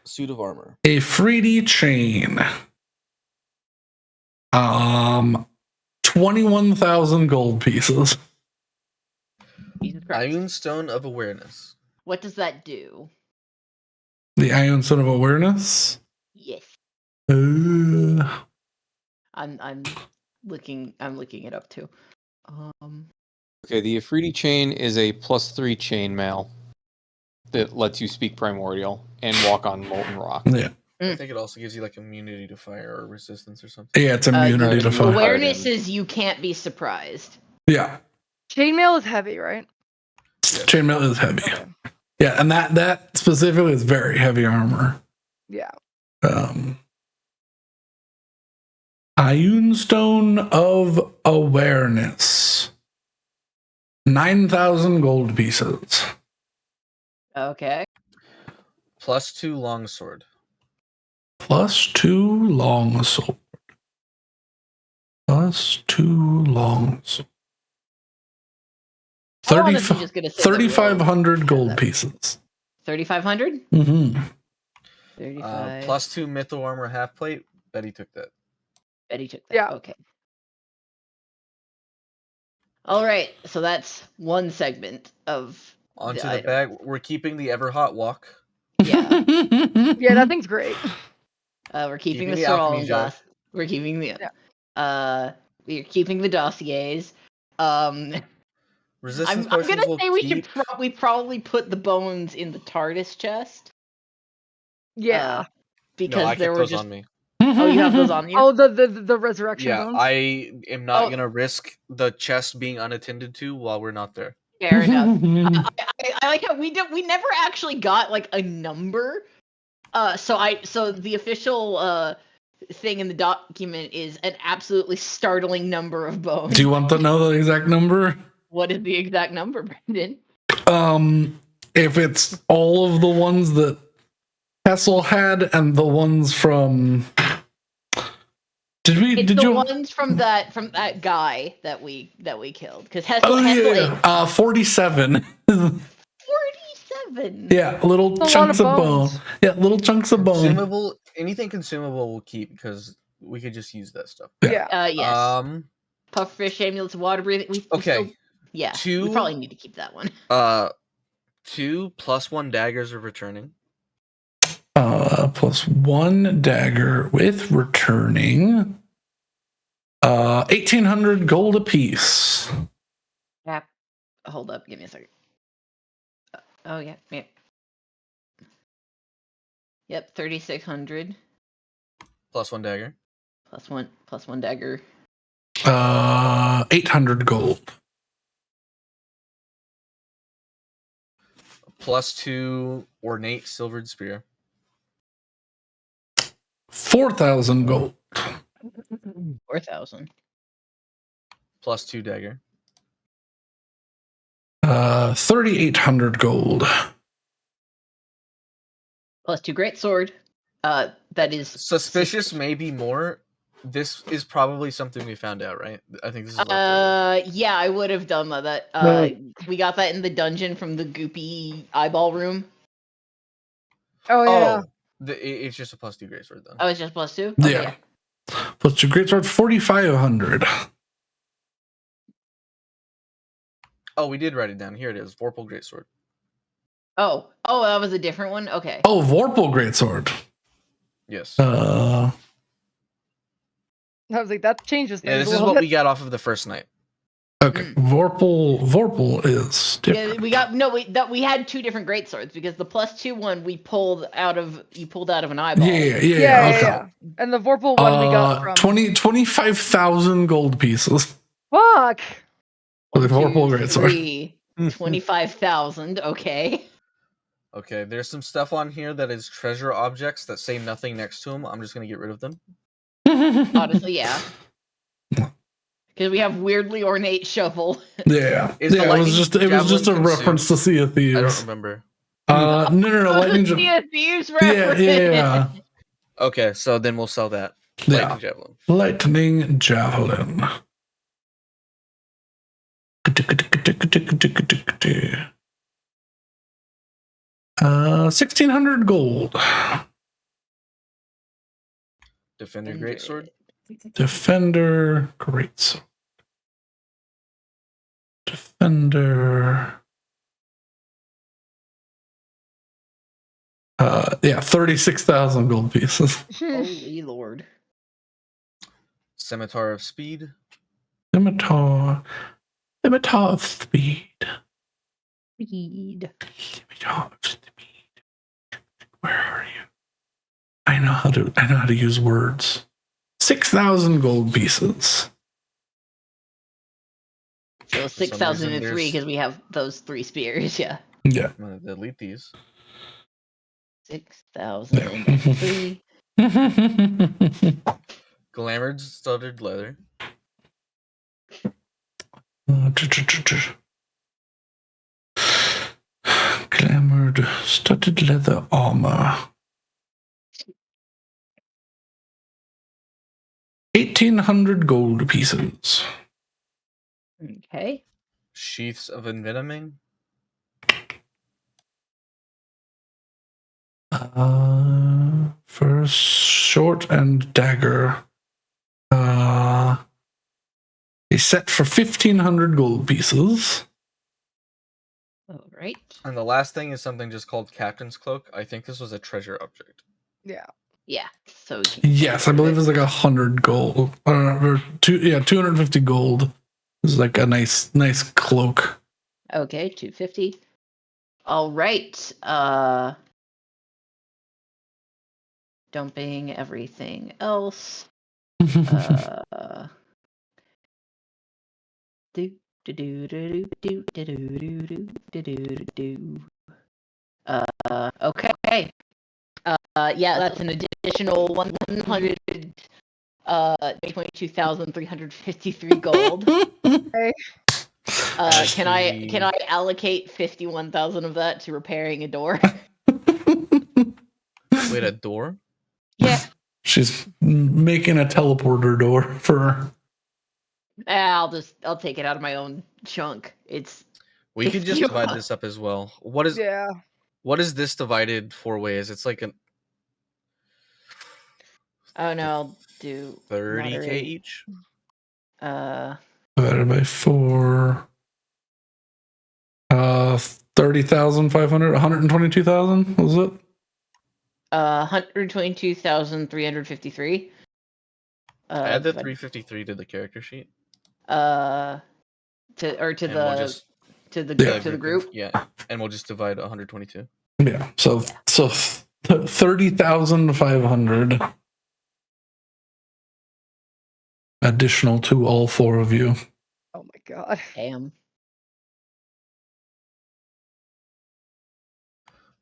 suit of armor. A Ifriti chain. 21,000 gold pieces. Jesus Christ. Ion Stone of Awareness. What does that do? The Ion Stone of Awareness. Yes. I'm looking it up too. Okay, the Ifriti chain is a +3 chainmail that lets you speak primordial and walk on molten rock. Yeah. I think it also gives you like immunity to fire or resistance or something. Yeah, it's immunity to fire. Awareness is you can't be surprised. Yeah. Chainmail is heavy, right? Yes. Chainmail is heavy. Okay. Yeah, and that specifically is very heavy armor. Yeah. Ion Stone of Awareness. 9,000 gold pieces. Okay. +2 longsword. +2 longsword. +2 longsword. I'm honestly just gonna say 3,500 gold pieces. 3,500? Mm-hmm. 35. +2 mytho armor half plate. Betty took that. Betty took that. Yeah. Okay. All right. So that's one segment of Onto the item. bag. We're keeping the ever hot walk. Yeah. Yeah, that thing's great. We're keeping Keeping the the alchemy Sorrel jug. We're keeping the Yeah. we're keeping the dossiers. Resistance I'm potions gonna will say we keep. should we probably put the bones in the TARDIS chest. Yeah. Because No, I there kept were those just on me. Oh, you have those on you? Oh, the resurrection Yeah, bones. I am not Oh. gonna risk the chest being unattended to while we're not there. Fair enough. I like how we never actually got like a number. So the official thing in the document is an absolutely startling number of bones. Do you want to know the exact number? What is the exact number, Brendan? If it's all of the ones that Hessel had and the ones from It's did the you ones from that guy that we killed because Oh Hessel yeah, 47. 47. Yeah, little That's a chunks lot of of bone. bones. Yeah, little chunks of bone. Consumable, anything consumable we'll keep because we could just use that stuff. Yeah. Yes. Pufferfish, amulets, water breathing. We Okay. still, we probably need to keep that one. 2 +1 daggers are returning. +1 dagger with returning. 1,800 gold apiece. Yeah. Hold up, give me a second. Oh yeah. Yep, 3,600 +1 dagger. plus one dagger. 800 gold. +2 ornate silvered spear. 4,000 gold. 4,000. +2 dagger. 3,800 gold. Plus 2 great sword. That is Suspicious, maybe more. This is probably something we found out, right? I think this is leftover. Yeah, I would have done that. We got that in the dungeon from the goopy eyeball room. Oh yeah. It's just a +2 greatsword then. Oh, it's just plus 2? Yeah. Okay. +2 greatsword, 4,500. Oh, we did write it down. Here it is. Vorpal greatsword. Oh, that was a different one? Okay. Oh, Vorpal greatsword. Yes. I was like, that changes things. Yeah, this a is little what bit. we got off of the first night. Okay, Vorpal is different. Yeah, we had two different great swords because the +2 one you pulled out of an eyeball. Yeah. Okay. Yeah. And the Vorpal one we got from 25,000 gold pieces. Fuck. With One, Vorpal two, greatsword. 3, 25,000. Okay. Okay, there's some stuff on here that is treasure objects that say nothing next to them. I'm just gonna get rid of them. Honestly, yeah. Because we have weirdly ornate shovel. Yeah. Is the it was lightning just a javelin reference to Sea of I Thieves. don't remember. No, lightning Sea javelin. of Thieves reference. Yeah. Okay, so then we'll sell that. Yeah. Lightning javelin. Lightning javelin. $1,600 gold. Defender Greatsword. Defender Greatsword. Defender. Yeah, 36,000 gold pieces. Holy Lord. Scimitar of Speed. Scimitar of Speed. Speed. Scimitar of Speed. Where are you? I know how to use words. 6,000 gold pieces. So 6,003 because we have those 3 spears, yeah. Yeah. I'm gonna delete these. 6,003. Glamored studded leather. Glamored studded leather armor. 1,800 gold pieces. Okay. Sheaths of Envenoming. For sword and dagger. A set for 1,500 gold pieces. All right. And the last thing is something just called Captain's Cloak. I think this was a treasure object. Yeah. Yeah. So we can Yes, I believe it's like 100 gold. Or 250 gold. It's like a nice cloak. Okay, 250. All right. Dumping everything else. Okay. Yeah, that's an additional 100 22,353 gold. Okay. Can I allocate 51,000 of that to repairing a door? Wait, a door? Yeah. She's making a teleporter door for. I'll take it out of my own chunk. We could just 51. divide this up as well. What is this divided 4 ways? It's like an Oh no, I'll do 30k moderate. each. Divided by 4. 30,500, 122,000, was it? 122,353. Add the 353 to the character sheet. To the group. Yeah, and we'll just divide 122. Yeah. So 30,500 additional to all 4 of you. Oh my god. Damn.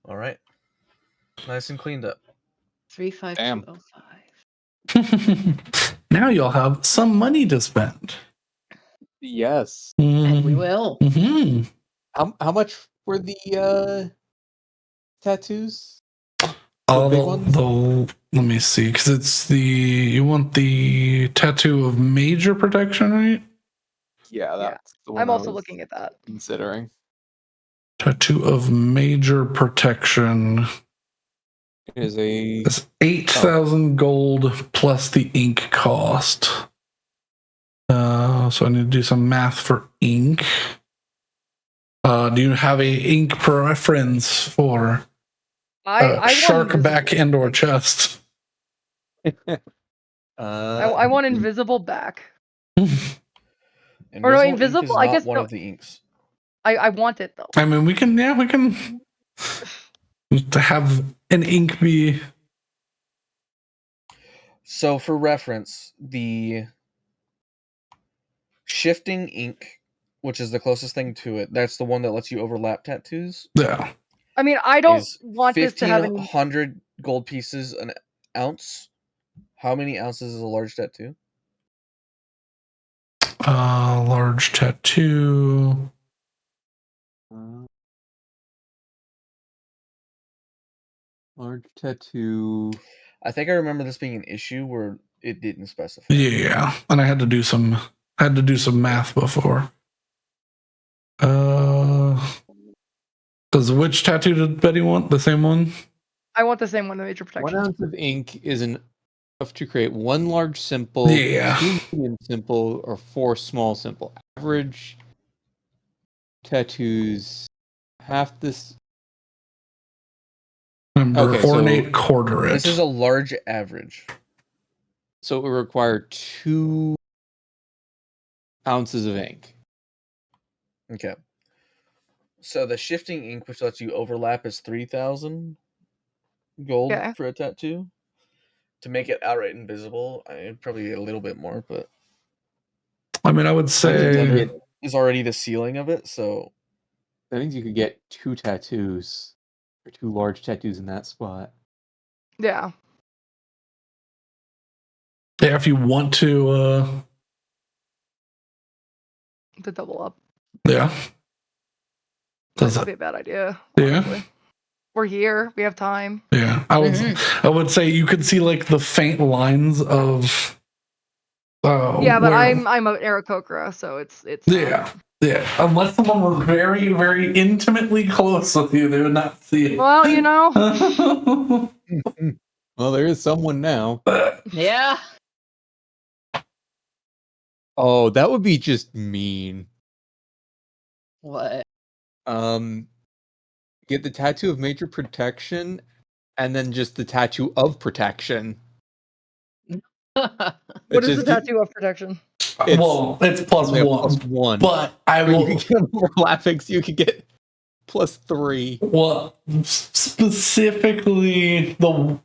All right. Nice and cleaned up. 35205. Now you'll have some money to spend. Yes. And we will. Mm-hmm. How much were the tattoos? The big ones? Let me see, because it's you want the tattoo of major protection, right? Yeah, that's the one I'm also I was looking at that. considering. Tattoo of major protection It is is 8,000 gold plus the ink cost. So I need to do some math for ink. Do you have a ink preference for I shark want back and or chest? I want invisible back. Invisible Or no, ink invisible. is I not guess one no. of the inks. I want it though. I mean, we can to have an ink be. So for reference, the shifting ink, which is the closest thing to it, that's the one that lets you overlap tattoos. Yeah. I mean, I don't want this to have any 1,500 gold pieces an ounce. How many ounces is a large tattoo? Large tattoo. Large tattoo. I think I remember this being an issue where it didn't specify. Yeah, and I had to do some math before. Does which tattoo did Betty want? The same one? I want the same one, the major 1 protection. ounce of ink is enough to create 1 large simple, Yeah. 2 medium simple, or 4 small simple. Average tattoos half this. Remember, Okay, so- ornate quarter it. This is a large average. So it would require 2 ounces of ink. Okay. So the shifting ink, which lets you overlap, is 3,000 gold Okay. for a tattoo. To make it outright invisible, probably a little bit more, but I mean, I would say 1,500 is already the ceiling of it. So That means you could get 2 tattoos, or 2 large tattoos in that spot. Yeah. yeah, if you want to, To double up. yeah. That Does would it? be a bad idea. Yeah. Honestly. We're here. We have time. Yeah, I would say you could see like the faint lines of. Yeah, but where- I'm an Aarakocra, so it's Yeah, yeah. Unless someone was very, very intimately close with you, they would not see it. Well, you know. Well, there is someone now. Yeah. Oh, that would be just mean. What? Get the tattoo of major protection, and then just the tattoo of protection. What It's is the just- tattoo of protection? Well, it's plus Only a one, +1. but I Or you will. could get overlapping, so you could get +3. Well, specifically the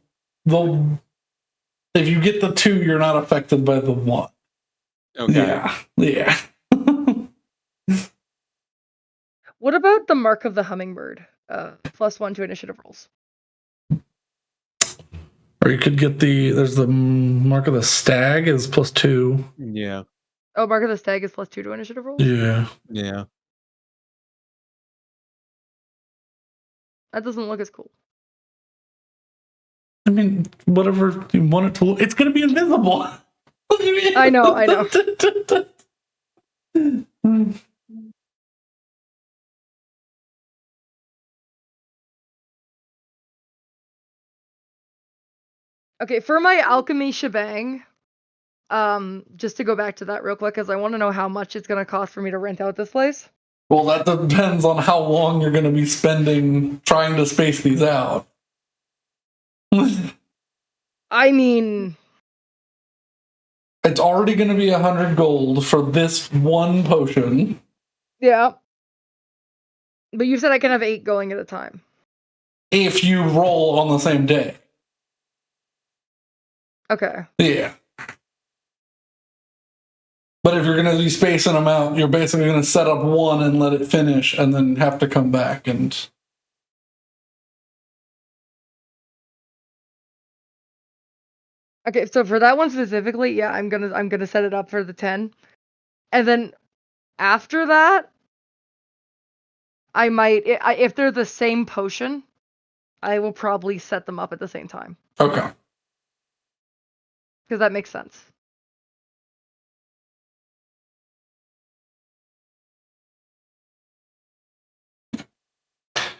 if you get the 2, you're not affected by the 1. Okay. Yeah. What about the mark of the hummingbird? +1 to initiative rolls. Or you could get there's the mark of the stag is +2. Yeah. Oh, mark of the stag is +2 to initiative rolls? Yeah. Yeah. That doesn't look as cool. I mean, whatever you want it to look, it's going to be invisible. I know. Okay, for my alchemy shebang, just to go back to that real quick, because I want to know how much it's going to cost for me to rent out this place. Well, that depends on how long you're going to be spending trying to space these out. I mean, It's already going to be 100 gold for this one potion. yeah. But you said I can have 8 going at a time. If you roll on the same day. Okay. Yeah. But if you're going to be spacing them out, you're basically going to set up one and let it finish and then have to come back and... Okay, so for that one specifically, yeah, I'm gonna set it up for the 10. And then after that, I might if they're the same potion, I will probably set them up at the same time. Okay. Because that makes sense.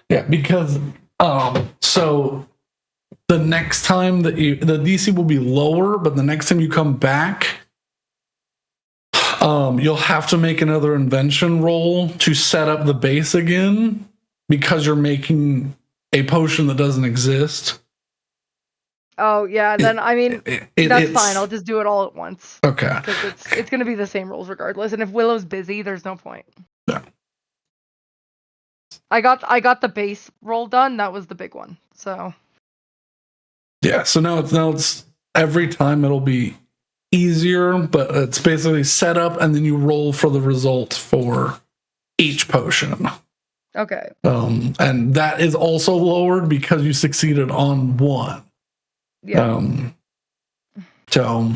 Yeah, because so the next time that the DC will be lower, but the next time you come back, you'll have to make another invention roll to set up the base again because you're making a potion that doesn't exist. Oh yeah, then I mean that's it's fine. I'll just do it all at once. Okay. Because it's gonna be the same rules regardless. And if Willow's busy, there's no point. Yeah. I got the base roll done. That was the big one. So Yeah, so now it's every time it'll be easier, but it's basically set up and then you roll for the result for each potion. okay. And that is also lowered because you succeeded on one. Yeah. So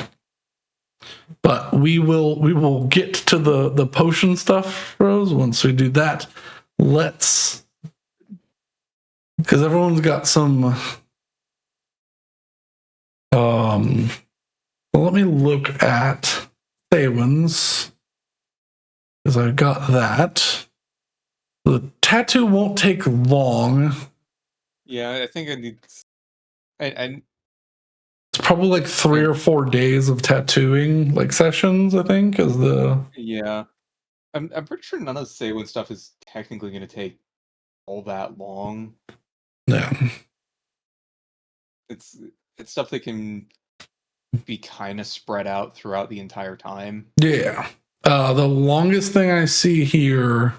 but we will get to the potion stuff, Rose, once we do that. Let's, because everyone's got some well, let me look at Theywin's, because I've got that. The tattoo won't take long. Yeah, I think I need. I It's probably like 3 or 4 days of tattooing, like sessions, I think, is the. yeah. I'm pretty sure none of the Seywin stuff is technically going to take all that long. Yeah. It's stuff that can be kind of spread out throughout the entire time. Yeah. The longest thing I see here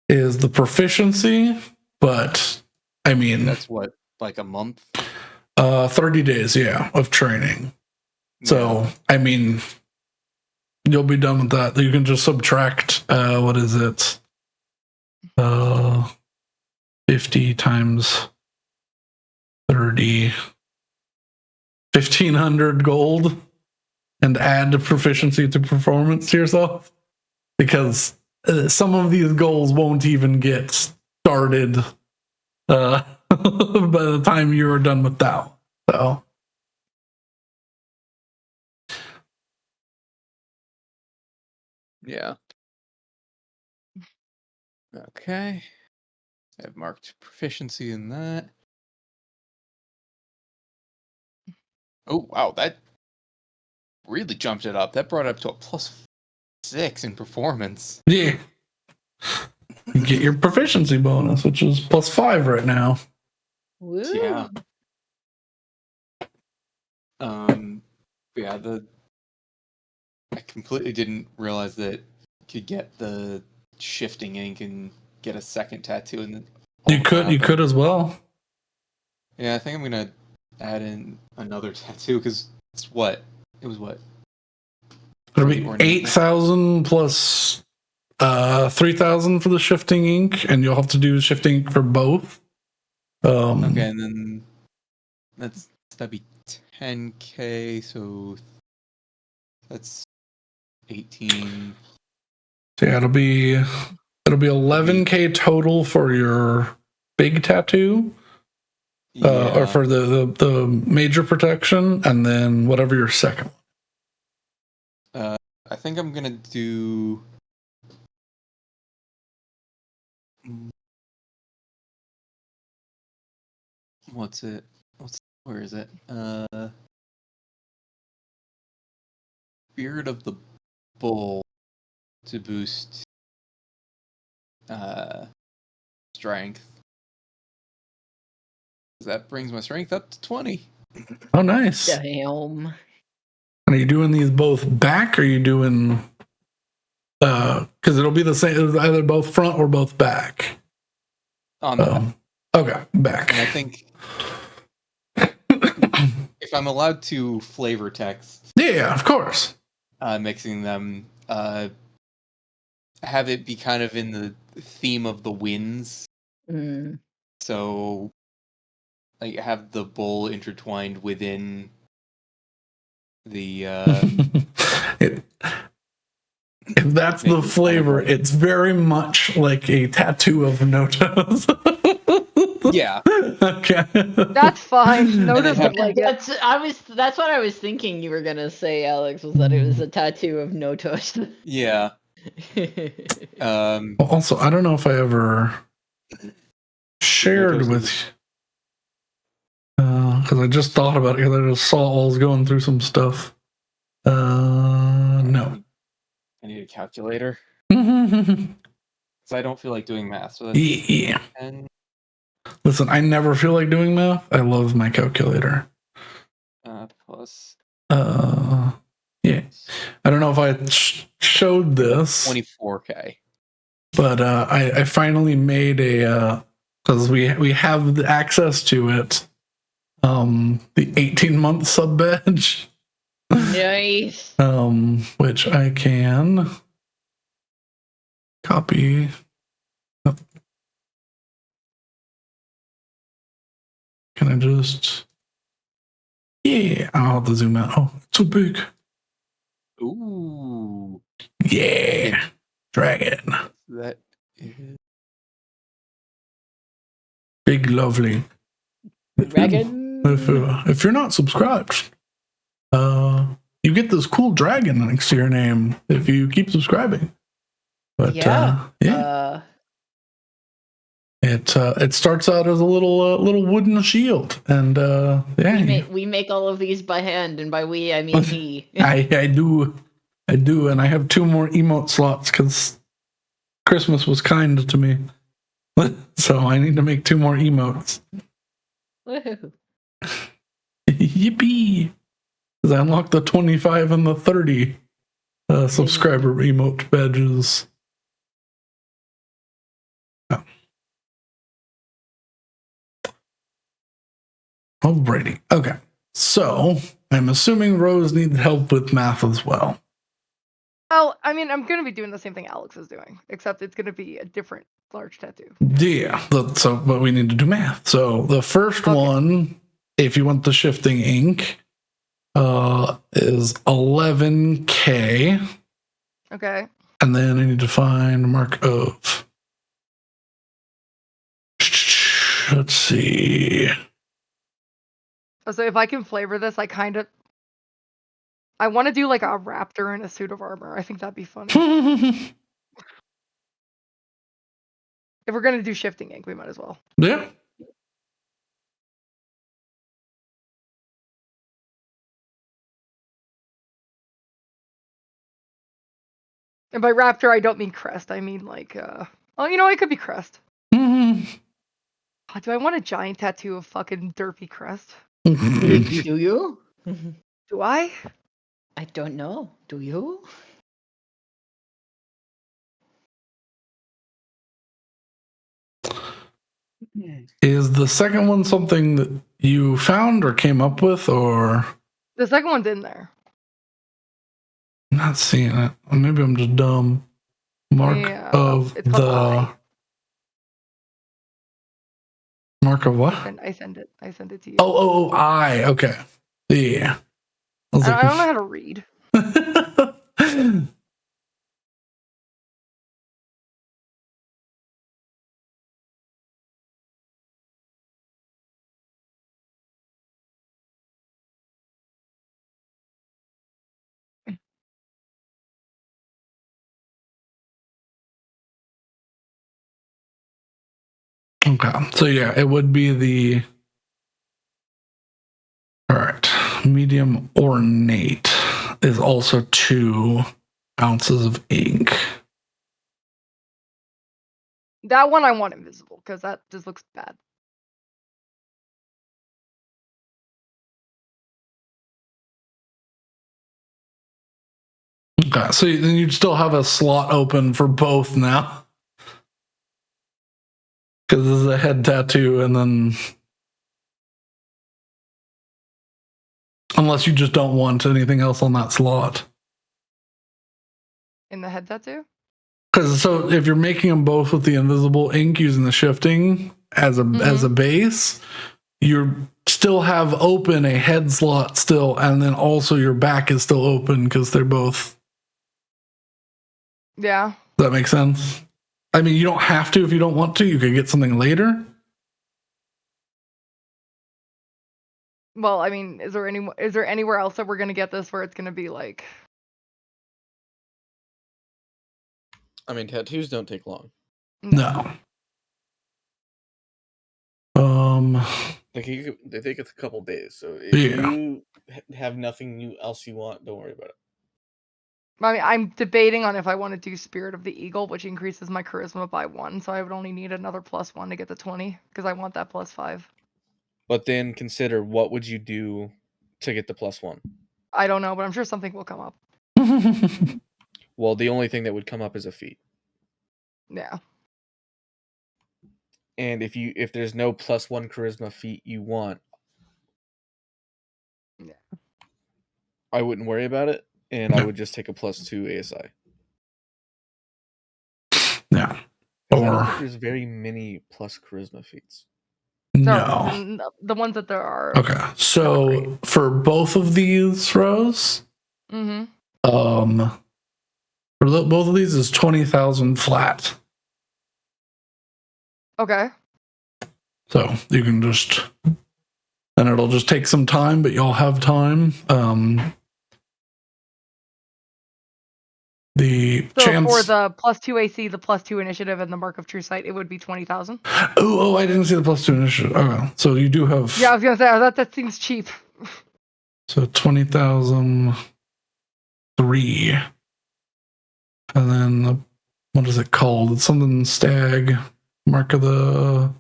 is the proficiency, but I mean, That's what, like a month? 30 days, yeah, of training. So, I mean, you'll be done with that. You can just subtract, what is it? 50 times 30, 1,500 gold, and add the proficiency to performance to yourself. Because some of these goals won't even get started by the time you're done with that one. So. Yeah. Okay. I've marked proficiency in that. Oh, wow, that really jumped it up. That brought it up to a +6 in performance. Yeah. You get your proficiency bonus, which is +5 right now. Woo. Yeah. Yeah, I completely didn't realize that you could get the shifting ink and get a second tattoo and You could as well. Yeah, I think I'm gonna add in another tattoo because it was what? It'll be 8,000 plus 3,000 for the shifting ink, and you'll have to do shifting ink for both. Okay, and then that'd be 10k, so that's 18. So yeah, it'll be 11k total for your big tattoo, or for the major protection, and then whatever your second. I think I'm gonna do. Where is it? Beard of the Bull to boost strength. That brings my strength up to 20. Oh, nice. Damn. And are you doing these both back, or are you doing because it'll be the same, either both front or both back? Okay, back. And I think if I'm allowed to flavor text, yeah, of course, mixing them, have it be kind of in the theme of the winds. So, like, have the bull intertwined within the. If that's the flavor, it's very much like a tattoo of Notos. Yeah. Okay. That's fine. Notos would like it. That's what I was thinking you were gonna say, Alex, was that it was a tattoo of Notos. Yeah. Also, I don't know if I ever shared with because I just thought about it because I just saw I was going through some stuff. No. I need a calculator. So I don't feel like doing math. So that's yeah. 10. Listen, I never feel like doing math. I love my calculator. Plus. Yeah. I don't know if I showed this. 24k. But I finally made a because we have the access to it. The 18-month sub badge. Nice. Which I can copy. Can I just? Yeah, I'll have to zoom out. Oh, it's so big. Ooh. Yeah, dragon. That is Big, lovely. Dragon. If you're not subscribed, you get this cool dragon next to your name if you keep subscribing. But yeah. It starts out as a little wooden shield, and We make all of these by hand, and by we I mean he. I do, and I have 2 more emote slots because Christmas was kind to me, so I need to make 2 more emotes. Woohoo. Yippee! Because I unlocked the 25 and the 30 subscriber emote badges. Oh. Alrighty. Okay. So I'm assuming Rose needs help with math as well. Well, I mean, I'm gonna be doing the same thing Alex is doing, except it's gonna be a different large tattoo. Yeah. But we need to do math. So the first one, if you want the shifting ink, is 11K. Okay. And then I need to find a mark of. Let's see. So if I can flavor this, I want to do like a raptor in a suit of armor. I think that'd be funny. If we're gonna do shifting ink, we might as well. Yeah. And by raptor, I don't mean crest. I mean like, it could be crest. Mm-hmm. Do I want a giant tattoo of fucking derpy crest? Do you? Do I? I don't know. Do you? Is the second one something that you found or came up with, or? The second one's in there. I'm not seeing it. Or maybe I'm just dumb. Mark of it's called the. I. Mark of what? And I send it to you. I. Okay. Yeah. I don't know how to read. Okay. So yeah, it would be the. All right. Medium ornate is also 2 ounces of ink. That one I want invisible because that just looks bad. Okay. So then you'd still have a slot open for both now. Because this is a head tattoo, and then. Unless you just don't want anything else on that slot. In the head tattoo? Because so if you're making them both with the invisible ink using the shifting as a base, you still have open a head slot still, and then also your back is still open because they're both. Yeah. Does that make sense? I mean, you don't have to if you don't want to. You could get something later. Well, I mean, is there anywhere else that we're gonna get this where it's gonna be like? I mean, tattoos don't take long. No. They take a couple days. So if you have nothing else you want, don't worry about it. I mean, I'm debating on if I want to do Spirit of the Eagle, which increases my charisma by 1, so I would only need another +1 to get to 20 because I want that +5. But then consider, what would you do to get the +1? I don't know, but I'm sure something will come up. Well, the only thing that would come up is a feat. Yeah. And if there's no +1 charisma feat you want, yeah, I wouldn't worry about it, and I would just take a +2 ASI. Yeah. I don't think there's very many plus charisma feats. No. The ones that there are. Okay. So for both of these rows, mm-hmm. For both of these is 20,000 flat. Okay. So you can just, and it'll just take some time, but you'll have time. The So chance. for the +2 AC, the +2 initiative, and the Mark of True Sight, it would be 20,000. Oh, I didn't see the +2 initiative. Oh, so you do have. Yeah, I was gonna say that seems cheap. So 20,003. And then what is it called? It's something stag. Mark of the.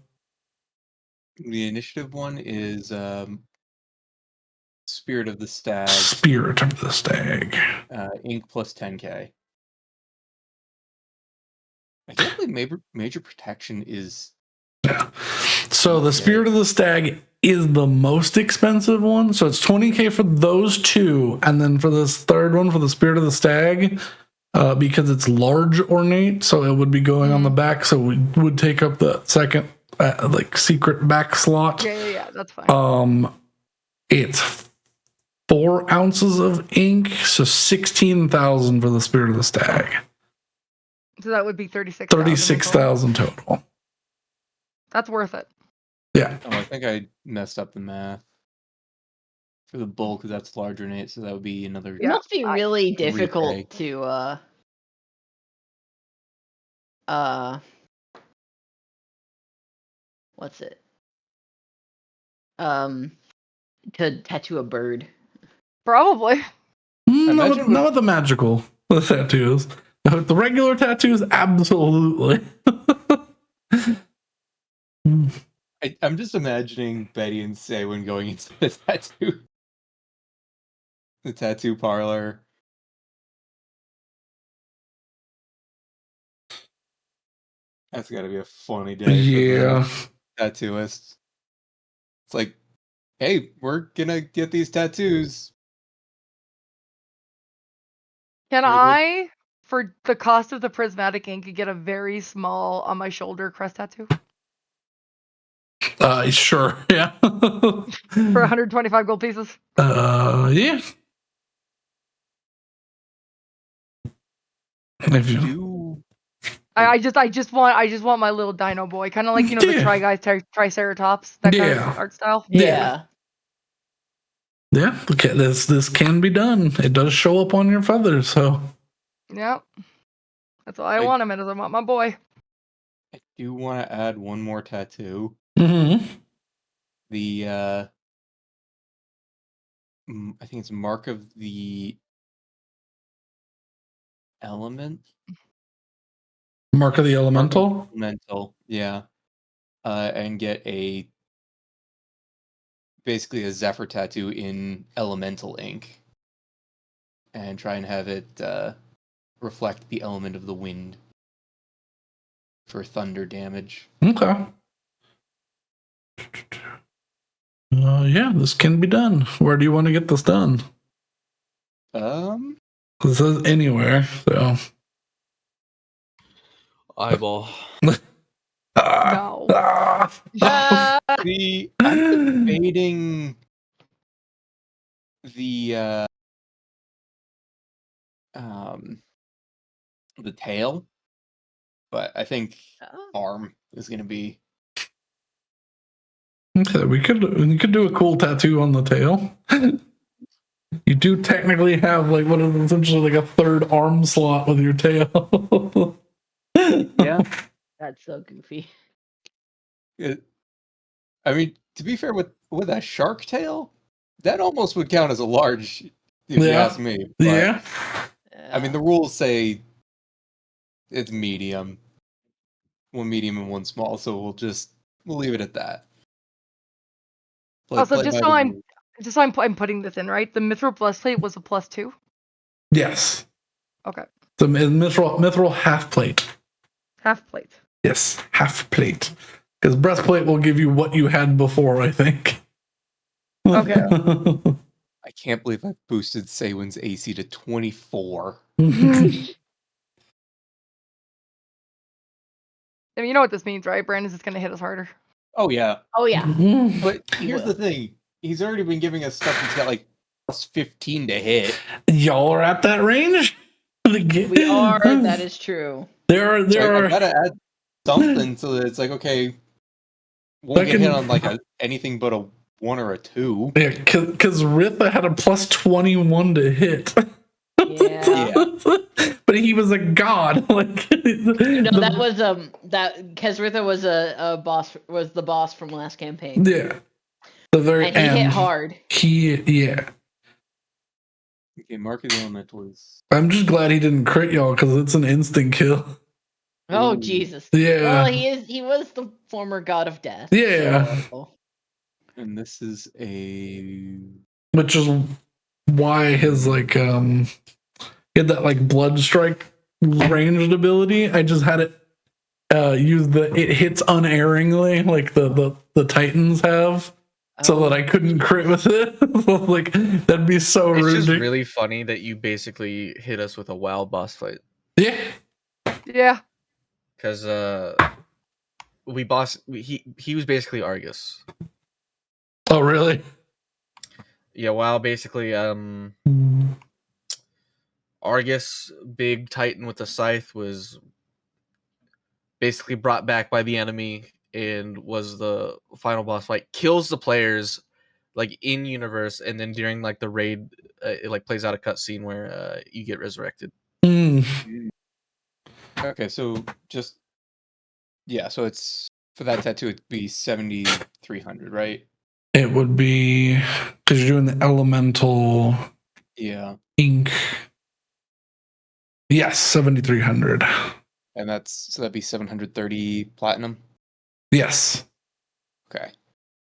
The initiative one is Spirit of the Stag. Spirit of the Stag. Ink plus 10k. I can't believe major protection is. Yeah. So the Spirit of the Stag is the most expensive one. So it's 20k for those two. And then for this third one, for the Spirit of the Stag, because it's large ornate, so it would be going on the back. So we would take up the second secret back slot. Yeah, that's fine. It's 4 ounces of ink, so 16,000 for the Spirit of the Stag. So that would be 36,000. 36,000 total. That's worth it. Yeah. Oh, I think I messed up the math for the bull because that's larger than it, so that would be another. It must be really 3K. difficult to what's it? To tattoo a bird. Probably. Not with the magical tattoos. With the regular tattoos, absolutely. I'm just imagining Betty and Saywin going into the tattoo parlor. That's got to be a funny day. Yeah. For the tattooist. It's like, hey, we're gonna get these tattoos. Can I, for the cost of the prismatic ink, get a very small on my shoulder crest tattoo? Sure. Yeah. For 125 gold pieces. Yeah. If you do. I just want my little dino boy, kind of like the Triceratops, that kind of art style. Yeah. Yeah. Okay. This can be done. It does show up on your feathers, so. Yep. That's all I want him as. I want my boy. I do want to add one more tattoo. Mm-hmm. The I think it's Mark of the Element. Mark of the Elemental? Elemental, yeah. And get basically a Zephyr tattoo in elemental ink. And try and have it reflect the element of the wind for thunder damage. Okay. Yeah, this can be done. Where do you want to get this done? This says anywhere, so. Eyeball. No. I'm debating the tail, but I think arm is going to be. Okay, we could do a cool tattoo on the tail. You do technically have what is essentially a third arm slot with your tail. Yeah, that's so goofy. I mean, to be fair, with a shark tail, that almost would count as a large, if you ask me. But, yeah. I mean, the rules say it's medium, one medium and one small, so we'll leave it at that. Also, just so I'm putting this in right, the mithril breastplate was a +2. Yes. Okay. The mithril half plate. Half plate. Yes, half plate. Because breastplate will give you what you had before, I think. Okay. I can't believe I've boosted Saywin's AC to 24. I mean, you know what this means, right? Brandon's just going to hit us harder. Oh, yeah. Oh, yeah. But here's the thing. He's already been giving us stuff that's got +15 to hit. Y'all are at that range? We are. That is true. There are. I gotta add something so that it's okay. Won't get hit on anything but a 1 or a 2. Yeah, because Ritha had a +21 to hit. Yeah. But but he was a god. Like No, that was that Kesritha was a boss, was the boss from last campaign. Yeah, the very and he end. hit hard. Yeah. Okay, Mark of the Elemental is. I'm just glad he didn't crit y'all because it's an instant kill. Oh Ooh. Jesus! Yeah. Well, he was the former god of death. Yeah. So. And this is a. Which is why his like he had that like blood strike ranged ability. I just had it use it hits unerringly like the Titans have. So that I couldn't crit with it. Like that'd be so It's rude. just really funny that you basically hit us with a WoW boss fight. Yeah. Yeah. Because he was basically Argus. Oh really? Yeah, WoW basically Argus, big Titan with a scythe, was basically brought back by the enemy and was the final boss fight. Kills the players like in universe, and then during like the raid, it like plays out a cutscene where you get resurrected. Okay, so just so it's for that tattoo it'd be 7,300, right? It would be because you're doing the elemental ink. Yes, 7,300. And that'd be 730 platinum. Yes. Okay.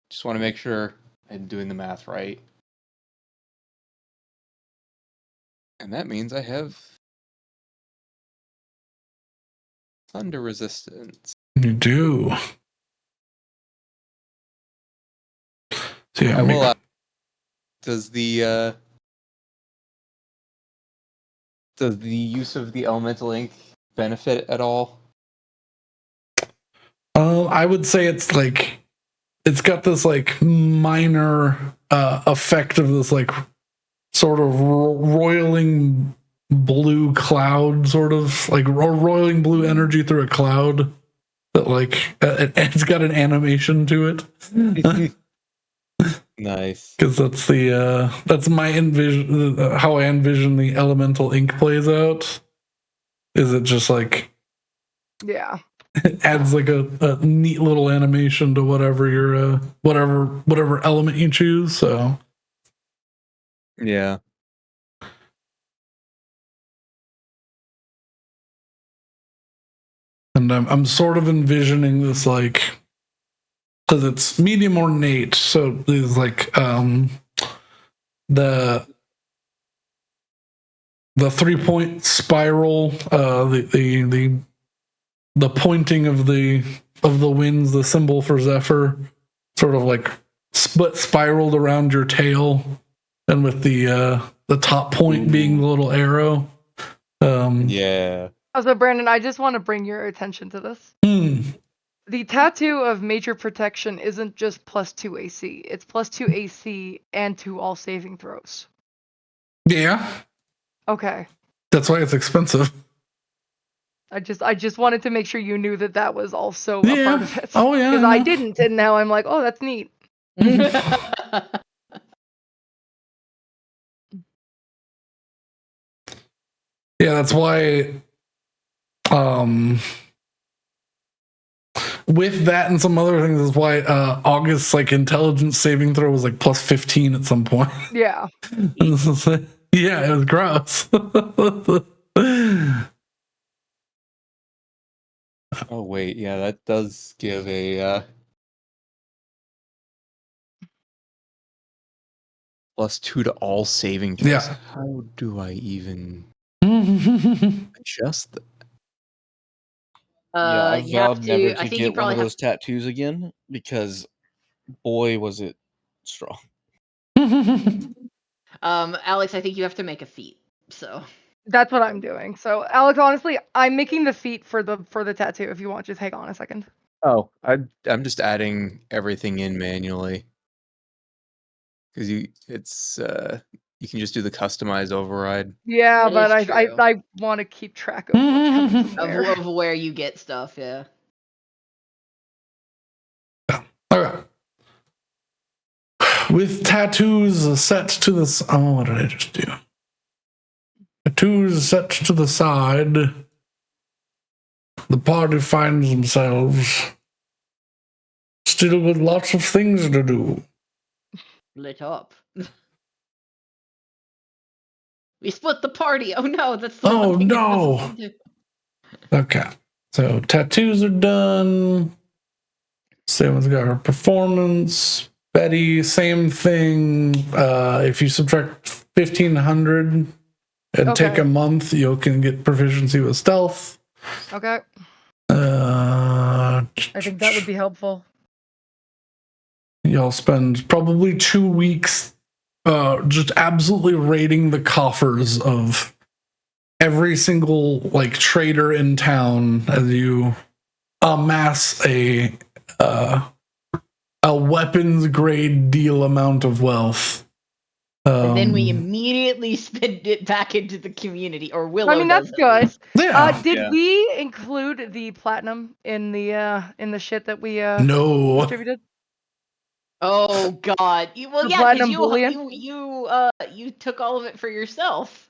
Just want to make sure I'm doing the math right. And that means I have thunder resistance. You do. So yeah, I will. Does the use of the elemental ink benefit at all? I would say it's like it's got this like minor effect of this like sort of roiling blue cloud, sort of like roiling blue energy through a cloud that like it's got an animation to it. Nice. Because that's my envision, how I envision the elemental ink plays out. Is it just like it adds like a neat little animation to whatever your whatever element you choose. So yeah. And I'm sort of envisioning this like because it's medium ornate, so it's like the 3-point spiral, the pointing of the winds, the symbol for Zephyr, sort of like split spiraled around your tail, and with the top point being the little arrow. Yeah. So Brandon, I just want to bring your attention to this. The tattoo of major protection isn't just +2 AC. It's +2 AC and to all saving throws. Yeah. Okay. That's why it's expensive. I just wanted to make sure you knew that was also a part of it. Oh yeah. Because I didn't, and now I'm like, oh, that's neat. Yeah, that's why with that and some other things is why August's like intelligence saving throw was like +15 at some point. Yeah. Yeah, it was gross. Oh wait, yeah, that does give a +2 to all saving throws. Yeah. How do I even adjust that? Yeah, I you have vowed never to. I to think you get one probably of those tattoos again because, boy, was it strong. Alex, I think you have to make a feat. So That's what I'm doing. So Alex, honestly, I'm making the feet for the tattoo. If you want, just hang on a second. Oh, I'm just adding everything in manually. Because you can just do the customize override. Yeah, That but is true. I want to keep track of what's coming from where. of where you get stuff. Yeah. Okay. With tattoos set to this, oh, what did I just do? Tattoos set to the side. The party finds themselves still with lots of things to do. Lit up. We split the party. Oh no, that's the Oh, one thing no. it doesn't do. Okay. So tattoos are done. Samon's got her performance. Betty, same thing. If you subtract 1,500 and take Okay. a month, you can get proficiency with stealth. Okay. I I think that would be helpful. You'll spend probably 2 weeks just absolutely raiding the coffers of every single like trader in town as you amass a weapons grade deal amount of wealth. And then we immediately spend it back into the community, or Willow I mean, that's does. good. Yeah. Did we include the platinum in the shit that we No. distributed? Oh God! Well, The yeah, because platinum bullion? you took all of it for yourself.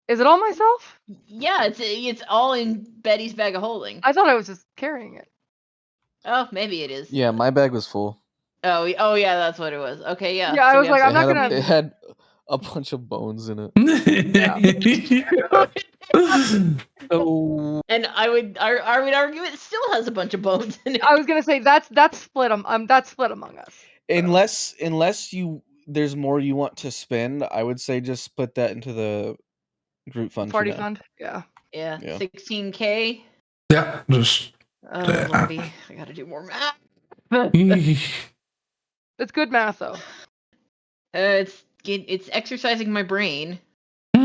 Is it all myself? Yeah, it's all in Betty's bag of holding. I thought I was just carrying it. Oh, maybe it is. Yeah, my bag was full. Oh yeah, that's what it was. Okay, yeah. Yeah, I so was we like, have I'm not gonna. It had a bunch of bones in it. So, and I would argue it still has a bunch of bones in it. I was gonna say that's split that's split among us. Unless there's more you want to spend, I would say just split that into the group fund Party for now. fund. Yeah. Yeah, Yeah. 16K. Yeah, just Oh lordy, I gotta do more math. It's good math though. It's exercising my brain. So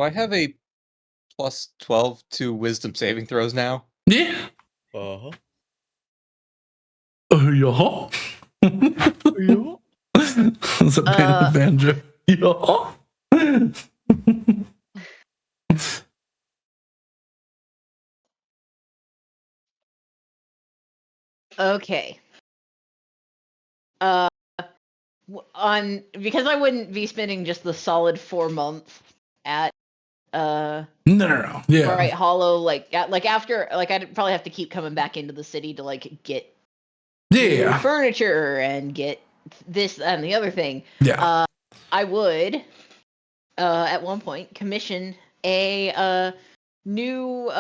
I have a plus 12 to wisdom saving throws now. Yeah. Uh-huh. Yeah. That's a banjo. Yeah. Okay. Because I wouldn't be spending just the solid 4 months at No. Yeah. Bright Hollow, like after, like I'd probably have to keep coming back into the city to like get new furniture and get this and the other thing. Yeah. I would at one point commission a new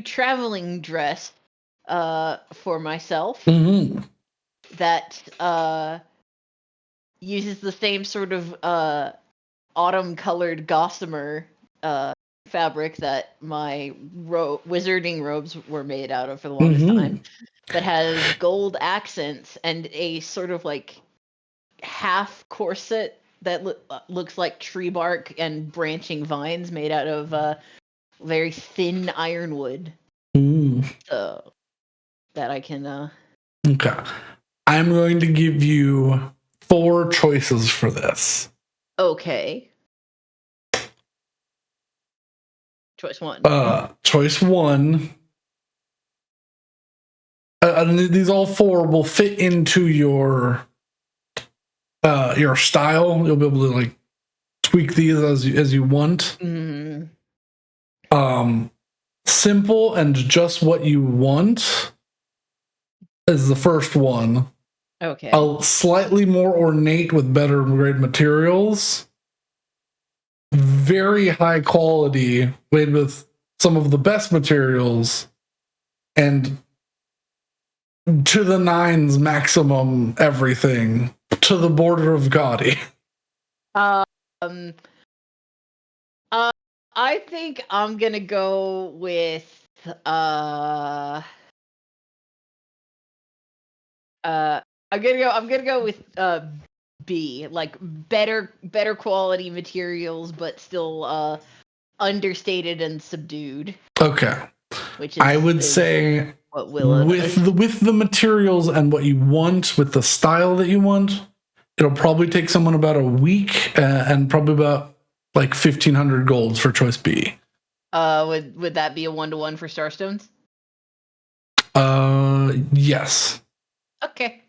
traveling dress for myself that uses the same sort of autumn colored gossamer fabric that my wizarding robes were made out of for the longest time, but has gold accents and a sort of like half corset that looks like tree bark and branching vines made out of very thin ironwood. So that I can Okay. I'm going to give you 4 choices for this. Okay. Choice 1. Choice 1. These all 4 will fit into your style. You'll be able to like tweak these as you want. Simple and just what you want is the first one. Okay. Slightly more ornate with better grade materials. Very high quality, made with some of the best materials, and to the nines maximum everything to the border of gaudy. I think I'm gonna go with I'm gonna go with B, like better quality materials, but still understated and subdued. Okay. Which is, I would say what Willow with the materials and what you want, with the style that you want, it'll probably take someone about a week and probably about like 1,500 golds for choice B. Would that be a 1-to-1 for Starstones? Yes. Okay.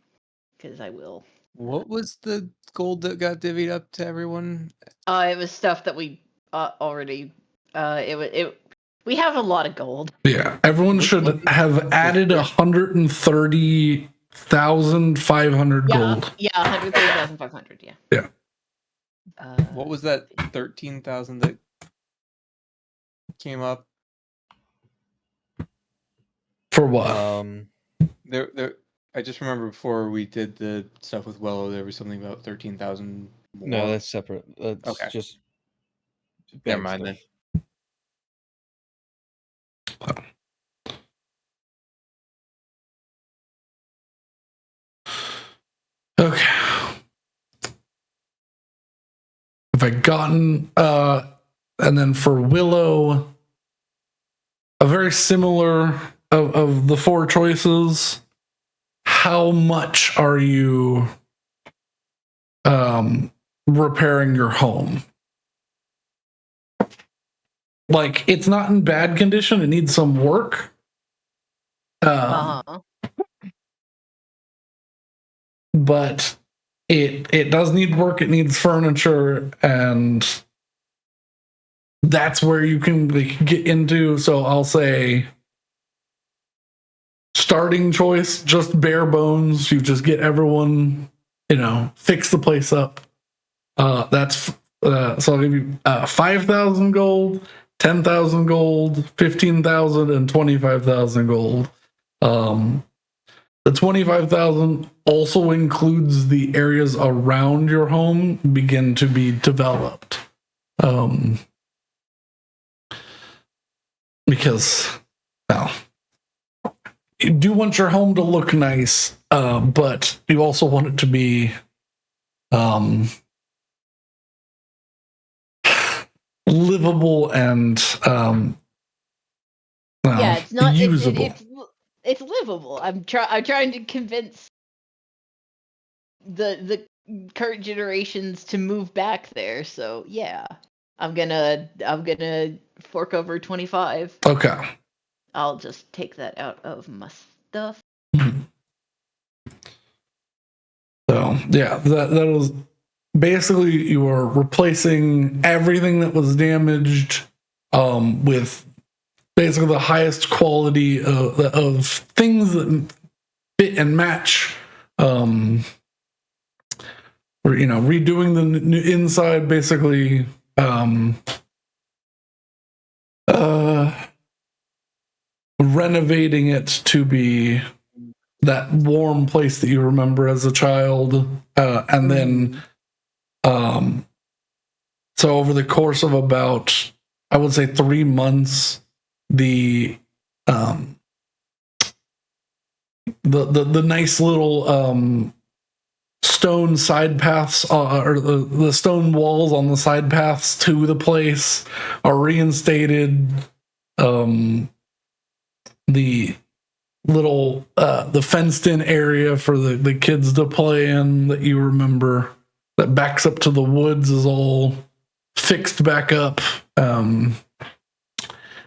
Because I will What was the gold that got divvied up to everyone? It was stuff that we already. We have a lot of gold. Yeah, everyone should have added 130,500 gold. Yeah, 130,500. Yeah. Yeah. What was that 13,000 that came up? For what? There. I just remember before we did the stuff with Wello, there was something about 13,000 more. No, that's separate. That's Okay. just. Never bank mind stuff. Okay. Have I gotten and then for Willow, a very similar of the four choices. How much are you repairing your home? Like, it's not in bad condition, it needs some work. But it does need work, it needs furniture, and that's where you can get into. So I'll say starting choice, just bare bones. You just get everyone, fix the place up. So I'll give you 5,000 gold, 10,000 gold, 15,000, and 25,000 gold. The 25,000 also includes the areas around your home begin to be developed. Because, well, you do want your home to look nice, but you also want it to be livable and it's not usable. It's livable. I'm trying to convince the current generations to move back there. So yeah, I'm gonna fork over 25. Okay. I'll just take that out of my stuff. So yeah, that was basically you are replacing everything that was damaged with basically the highest quality of things that fit and match. Redoing the new inside, basically. Renovating it to be that warm place that you remember as a child, and then so over the course of about, I would say, 3 months, the nice little stone side paths, or the stone walls on the side paths to the place are reinstated. The little the fenced in area for the kids to play in that you remember that backs up to the woods is all fixed back up, and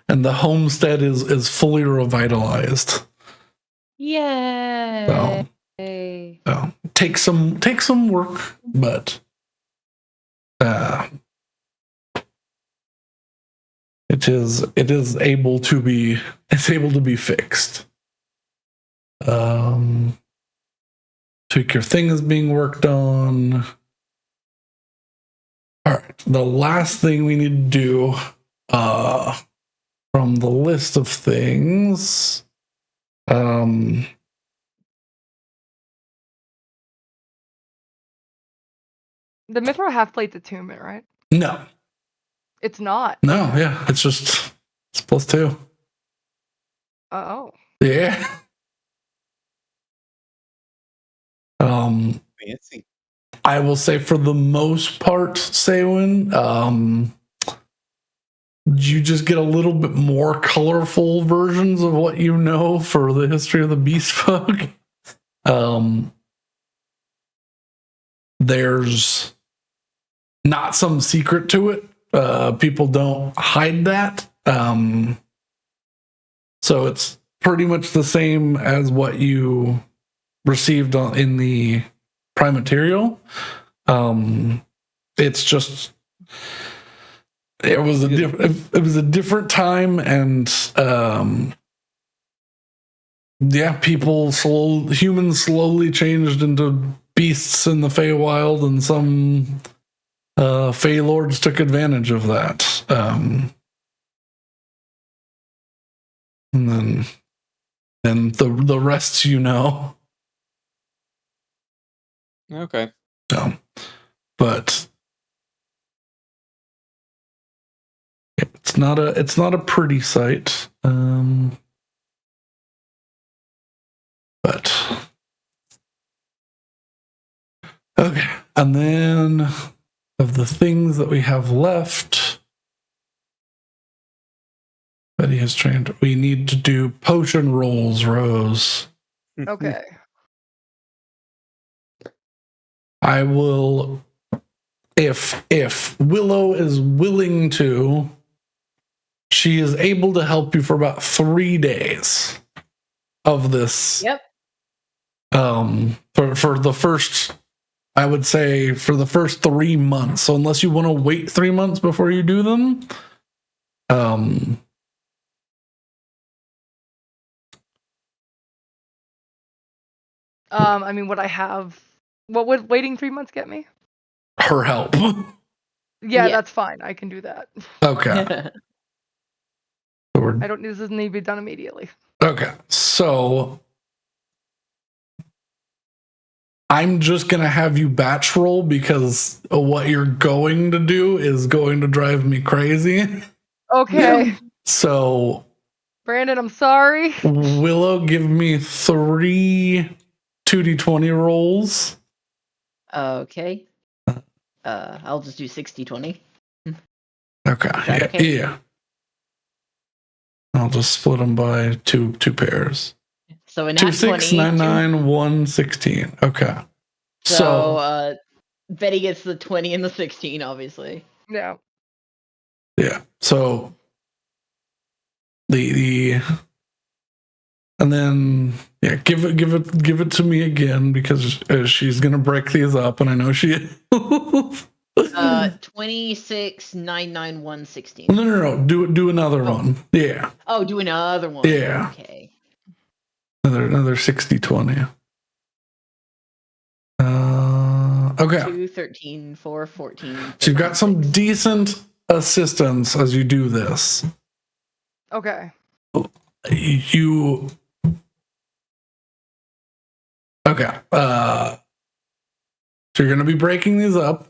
the homestead is fully revitalized. Yay! So take some work, but it is able to be fixed. Took your thing is being worked on. All right, the last thing we need to do from the list of things, The Mithril half plate's attunement, right? no, It's not. yeah, it's +2. Oh. Yeah. Fancy. I will say for the most part, Saywin, you just get a little bit more colorful versions of what you know for the history of the beast folk. There's not some secret to it. People don't hide that. So it's pretty much the same as what you received in the prime material. It's just it was a different time, and humans slowly changed into beasts in the Feywild, and some Fey lords took advantage of that. And then the rest, Okay. So, but it's not a pretty sight. But okay, and then of the things that we have left, Betty has trained. We need to do potion rolls, Rose. Okay. I will, if Willow is willing to, she is able to help you for about 3 days of this. Yep. For the first, I would say for the first 3 months. So unless you want to wait 3 months before you do them, I mean, would I have? What would waiting 3 months get me? her help. Yeah, Yeah. that's fine. I can do that. Okay. So I don't. This doesn't need to be done immediately. okay. So I'm just gonna have you batch roll because what you're going to do is going to drive me crazy. Okay. So Brandon, I'm sorry. Willow, give me 3 2d20 rolls. Okay. I'll just do 60-20. Okay. that okay? Yeah. I'll just split them by two pairs. So in 2 that 6 20, 9 9 1 16. Okay. so Betty gets the 20 and the 16, obviously. Yeah. Yeah. So the and then give it to me again because she's gonna break these up, and I know she. 26 9 9 1 16. No. Do another one. Yeah. Oh, do another one. Yeah. Okay. Another 60-20. Okay. 2 13 4 14. 15, So you've got some 6. decent assistance as you do this. Okay. Okay. So you're going to be breaking these up.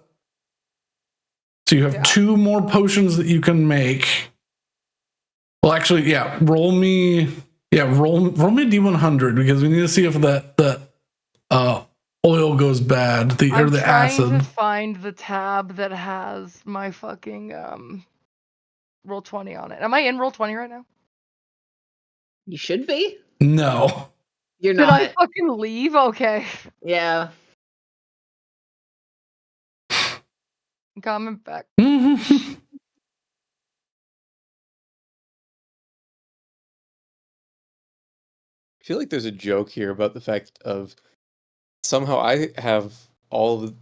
So you have 2 more potions that you can make. Well, actually, roll me a D100 because we need to see if that oil goes bad, or the acid. I'm trying to find the tab that has my fucking roll 20 on it. Am I in roll 20 right now? You should be. No. You're Did not. I fucking leave? Okay. Yeah. Comment back. I feel like there's a joke here about the fact of somehow I have all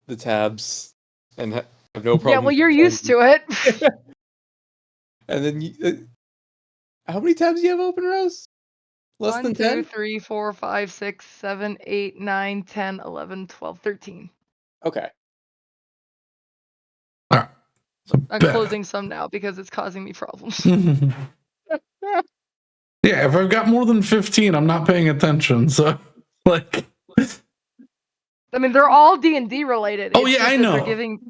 the tabs and have no problem. Yeah, well, you're used to it. And then how many tabs do you have open, Rose? Less 1, than 2, 10? 3, 4, 5, 6, 7, 8, 9, 10, 11, 12, 13. Okay. All right. So I'm closing some now because it's causing me problems. Yeah, if I've got more than 15, I'm not paying attention. So, like, I mean, they're all D&D related. Oh, It's yeah, just I that know. They're giving...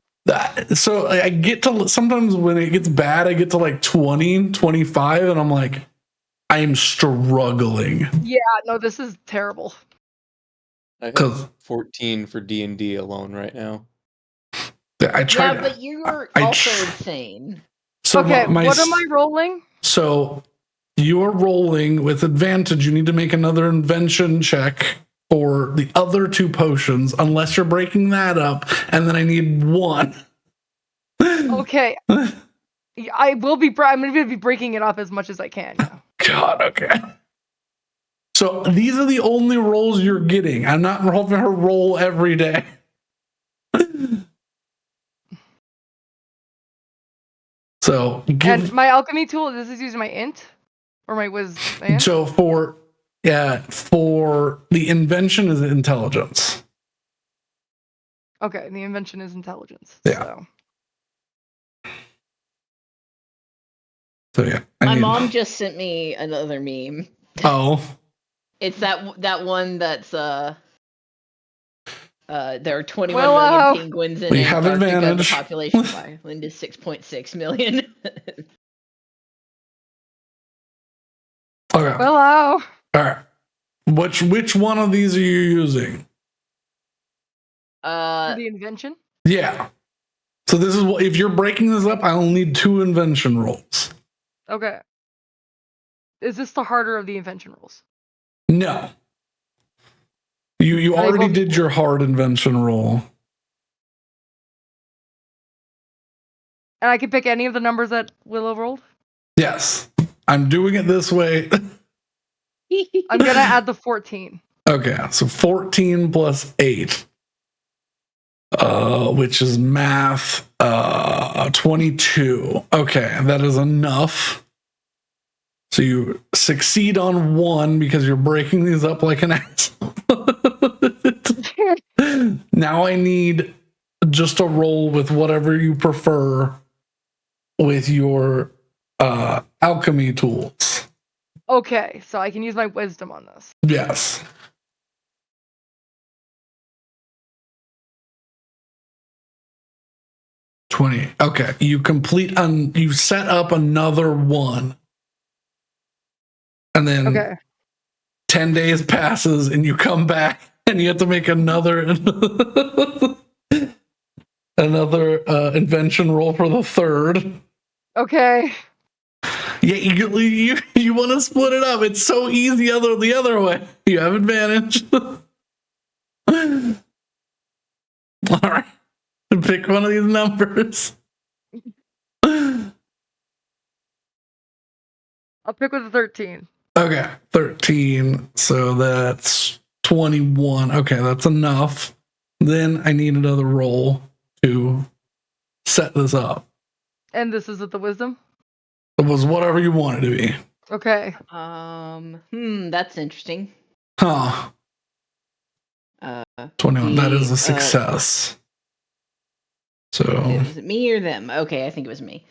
So I get to, sometimes when it gets bad, I get to like 20, 25, and I'm like, I am struggling. Yeah, no, this is terrible. I have 14 for D&D alone right now. I tried. Yeah, but you're also insane. So okay, what am I rolling? So you are rolling with advantage. You need to make another invention check for the other 2 potions, unless you're breaking that up, and then I need 1. Okay. I will be. I'm going to be breaking it up as much as I can. Yeah. God, okay. So these are the only rolls you're getting. I'm not having her roll every day. So And my alchemy tool, this is using my int or my wisdom. So for the invention is intelligence. Okay, the invention is intelligence. Yeah. So yeah. My mom just sent me another meme. Oh. It's that one that's there are 21 Well, million penguins in we have Antarctica. advantage. The population of Ireland is 6.6 million. Okay. Hello. All right. Which one of these are you using? The invention? Yeah. So this is what, if you're breaking this up, I'll need 2 invention rolls. Okay. Is this the harder of the invention rolls? No. You Are they already both did your hard invention roll. And I can pick any of the numbers that Willow rolled? Yes. I'm doing it this way. I'm gonna add the 14. Okay, so 14 plus 8. Which is math 22. Okay, that is enough. So you succeed on 1 because you're breaking these up like an asshole. Now I need just a roll with whatever you prefer with your alchemy tools. Okay, so I can use my wisdom on this. Yes. $20. Okay, you set up another 1. And then Okay. 10 days passes and you come back and you have to make another invention roll for the 3rd. Okay. Yeah, you want to split it up. It's so easy the other way. You have advantage. All right. Pick one of these numbers. I'll pick with the 13. Okay, 13. So that's 21. Okay, that's enough. Then I need another roll to set this up. And this is with the wisdom? It was whatever you want it to be. Okay. That's interesting. Huh. 21. That is a success. So was it me or them? Okay, I think it was me.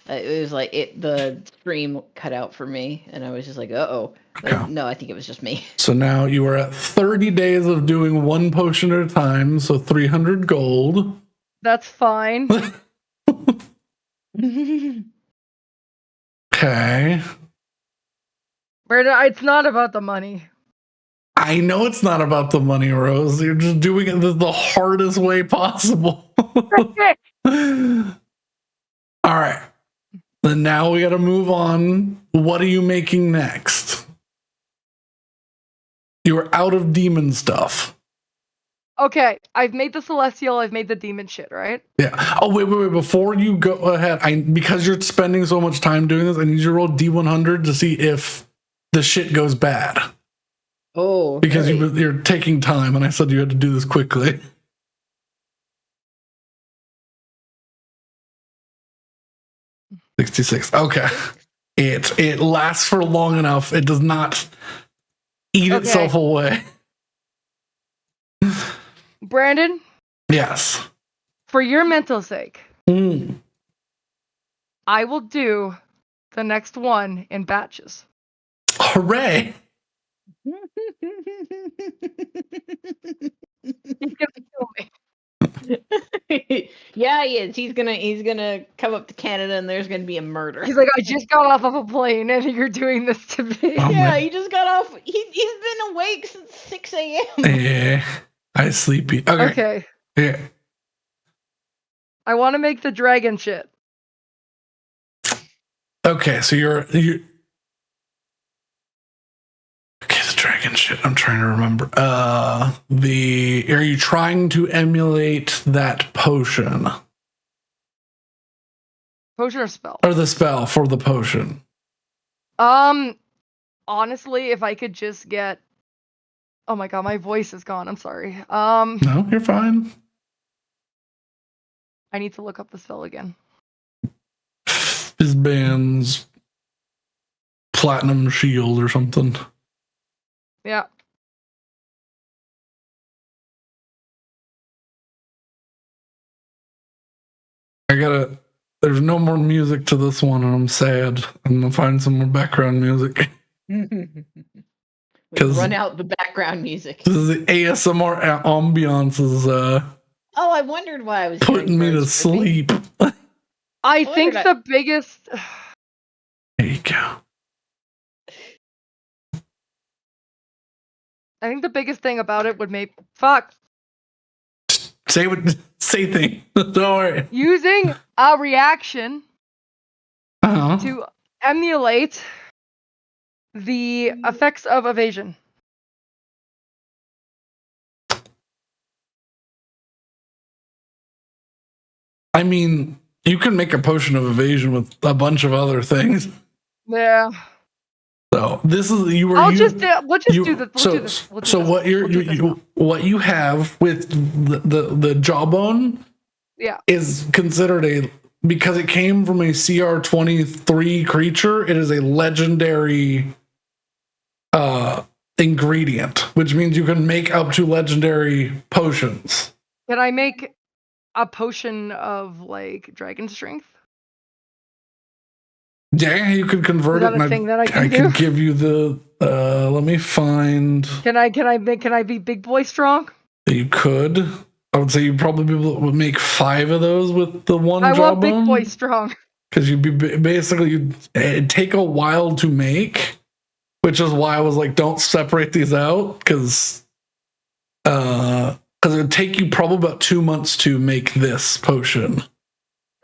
It was like the stream cut out for me, and I was just like, "Uh-oh." Okay. No, I think it was just me. So now you are at 30 days of doing 1 potion at a time, so 300 gold. That's fine. Okay. Brandon, it's not about the money. I know it's not about the money, Rose. You're just doing it the hardest way possible. All right. Then now we got to move on. What are you making next? You are out of demon stuff. Okay, I've made the celestial, I've made the demon shit, right? Yeah. Oh, wait. Before you go ahead, because you're spending so much time doing this, I need you to roll D100 to see if the shit goes bad. Oh. Because you're taking time, and I said you had to do this quickly. $66. Okay. It lasts for long enough. It does not eat itself away. Brandon? Yes. For your mental sake, I will do the next one in batches. Hooray. He's gonna kill me. Yeah, he is. He's gonna come up to Canada, and there's gonna be a murder. He's like, I just got off of a plane, and you're doing this to me. Oh, yeah, he just got off. He's been awake since 6 a.m. Yeah. I sleepy. Okay. Yeah. I want to make the dragon shit. Okay, so you're okay, the dragon shit. I'm trying to remember. Are you trying to emulate that potion? Potion or spell? Or the spell for the potion? I honestly, if I could just get, oh my god, my voice is gone. I'm sorry. No, you're fine. I need to look up the spell again. His band's platinum shield or something. Yeah. There's no more music to this one, and I'm sad. I'm gonna find some more background music. We've run out the background music. This is the ASMR ambiance is Oh, I wondered why I was putting me to birds chirping. sleep. I think the biggest. There you go. I think the biggest thing about it would make Say thing. Don't worry. using a reaction Uh-huh. to emulate the effects of evasion. I mean, you can make a potion of evasion with a bunch of other things. Yeah. So this is We'll just do this. What you have with the jawbone, yeah, is considered because it came from a CR23 creature. It is a legendary ingredient, which means you can make up to legendary potions. Can I make a potion of like dragon strength? Yeah, you could convert it. Is that a thing that I can do? could give you the. Let me find. Can I be big boy strong? You could. I would say you probably would make 5 of those with the one jawbone. I want big boy strong. Because you'd be it'd take a while to make, which is why I was like, don't separate these out, because it would take you probably about 2 months to make this potion.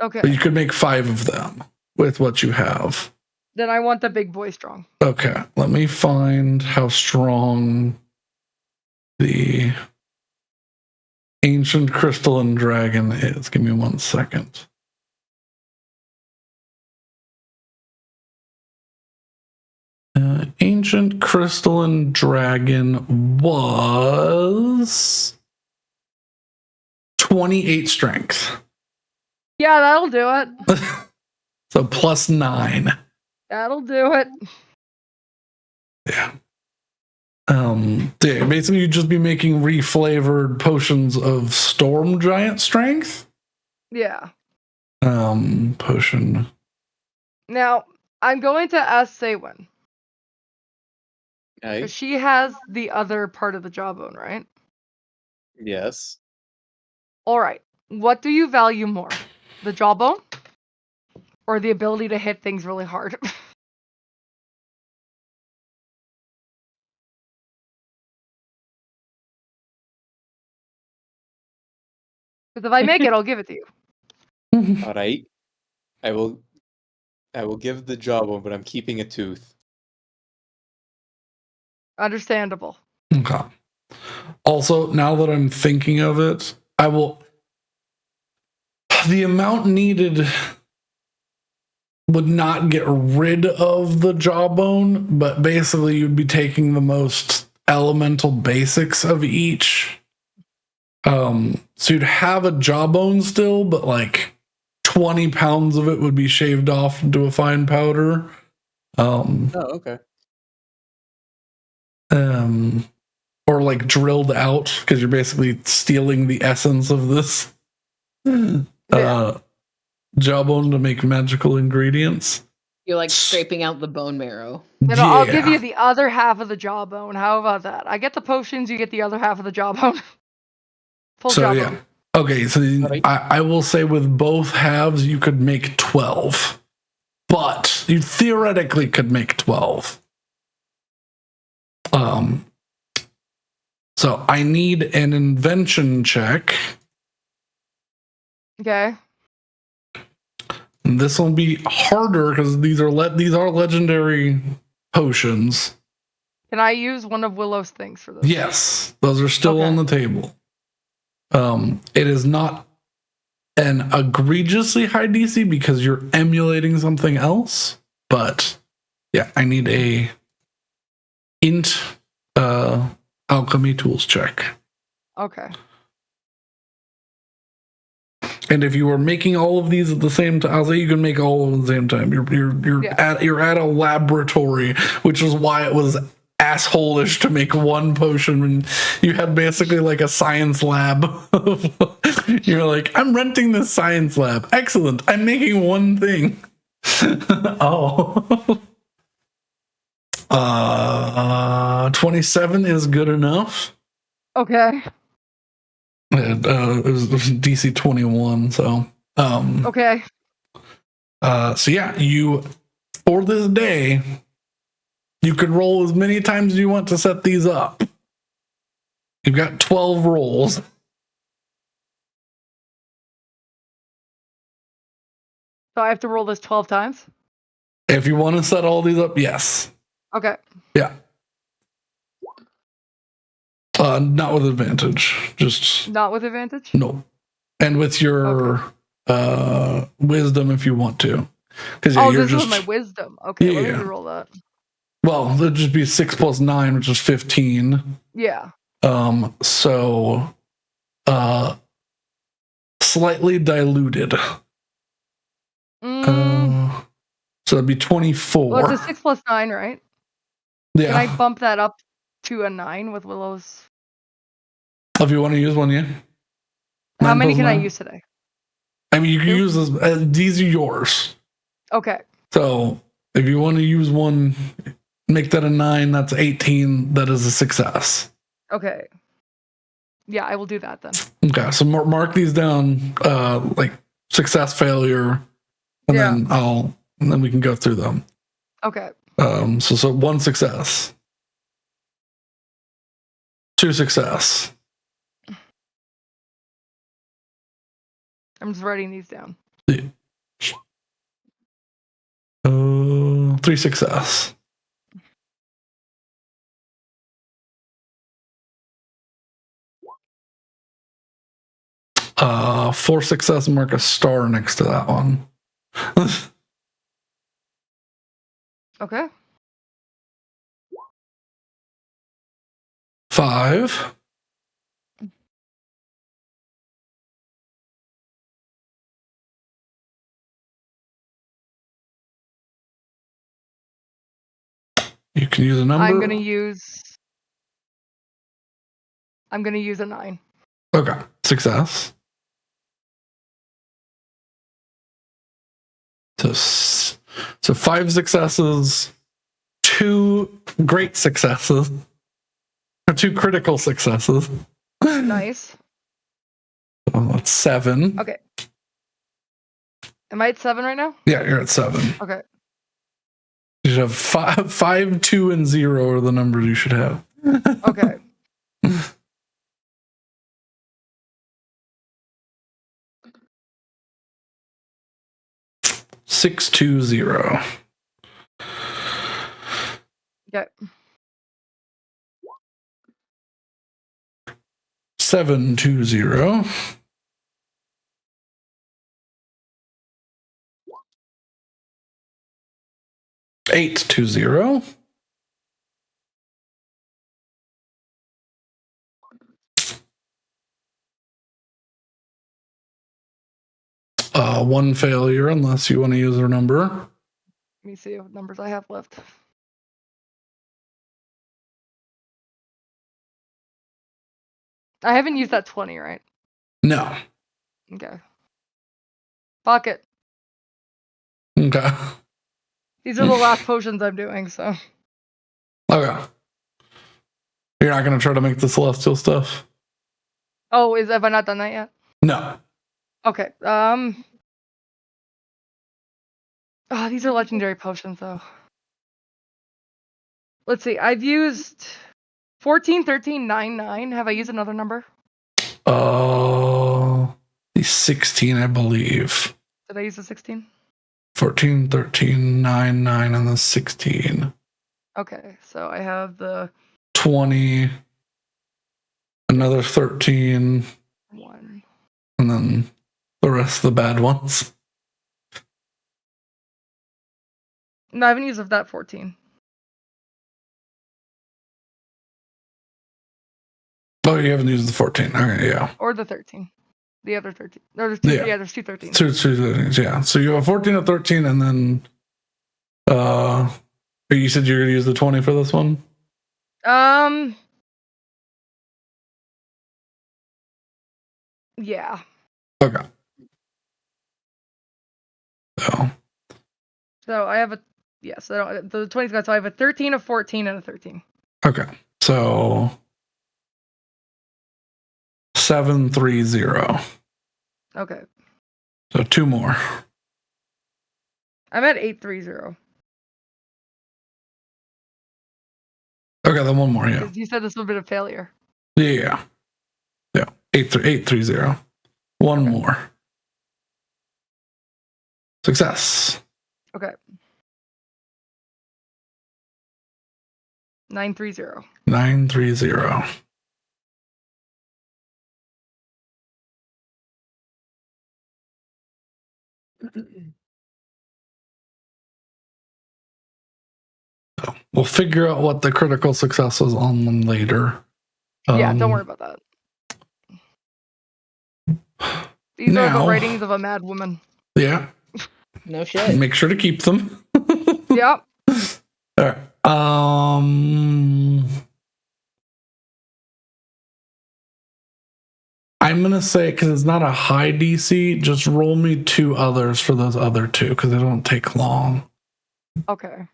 Okay. But you could make 5 of them with what you have. Then I want the big boy strong. Okay, let me find how strong the ancient crystalline dragon is. Give me 1 second. Ancient crystalline dragon was 28 strength. Yeah, that'll do it. So plus 9. That'll do it. Yeah. Basically you'd just be making reflavored potions of storm giant strength. Yeah. Potion. Now, I'm going to ask Saywin. Aye. She has the other part of the jawbone, right? Yes. All right. What do you value more? The jawbone? Or the ability to hit things really hard? Because if I make it, I'll give it to you. All right. I will give the jawbone, but I'm keeping a tooth. Understandable. Okay. Also, now that I'm thinking of it, the amount needed would not get rid of the jawbone, but basically you'd be taking the most elemental basics of each. So you'd have a jawbone still, but like 20 pounds of it would be shaved off into a fine powder. Oh, okay. Or like drilled out, because you're basically stealing the essence of this jawbone to make magical ingredients. You're like scraping out the bone marrow. And I'll give you the other half of the jawbone. How about that? I get the potions, you get the other half of the jawbone. Full jawbone. Yeah. Okay, so I will say with both halves you could make 12. But you theoretically could make 12. So I need an invention check. Okay. And this will be harder because these are legendary potions. Can I use one of Willow's things for this? Yes, those are still on the table. It is not an egregiously high DC because you're emulating something else. But yeah, I need a int alchemy tools check. Okay. And if you were making all of these at the same time, I'll say you can make all of them at the same time. You're at a laboratory, which is why it was asshole-ish to make one potion when you had basically like a science lab. You're like, I'm renting this science lab. Excellent. I'm making one thing. Oh. 27 is good enough. Okay. It was DC 21, so Okay. so yeah, you for this day you can roll as many times as you want to set these up. You've got 12 rolls. So I have to roll this 12 times? If you want to set all these up, yes. Okay. Yeah. Not with advantage. Just Not with advantage? no. And with your wisdom if you want to. Because you're this just is my wisdom. Okay, let me roll that. Well, it'd just be 6 plus 9, which is 15. Yeah. So slightly diluted. So it'd be 24. Well, it's a 6 plus 9, right? Yeah. Can I bump that up to a 9 with Willow's? If you want to use one, yeah. How 9 many plus can I 9. use today? I mean, you can use this. These are yours. Okay. So if you want to use one, make that a 9. That's 18. That is a success. Okay. Yeah, I will do that then. Okay, so mark these down, like success, failure, and then we can go through them. Okay. So 1 success, 2 success. I'm just writing these down. 3 success. 4 success, mark a star next to that one. Okay. 5. You can use a number. I'm gonna use a 9. Okay, success. So 5 successes, 2 great successes, or 2 critical successes. Nice. That's 7. Okay. Am I at 7 right now? Yeah, you're at 7. Okay. You should have 5, 2, and 0 are the numbers you should have. Okay. 620. Okay. 720. 820. 1 failure unless you want to use a number. Let me see what numbers I have left. I haven't used that 20, right? No. Okay. Fuck it. Okay. These are the last potions I'm doing, so. Okay. You're not going to try to make the celestial stuff? Oh, have I not done that yet? No. Okay. These are legendary potions, though. Let's see. I've used 14, 13, 9, 9. Have I used another number? 16, I believe. Did I use a 16? 14, 13, 9, 9, and then 16. Okay, so I have the 20, another 13, 1. and then the rest of the bad ones. No, I haven't used of that 14. Oh, you haven't used the 14. Okay, yeah. Or the 13. The other 13. There's two, Yeah. there's two 13s. Two 13s, yeah. So you have a 14, a 13, and then you said you're gonna use the 20 for this one? Yeah. Okay. So I have the 20's got, so I have a 13, a 14, and a 13. Okay. So 730. Okay. So 2 more. I'm at 830. Okay, then 1 more, yeah. Because you said this would have been a failure. Yeah. 830. 1 more. Success. Okay. 930. 930. So we'll figure out what the critical success is on them later. Yeah, don't worry about that. These are the writings of a mad woman. Yeah. No shit. Make sure to keep them. Yep. All right. I'm gonna say, because it's not a high DC, just roll me 2 others for those other 2, because they don't take long. Okay.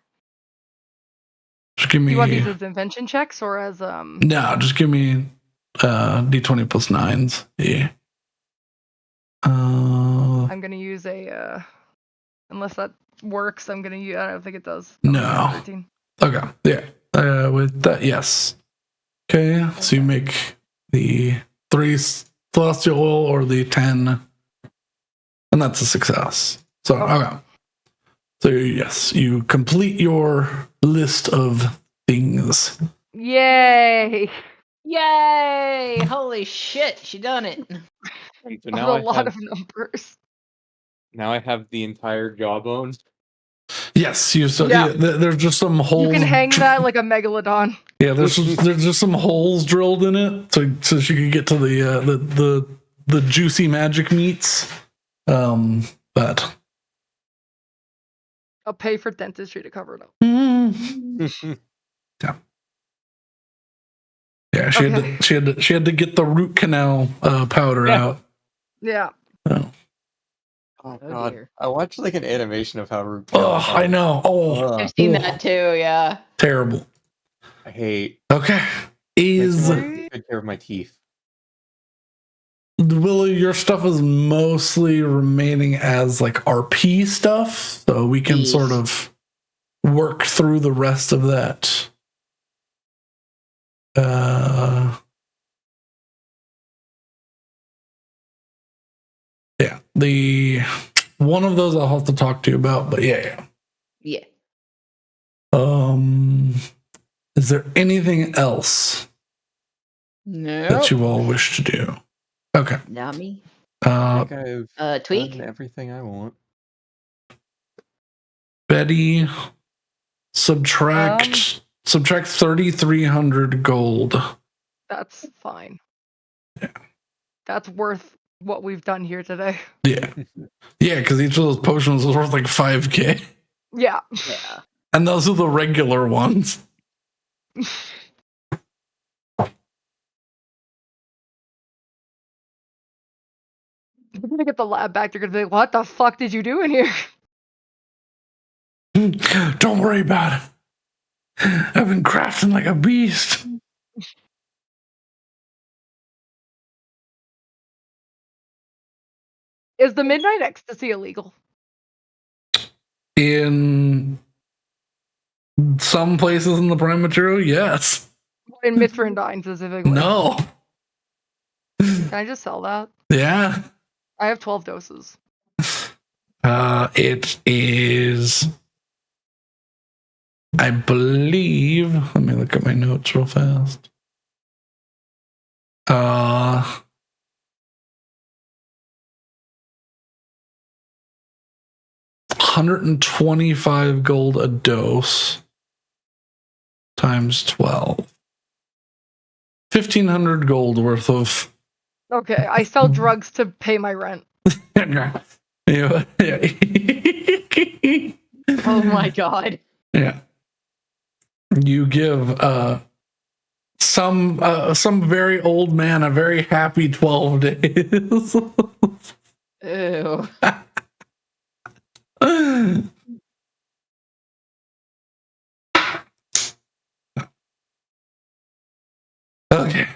Just give me. Do you want these as invention checks or as No, just give me D20 plus 9s. Yeah. I'm gonna use a unless that works. I'm gonna use. I don't think it does. No. 13. Okay. Yeah. With that, yes. Okay. So you make the 3 celestial oil or the 10, and that's a success. So okay. So yes, you complete your list of things. Yay! Yay! Holy shit, she done it. So Now a lot of numbers. Now I have the entire jawbone. Yes, you. So yeah, there's just some holes. You can hang that like a megalodon. Yeah, there's just some holes drilled in it, so she could get to the juicy magic meats. But I'll pay for dentistry to cover it up. Yeah. Yeah, she had to get the root canal powder out. Yeah. Oh Oh, god, dear. I watched like an animation of how root Oh, I know. Oh, I've seen that too, yeah. terrible. I hate. Okay, is Take good care of my teeth. Willow, your stuff is mostly remaining as like RP stuff, so we can sort of work through the rest of that. Yeah, the one of those I'll have to talk to you about, but yeah. Is there anything else that you all wish to do? Okay. Not me. I think I've Tweak? done everything I want. Betty, subtract 3,300 gold. That's fine. Yeah. That's worth what we've done here today. Yeah. Yeah, because each of those potions is worth like 5k. Yeah. And those are the regular ones. You're gonna get the lab back. They're gonna be like, "What the fuck did you do in here?" Don't worry about it. I've been crafting like a beast. Is the midnight ecstasy illegal? In some places in the prime material, yes. In Mithrandine specifically. No. Can I just sell that? Yeah. I have 12 doses. It is, I believe, let me look at my notes real fast. 125 gold a dose times 12. 1,500 gold worth of. Okay, I sell drugs to pay my rent. Yeah. Oh my god. Yeah. You give some very old man a very happy 12 days. Ew. Okay.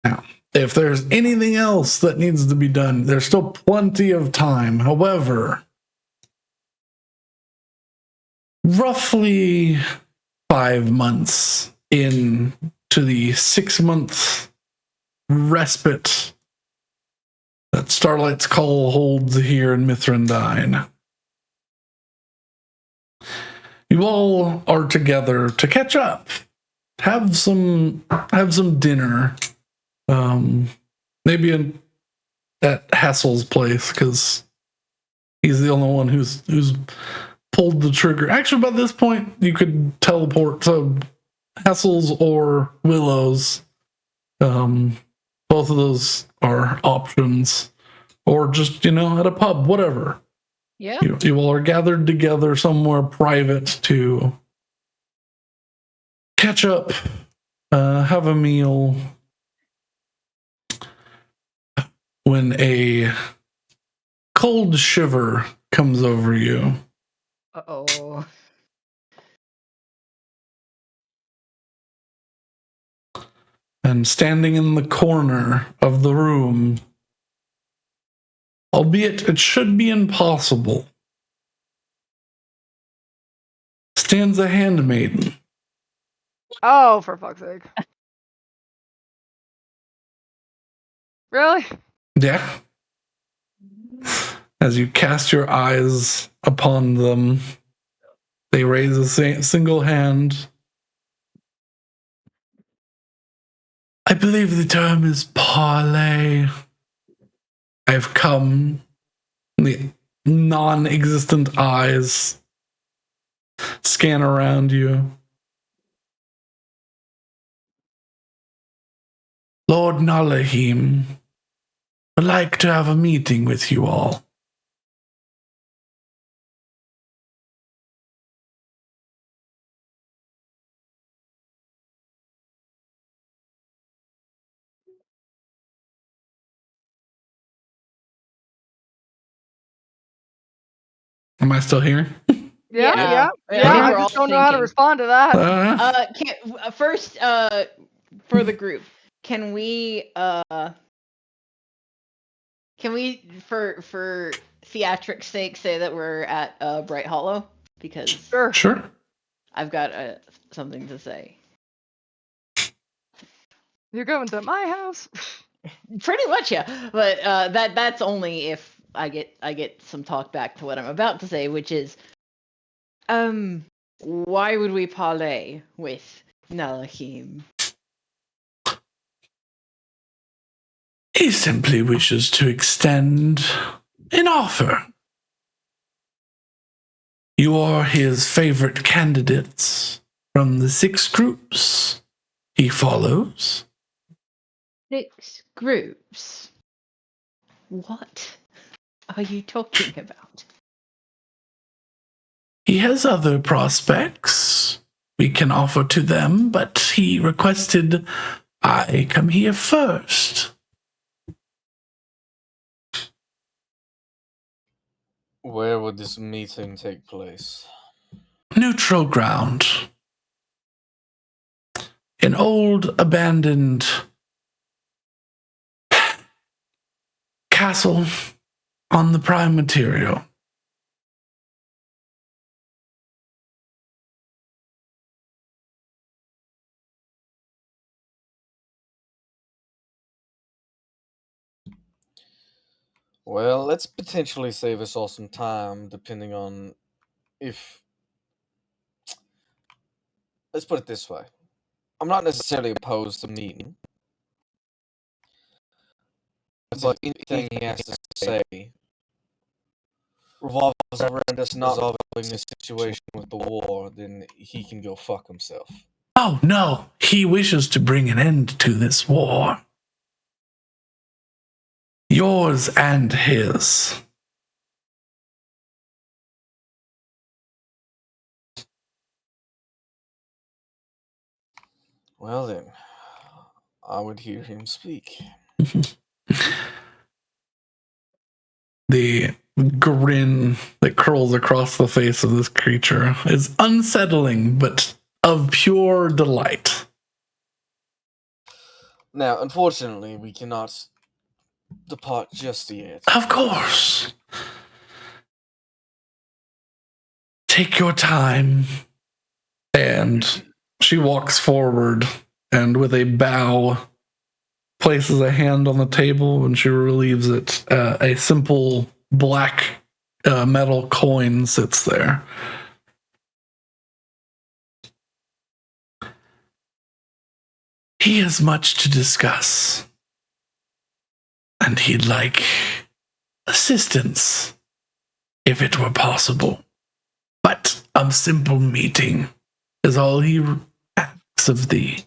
Now, if there's anything else that needs to be done, there's still plenty of time. However, roughly 5 months into the 6-month respite that Starlight's Call holds here in Mithrandine, you all are together to catch up, have some dinner, maybe at Hassel's place, because he's the only one who's pulled the trigger. Actually, by this point, you could teleport to Hassel's or Willow's. Both of those are options, or just at a pub, whatever. Yeah. You all are gathered together somewhere private to catch up, have a meal, when a cold shiver comes over you. Uh-oh. And standing in the corner of the room, albeit it should be impossible, stands a handmaiden. Oh, for fuck's sake. Really? Yeah. As you cast your eyes upon them, they raise a single hand. I believe the term is parlay. I've come. The non-existent eyes scan around you. Lord Nalahim would like to have a meeting with you all. Am I still here? Yeah. I I think we're just all don't know how to thinking. respond to that. First, for the group, can we for theatrics' sake say that we're at Bright Hollow, because Sure. I've got something to say. You're going to my house? Pretty much, yeah. But that's only if I get some talk back to what I'm about to say, which is, why would we parlay with Nalahim? He simply wishes to extend an offer. You are his favorite candidates from the 6 groups he follows. 6 groups? What are you talking about? He has other prospects we can offer to them, but he requested I come here first. Where would this meeting take place? Neutral ground. An old, abandoned castle on the prime material. Well, let's potentially save us all some time, depending on if... Let's put it this way. I'm not necessarily opposed to meeting. But anything he has to say revolves around us not resolving the situation with the war, then he can go fuck himself. Oh, no. He wishes to bring an end to this war. Yours and his. Well then, I would hear him speak. The grin that curls across the face of this creature is unsettling, but of pure delight. Now, unfortunately, we cannot depart just yet. Of course. Take your time. And she walks forward and with a bow places a hand on the table and she relieves it. A simple black metal coin sits there. He has much to discuss. And he'd like assistance, if it were possible. But a simple meeting is all he asks of thee.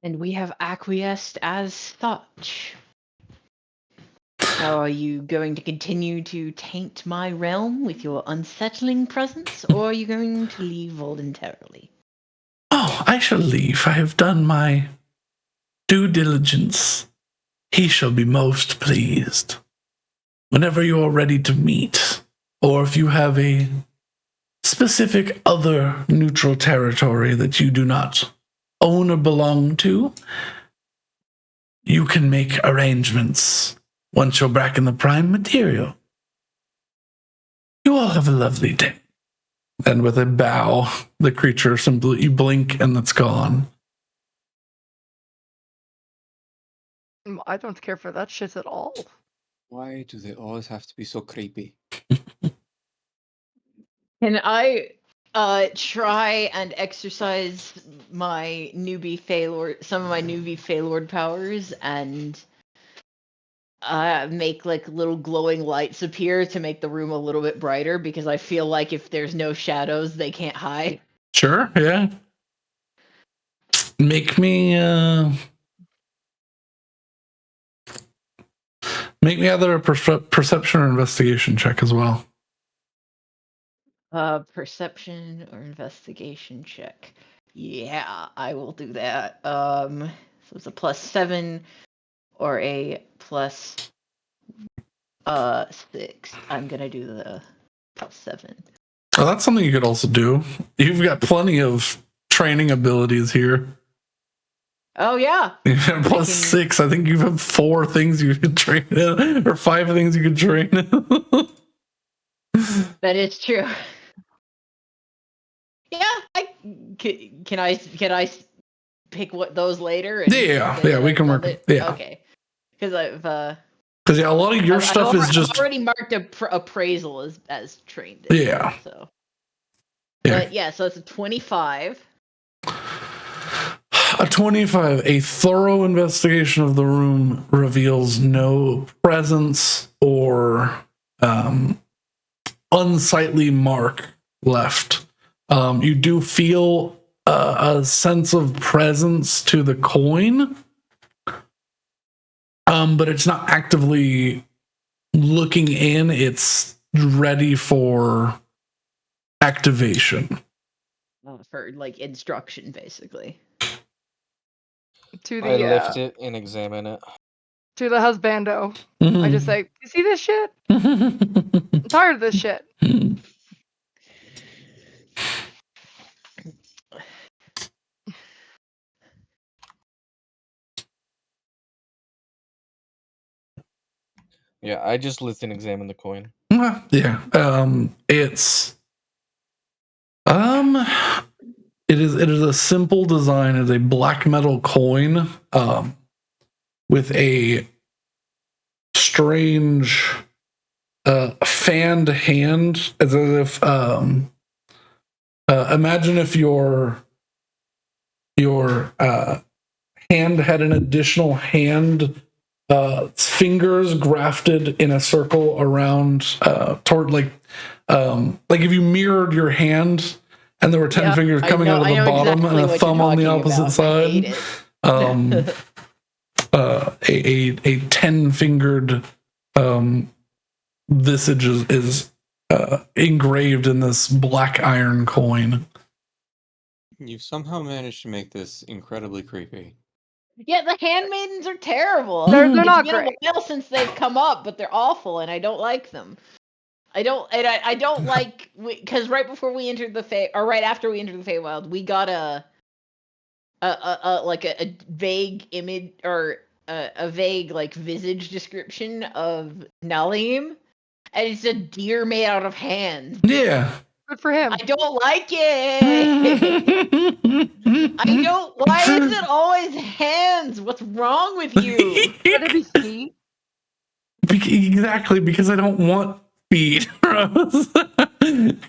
And we have acquiesced as such. Now, are you going to continue to taint my realm with your unsettling presence, or are you going to leave voluntarily? Oh, I shall leave. I have done my due diligence. He shall be most pleased. Whenever you are ready to meet, or if you have a specific other neutral territory that you do not own or belong to, you can make arrangements once you're back in the prime material. You all have a lovely day. And with a bow, the creature simply, you blink and it's gone. I don't care for that shit at all. Why do they always have to be so creepy? Can I try and exercise my newbie Feylord, some of my newbie Feylord powers, and make like little glowing lights appear to make the room a little bit brighter? Because I feel like if there's no shadows, they can't hide. Sure, yeah. Make me either a perception or investigation check as well. Perception or investigation check. Yeah, I will do that. So it's a +7 or a plus 6. I'm gonna do the +7. Oh, that's something you could also do. You've got plenty of training abilities here. Oh yeah. You have plus 6. I think you have 4 things you could train in, or 5 things you could train in. That is true. Yeah, can I pick what those later? And yeah, we can work. Yeah, okay. Because I've because a lot of your stuff is just I've already marked appraisal as trained. Yeah. So. Yeah. But yeah, so it's a 25. A 25. A thorough investigation of the room reveals no presence or unsightly mark left. You do feel a sense of presence to the coin, but it's not actively looking in. It's ready for activation. For like instruction, basically. To I the lift it and examine it. to the husbando, I just say, "You see this shit? I'm tired of this shit." Yeah, I just lift and examine the coin. Yeah. It's it is a simple design. It's a black metal coin with a strange fanned hand, as if imagine if your hand had an additional hand fingers grafted in a circle around toward like if you mirrored your hand and there were 10 fingers coming out of the bottom exactly and a thumb on the opposite side. I hate it. A 10-fingered visage is engraved in this black iron coin. You've somehow managed to make this incredibly creepy. Yeah, the handmaidens are terrible. They're not It's been great. a while since they've come up, but they're awful, and I don't like them. I don't like, because right before we entered the or right after we entered the Feywild, we got a vague image or a vague like visage description of Nalim, and it's a deer made out of hands. Yeah. Good for him. I don't like it. I don't. Why is it always hands? What's wrong with you? Could it be feet? Exactly, because I don't want feet.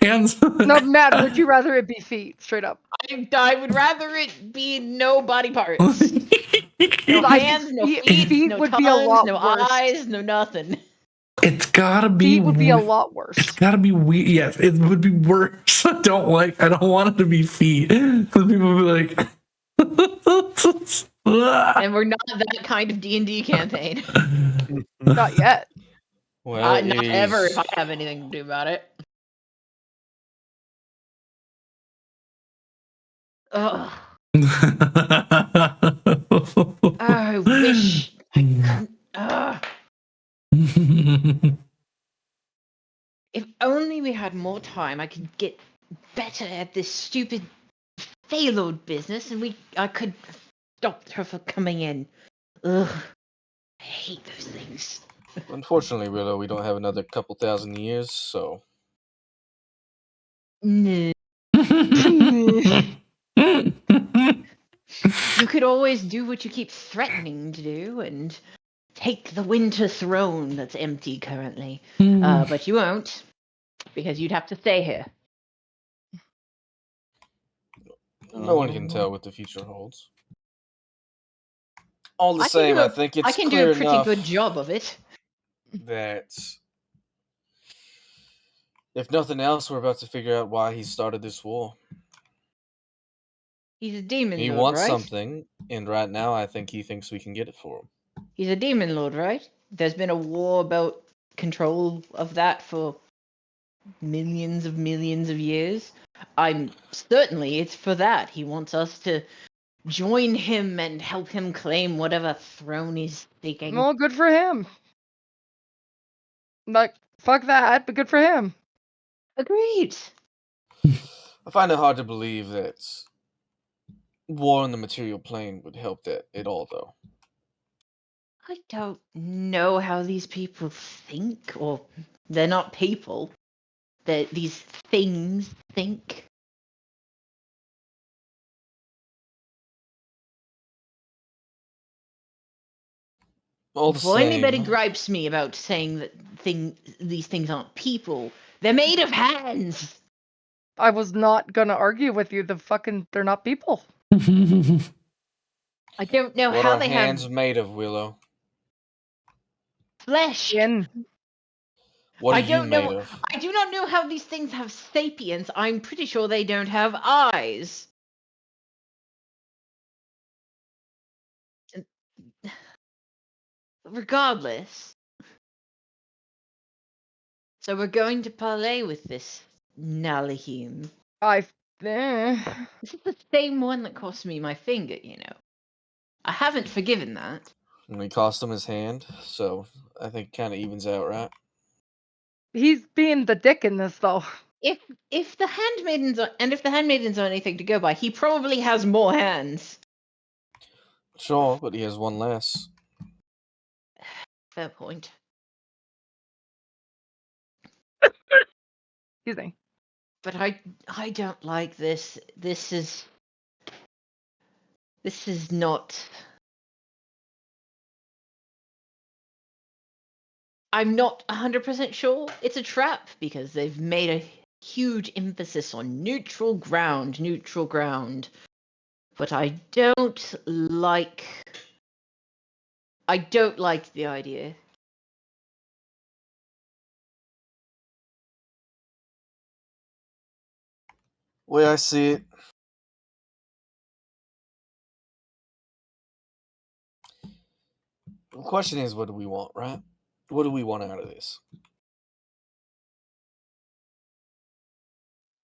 Hands. No, Matt, would you rather it be feet? Straight up. I would rather it be no body parts. No hands, no feet, no would tongues, be a lot no worse. eyes, no nothing. It's gotta be. Feet would be a lot worse. It's gotta be weird. Yes, it would be worse. I don't want it to be feet. Because people would be like. And we're not that kind of D&D campaign. Not yet. Well, Not ever if I have anything to do about it. Ugh. I wish I couldn't. If only we had more time, I could get better at this stupid Feywild business, and I could have stopped her from coming in. Ugh, I hate those things. Unfortunately, Willow, we don't have another couple thousand years, so. No. You could always do what you keep threatening to do, and take the winter throne that's empty currently. But you won't, because you'd have to stay here. No one can tell what the future holds. All the I same, I think it's I can do clear a pretty enough good job of it. that if nothing else, we're about to figure out why he started this war. He's a demon He lord, wants right? something, and right now I think he thinks we can get it for him. He's a demon lord, right? There's been a war about control of that for millions of years. I'm certainly it's for that. He wants us to join him and help him claim whatever throne he's seeking. Well, good for him. Like, fuck that, but good for him. Agreed. I find it hard to believe that war on the material plane would help that at all, though. I don't know how these people think, or they're not people. These things think. All the Before anybody same, gripes me about saying that these things aren't people, they're made of hands. I was not gonna argue with you. They're not people. I don't know what how are they hands have made of, Willow? flesh. Skin. What are I you don't made know. of? I do not know how these things have sapience. I'm pretty sure they don't have eyes. Regardless. So we're going to parley with this Nalahim. Eh. This is the same one that cost me my finger, you know. I haven't forgiven that. And he cost him his hand, so I think it kind of evens out, right? He's being the dick in this, though. If the handmaidens are anything to go by, he probably has more hands. Sure, but he has one less. Fair point. Excuse me. But I don't like this. This is not. I'm not 100% sure it's a trap, because they've made a huge emphasis on neutral ground. But I don't like I don't like the idea. Way I see it, the question is, what do we want, right? What do we want out of this?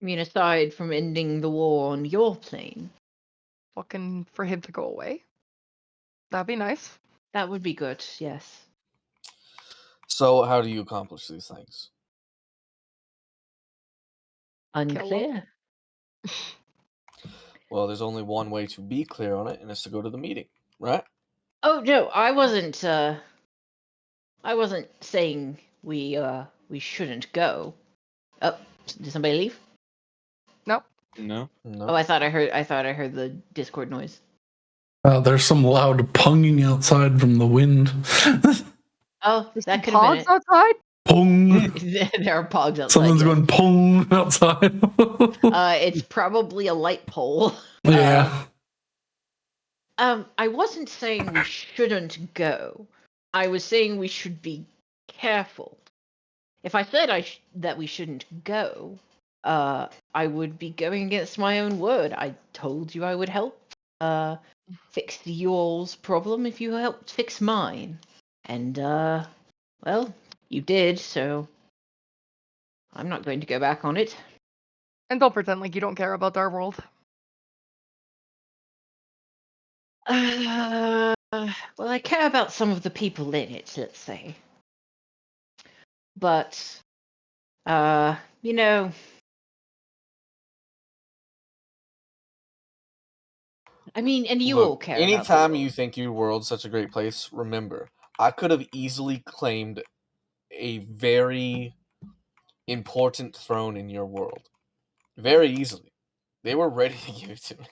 I mean, aside from ending the war on your plane, Fucking for him to go away. That'd be nice. that would be good. Yes. So, how do you accomplish these things? Unclear. Well, there's only one way to be clear on it, and it's to go to the meeting, right? Oh no, I wasn't saying we shouldn't go. Oh, did somebody leave? Nope. No. No. Oh, I thought I heard the Discord noise. There's some loud punging outside from the wind. Oh, There's that some could have been pogs outside? Pung. it. There are pogs outside. Someone's yes. going pung outside. It's probably a light pole. Yeah. I wasn't saying we shouldn't go. I was saying we should be careful. If I said that we shouldn't go, I would be going against my own word. I told you I would help fix y'all's problem if you helped fix mine. And, well, you did, so I'm not going to go back on it. And don't pretend like you don't care about our world. Well, I care about some of the people in it, let's say. But, you know, I mean, and you all Look, care about anytime the you world. think your world's such a great place, remember, I could have easily claimed a very important throne in your world. Very easily. They were ready to give it to me.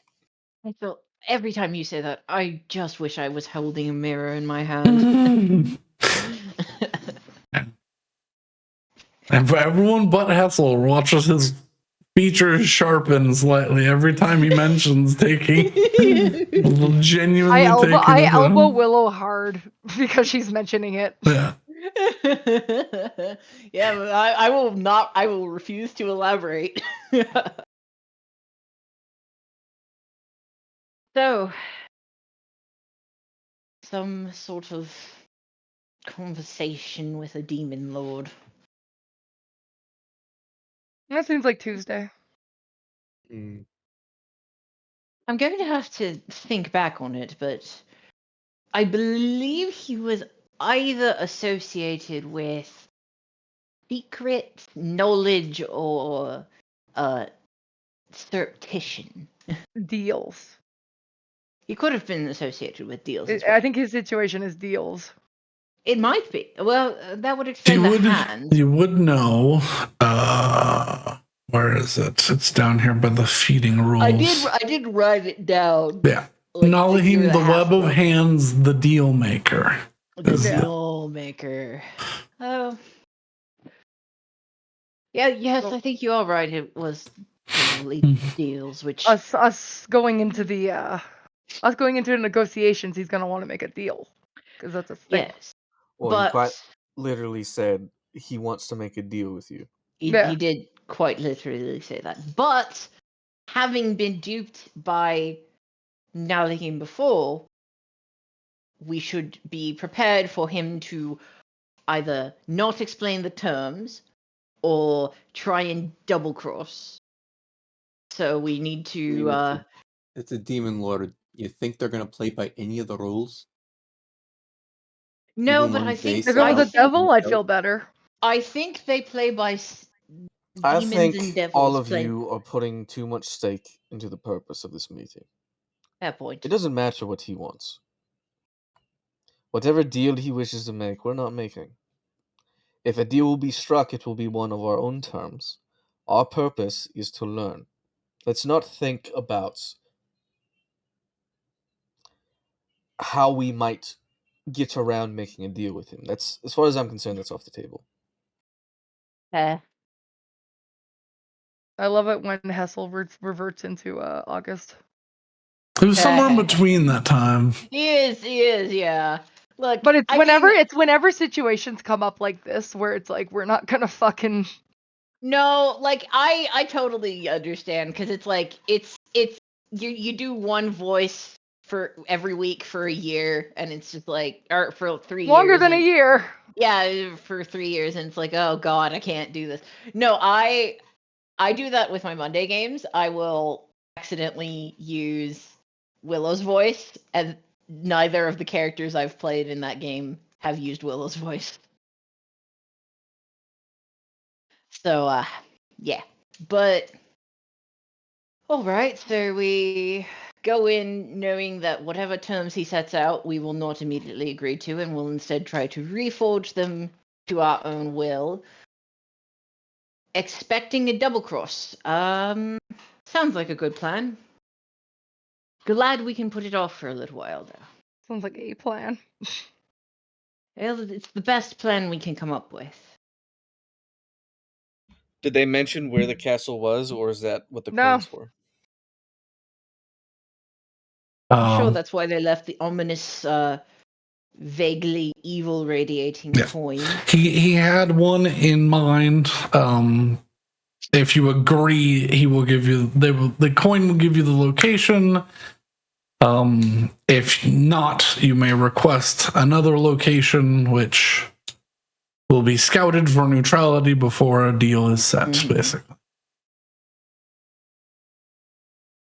I feel every time you say that, I just wish I was holding a mirror in my hand. And for everyone but Hessel watches his features sharpen slightly every time he mentions taking genuinely I taking elbow Willow hard because she's mentioning it. Yeah. Yeah, but I will not. I will refuse to elaborate. So, some sort of conversation with a demon lord. That seems like Tuesday. Mm. I'm going to have to think back on it, but I believe he was either associated with secret knowledge or surreptition. Deals. He could have been associated with deals as well. I think his situation is deals. It might be. Well, that would extend the hand. You would know. Where is it? It's down here by the feeding rules. I did write it down. Yeah. Like, Nalahim, the web of ago. hands, the deal maker. The Yeah. deal maker. Oh. Yeah, yes, I think you are right. It was probably deals, which Us going into the negotiations, he's gonna want to make a deal because that's a thing. yes. Well, But he quite literally said he wants to make a deal with you. he did quite literally say that. But having been duped by Nalahim before, we should be prepared for him to either not explain the terms or try and double cross. So we need to. It's a demon lord. You think they're gonna play by any of the rules? No, Even but I ones they think If it was set a out devil, I'd out? feel better. I think they play by I demons think and devils. all of play. you are putting too much stake into the purpose of this meeting. Fair point. It doesn't matter what he wants. Whatever deal he wishes to make, we're not making. If a deal will be struck, it will be one of our own terms. Our purpose is to learn. Let's not think about how we might get around making a deal with him. That's, as far as I'm concerned, that's off the table. Fair. I love it when Hessel reverts into August. It was somewhere in between that time. He is, yeah. Look, But it's I whenever mean, whenever situations come up like this where it's like we're not gonna fucking no, like I totally understand because it's like it's you do one voice for every week for a year, and it's just like, or for 3 longer years. than a year. Yeah, for 3 years, and it's like, oh god, I can't do this. No, I do that with my Monday games. I will accidentally use Willow's voice, and neither of the characters I've played in that game have used Willow's voice. So, yeah. But, alright, so we go in knowing that whatever terms he sets out, we will not immediately agree to, and will instead try to reforge them to our own will. Expecting a double cross. Sounds like a good plan. Glad we can put it off for a little while, though. Sounds like a plan. Well, it's the best plan we can come up with. Did they mention where the castle was, or is that what the No. coin's for? I'm sure that's why they left the ominous, vaguely evil radiating coin. He had one in mind. If you agree, he will give you the coin will give you the location. If not, you may request another location, which will be scouted for neutrality before a deal is set, basically.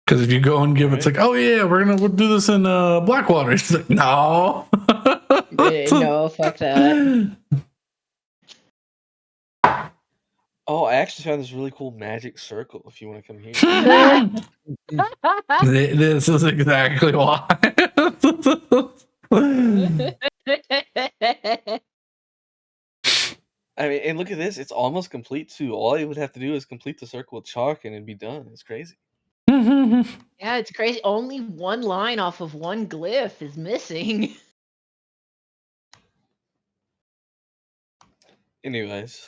Because if you go and give it's like, oh yeah, we'll do this in Blackwater. It's like, no. No, fuck that. Oh, I actually found this really cool magic circle if you want to come here. This is exactly why. I mean, and look at this. It's almost complete, too. All you would have to do is complete the circle with chalk and it'd be done. It's crazy. Yeah, it's crazy. Only one line off of one glyph is missing. Anyways.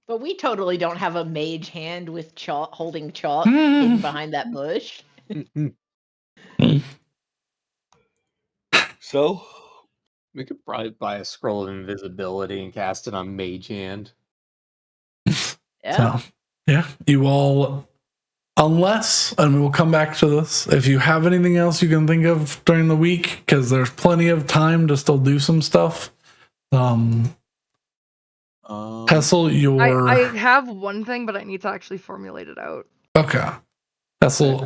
But we totally don't have a mage hand with chalk, holding chalk hidden behind that bush. So? We could probably buy a scroll of invisibility and cast it on Mage Hand. Yeah. So, yeah, you all, unless, and we will come back to this, if you have anything else you can think of during the week, because there's plenty of time to still do some stuff. Hessel, I have one thing, but I need to actually formulate it out. Okay. Hessel,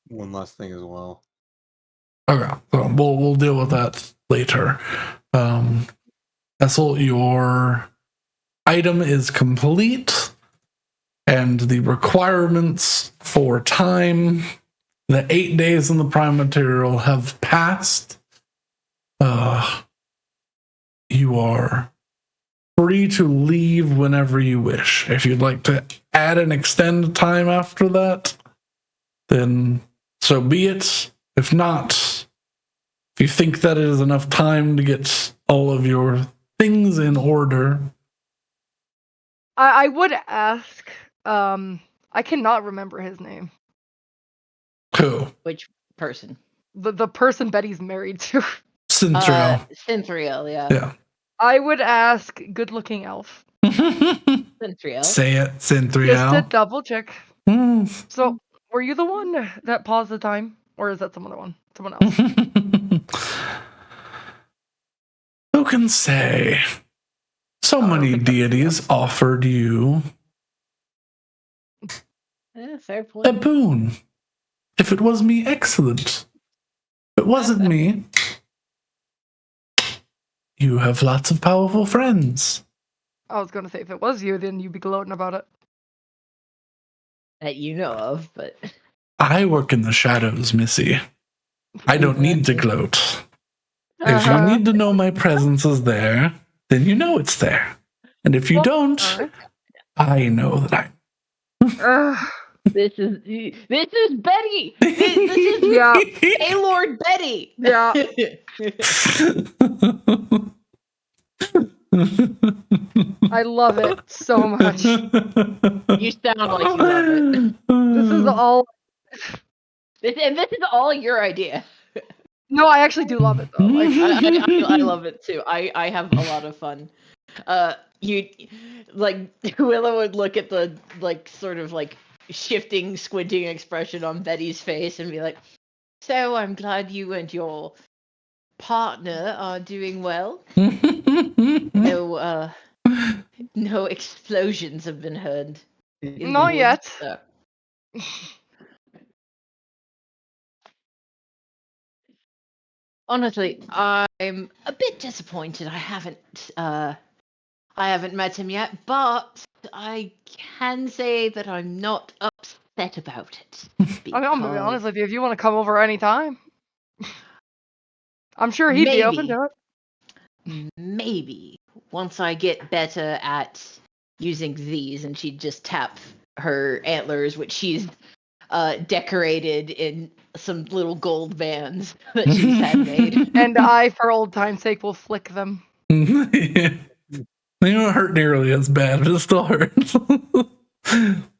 one last thing as well. Okay, so we'll deal with that later. Hessel, your item is complete, and the requirements for time, the 8 days in the prime material have passed. You are free to leave whenever you wish. If you'd like to add and extend time after that, then so be it. If not, if you think that it is enough time to get all of your things in order. I would ask, I cannot remember his name. Who? Which person? The person Betty's married to. Synthriel. Synthriel, yeah. Yeah. I would ask good looking elf. Synthriel. Say it, Synthriel. Just to double check. So, were you the one that paused the time? Or is that someone else? Who can say? So many deities offered you fair point. a boon. If it was me, excellent. If it wasn't me, you have lots of powerful friends. I was going to say, if it was you, then you'd be gloating about it. That you know of, but... I work in the shadows, Missy. I don't need to gloat. If you need to know my presence is there, then you know it's there. And if you don't, I know that This is Betty. This is Gaylord Betty. Yeah. I love it so much. You sound like you love it. This is all. This is all your idea. No, I actually do love it though. Like, I love it too. I have a lot of fun. You like Willow would look at the like sort of like shifting, squinting expression on Betty's face and be like, "So I'm glad you and your partner are doing well. No, no explosions have been heard. In the not woods, yet. so. Honestly, I'm a bit disappointed. I haven't met him yet, but I can say that I'm not upset about it. I mean, I'm gonna be because honest with you. If you want to come over anytime, I'm sure he'd be open maybe, to it. maybe once I get better at using these, and she'd just tap her antlers, which she's decorated in some little gold bands that she's handmade. And I, for old time's sake, will flick them. Yeah. They don't hurt nearly as bad, but it still hurts.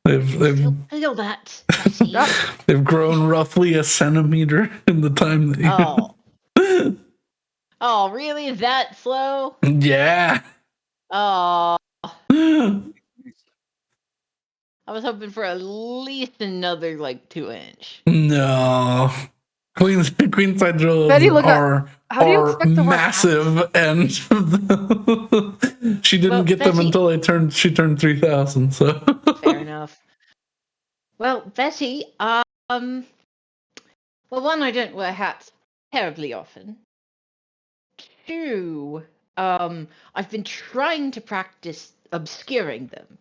they've Still feel that. Betty. Yep. they've grown roughly a centimeter in the time that you. Oh, really? That slow? Yeah. Oh, I was hoping for at least another like 2-inch. No. Queenside drills Betty, look at- are How do you expect to wear massive, and she didn't Well, get them Betty- until she turned 3,000. So Fair enough. Well, Betty, well, one, I don't wear hats terribly often. Two, I've been trying to practice obscuring them.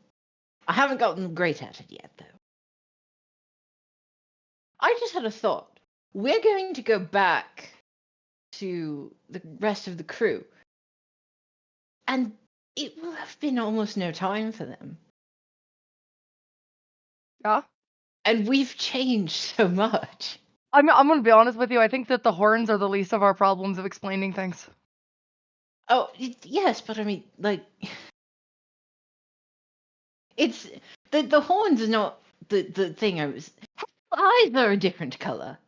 I haven't gotten great at it yet, though. I just had a thought. We're going to go back to the rest of the crew, and it will have been almost no time for them. Yeah. And we've changed so much. I'm gonna be honest with you. I think that the horns are the least of our problems of explaining things. Oh, yes, but I mean, like, it's the horns is not the thing. Eyes are a different color.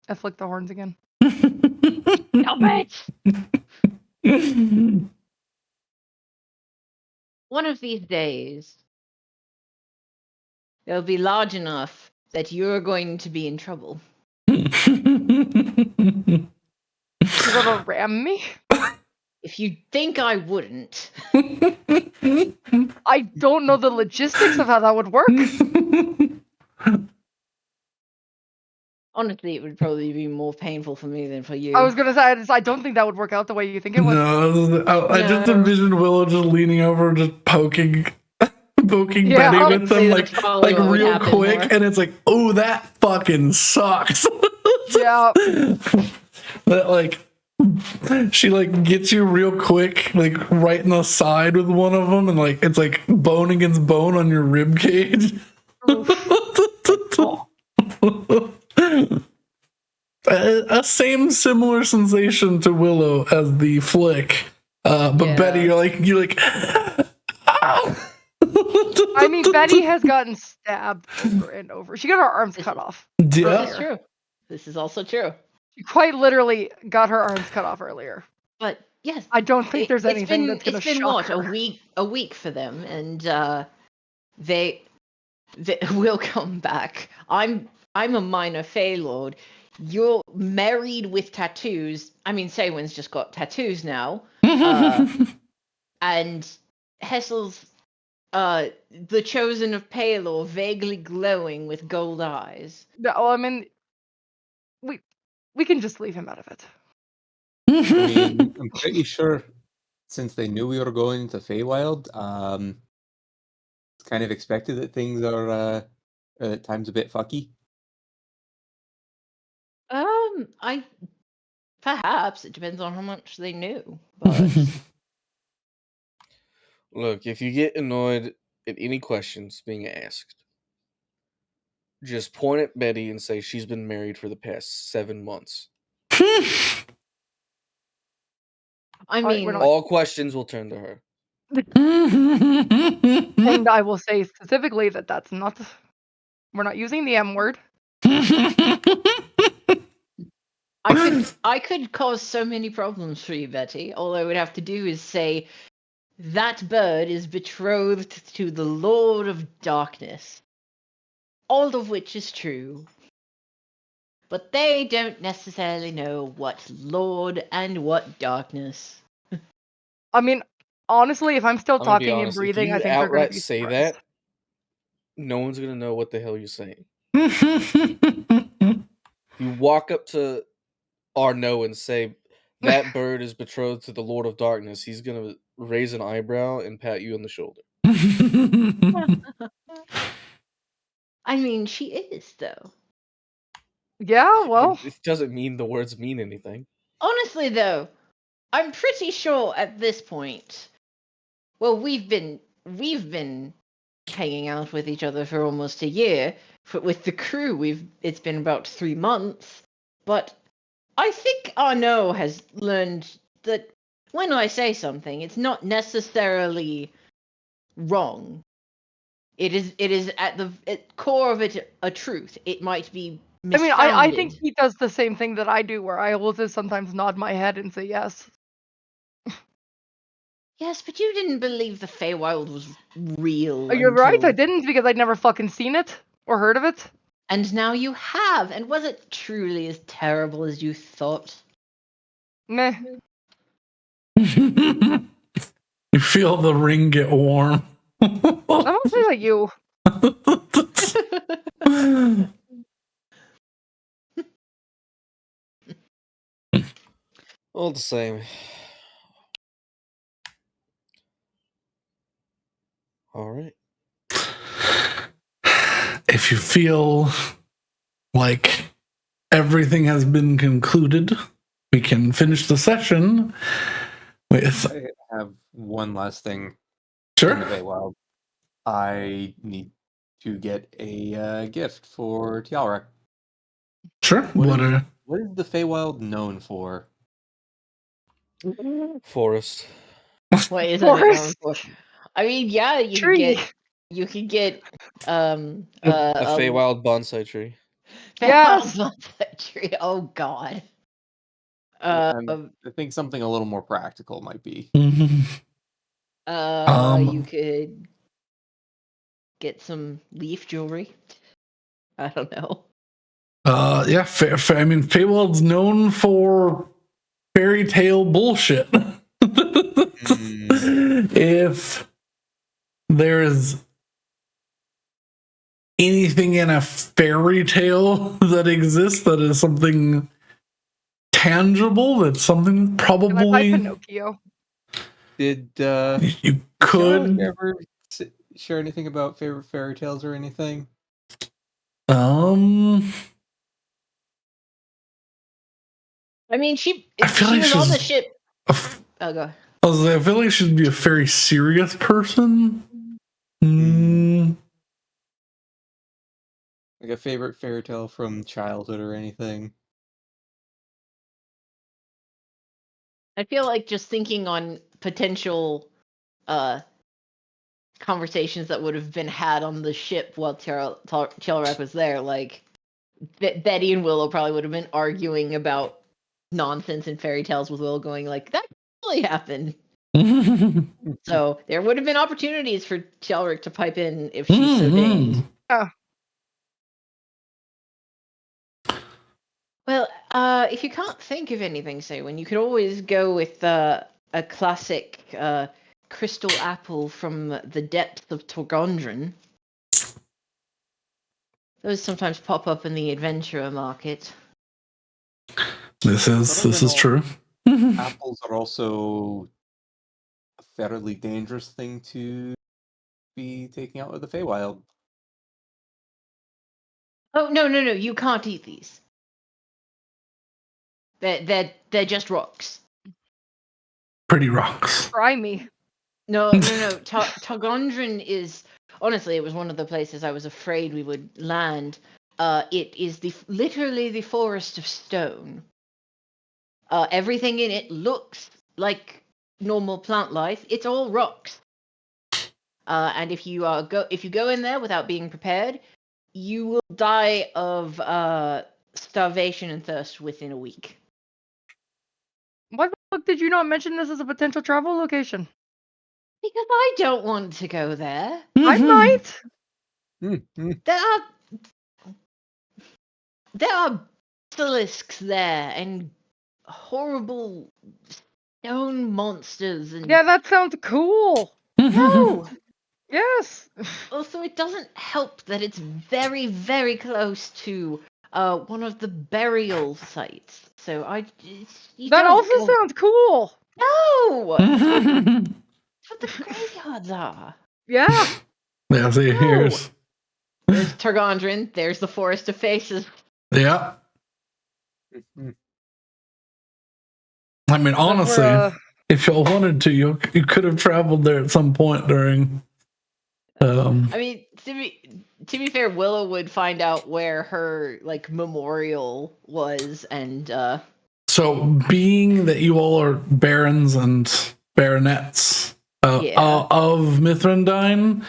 I flicked the horns again. Stop it! One of these days, they'll be large enough that you're going to be in trouble. You're gonna ram me? If you think I wouldn't, I don't know the logistics of how that would work. honestly, it would probably be more painful for me than for you. I was gonna say I don't think that would work out the way you think it would. No, I just No. envisioned Willow just leaning over, just poking Yeah, Betty with honestly, them, that's probably what would real happen quick, more. and it's like, oh, that fucking sucks. Yeah. That like, she like gets you real quick, like right in the side with one of them, and like it's like bone against bone on your rib cage. A similar sensation to Willow as the flick, but Yeah. Betty, you're like. I mean, Betty has gotten stabbed over and over. She got her arms cut off. This Yeah. is true. This is also true. She quite literally got her arms cut off earlier. But yes, I don't think there's anything that's gonna it's been shock what, her. a week for them, and they will come back. I'm a minor Feylord. You're married with tattoos. I mean, Saywin's just got tattoos now. And Hessel's the chosen of Palor, vaguely glowing with gold eyes. No, I mean, we can just leave him out of it. I mean, I'm pretty sure since they knew we were going to Feywild, it's kind of expected that things are at times a bit fucky. I perhaps it depends on how much they knew, but Look, if you get annoyed at any questions being asked, just point at Betty and say she's been married for the past 7 months. I Alright, mean, we're not- All questions will turn to her. And I will say specifically that that's not. We're not using the M word. I could cause so many problems for you, Betty. All I would have to do is say that bird is betrothed to the Lord of Darkness. All of which is true. But they don't necessarily know what Lord and what darkness. I mean, honestly, if I'm still I'm gonna be talking and honest. If breathing, I you think they're gonna outright be say surprised. that, no one's gonna know what the hell you're saying. You walk up to Arnaud and say, "That bird is betrothed to the Lord of Darkness." He's gonna raise an eyebrow and pat you on the shoulder. I mean, she is, though. Yeah, well, It doesn't mean the words mean anything. Honestly, though, I'm pretty sure at this point. Well, we've been hanging out with each other for almost a year. With the crew, it's been about 3 months. But I think Arnaud has learned that when I say something, it's not necessarily wrong. It is at the core of it a truth. It might be I mean, I think misfounded. he does the same thing that I do, where I will just sometimes nod my head and say yes. Yes, but you didn't believe the Feywild was real You're right, I until... didn't, because I'd never fucking seen it or heard of it. And now you have. And was it truly as terrible as you thought? Meh. You feel the ring get warm. I don't say that you. All the same. All right. If you feel like everything has been concluded, we can finish the session with. I have one last thing in Sure. the Feywild. I need to get a gift for Tialrek. Sure. What is the Feywild known for? Forest. What is it known Forest. for? I mean, yeah, Tree. you could get A Feywild bonsai tree. Yes. bonsai tree. Oh God. And I think something a little more practical might be. You could get some leaf jewelry. I don't know. Yeah, I mean, Feywild's known for fairy tale bullshit. If there's anything in a fairy tale that exists that is something tangible, that's something Can I buy probably Pinocchio? Did you Tialrek could. ever share anything about favorite fairy tales or anything? I mean, I feel like was on the she's ship. Oh, go. I feel like she'd be a very serious person. Like a favorite fairy tale from childhood or anything? I feel like just thinking on potential conversations that would have been had on the ship while Chelrak was there, like Betty and Willow probably would have been arguing about nonsense and fairy tales with Willow going like, that really happened. So there would have been opportunities for Chelric to pipe in if she so deigned. Oh. Well, if you can't think of anything, Saywin, you could always go with a classic crystal apple from the depths of Torgondran. Those sometimes pop up in the adventurer market. This is true. Apples are also a fairly dangerous thing to be taking out with the Feywild. Oh no! You can't eat these. They're just rocks. Pretty rocks. Try me. No. Torgondran is honestly, it was one of the places I was afraid we would land. It is literally the forest of stone. Everything in it looks like normal plant life. It's all rocks. And if you go in there without being prepared, you will die of starvation and thirst within a week. Why the fuck did you not mention this as a potential travel location? Because I don't want to go there. I might. There are basilisks there and horrible stone monsters and Yeah, that sounds cool. no. Yes. Also, it doesn't help that it's very, very close to one of the burial sites. So you That don't also go- sounds cool. No, that's what the graveyards are. Yeah. Yeah, see, No. here's. There's Tergondrin. There's the Forest of Faces. Yeah. I mean, honestly, if y'all wanted to, you could have traveled there at some point during. I mean, to be fair, Willow would find out where her memorial was, and So, being that you all are barons and baronets Yeah. of Mithrandine,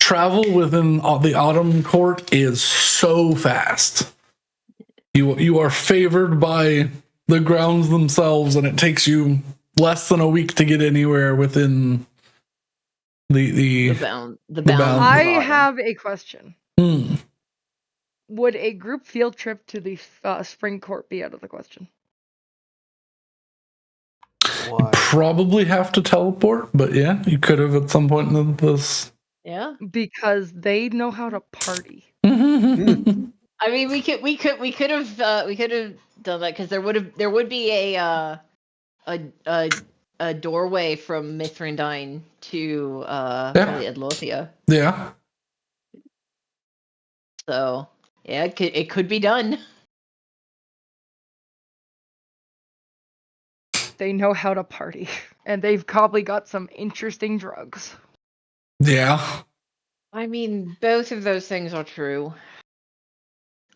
travel within the Autumn Court is so fast. You are favored by the grounds themselves, and it takes you less than a week to get anywhere within the bounds. bounds. I of Autumn. have a question. Hmm. Would a group field trip to the Spring Court be out of the question? Why? Probably have to teleport, but yeah, you could have at some point in this. Yeah. Because they know how to party. I mean, we could have done that because there would be a doorway from Mithrandine to probably Adlothia. Yeah. So yeah, it could be done. They know how to party. And they've probably got some interesting drugs. Yeah. I mean, both of those things are true.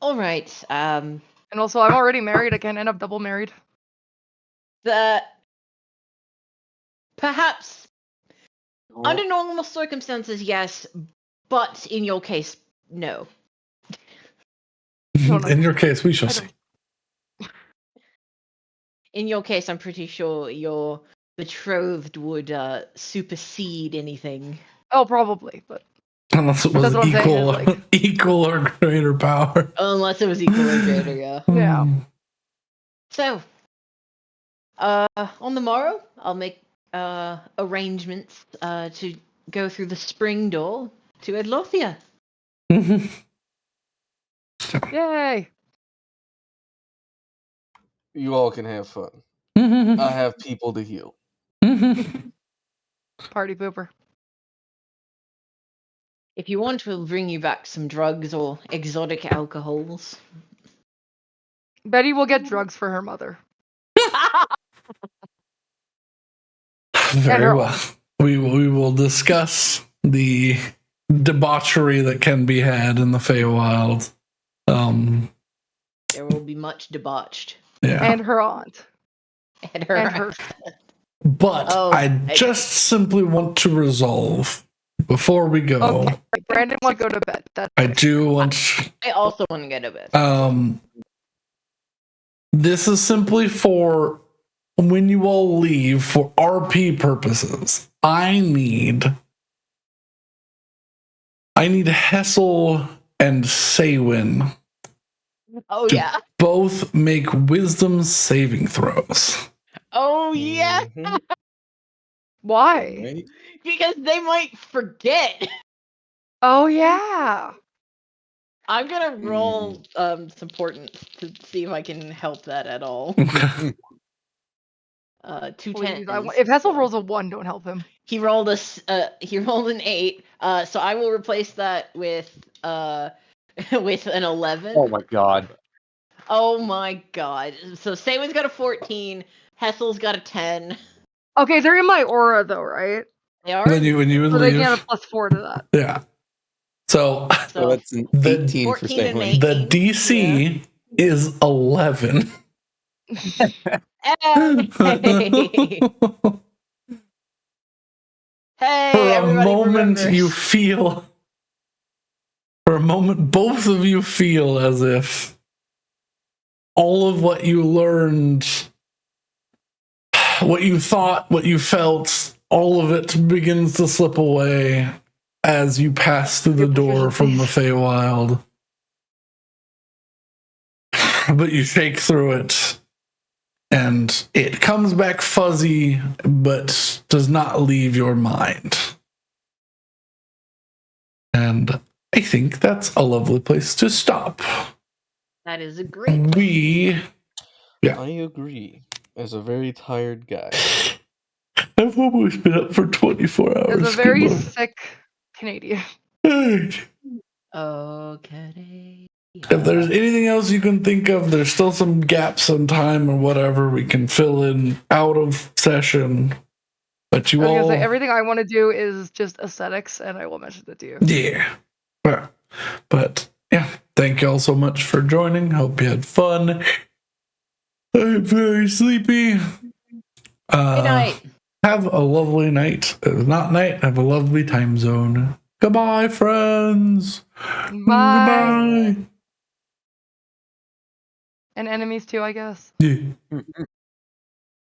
All right. And also, I'm already married. I can't end up double married. Perhaps under normal circumstances, yes, but in your case, no. In your case, we shall see. In your case, I'm pretty sure your betrothed would supersede anything. Oh, probably, but Unless it was That's what I'm saying, equal, like- equal or greater power. Unless it was equal or greater, yeah. Yeah. So, on the morrow, I'll make arrangements to go through the spring door to Adlothia. yay. You all can have fun. I have people to heal. Party pooper. If you want, we'll bring you back some drugs or exotic alcohols. Betty will get drugs for her mother. Very her well. We will discuss the debauchery that can be had in the Feywild. There will be much debauched. Yeah. And her aunt. And her. And her. But I just simply want to resolve before we go. Okay. Brandon want to go to bed. I do want. I also want to go to bed. This is simply for when you all leave for RP purposes. I need Hessel and Saywin Oh yeah. both make wisdom saving throws. Oh yeah. Mhm. Why? Right? Because they might forget. Oh, yeah. I'm gonna roll some portents to see if I can help that at all. Two Please, tens. if Hessel rolls a 1, don't help him. He rolled he rolled an 8. So I will replace that with with an 11. Oh my god. Oh my god. So Saywin's got a 14. Hessel's got a 10. Okay, they're in my aura, though, right? They are. When you would So they leave. can have a +4 to that. Yeah. So So that's an The- 18 for 14 and Saywin. 8. the DC is 11. Hey! Hey, For a everybody moment, remembers. you feel. For a moment, both of you feel as if all of what you learned, what you thought, what you felt, all of it begins to slip away as you pass through the door from the Feywild. But you shake through it, and it comes back fuzzy, but does not leave your mind. And I think that's a lovely place to stop. That is a great. Yeah. I agree. As a very tired guy. I've almost been up for 24 hours. As a very sick Canadian. Okay. If there's anything else you can think of, there's still some gaps in time or whatever we can fill in out of session. But you I was all, gonna say, everything I want to do is just aesthetics, and I will mention it to you. yeah. But yeah, thank you all so much for joining. Hope you had fun. I'm very sleepy. Good night. Have a lovely night. Not night. Have a lovely time zone. Goodbye, friends. Bye. Goodbye. And enemies too, I guess. Yeah.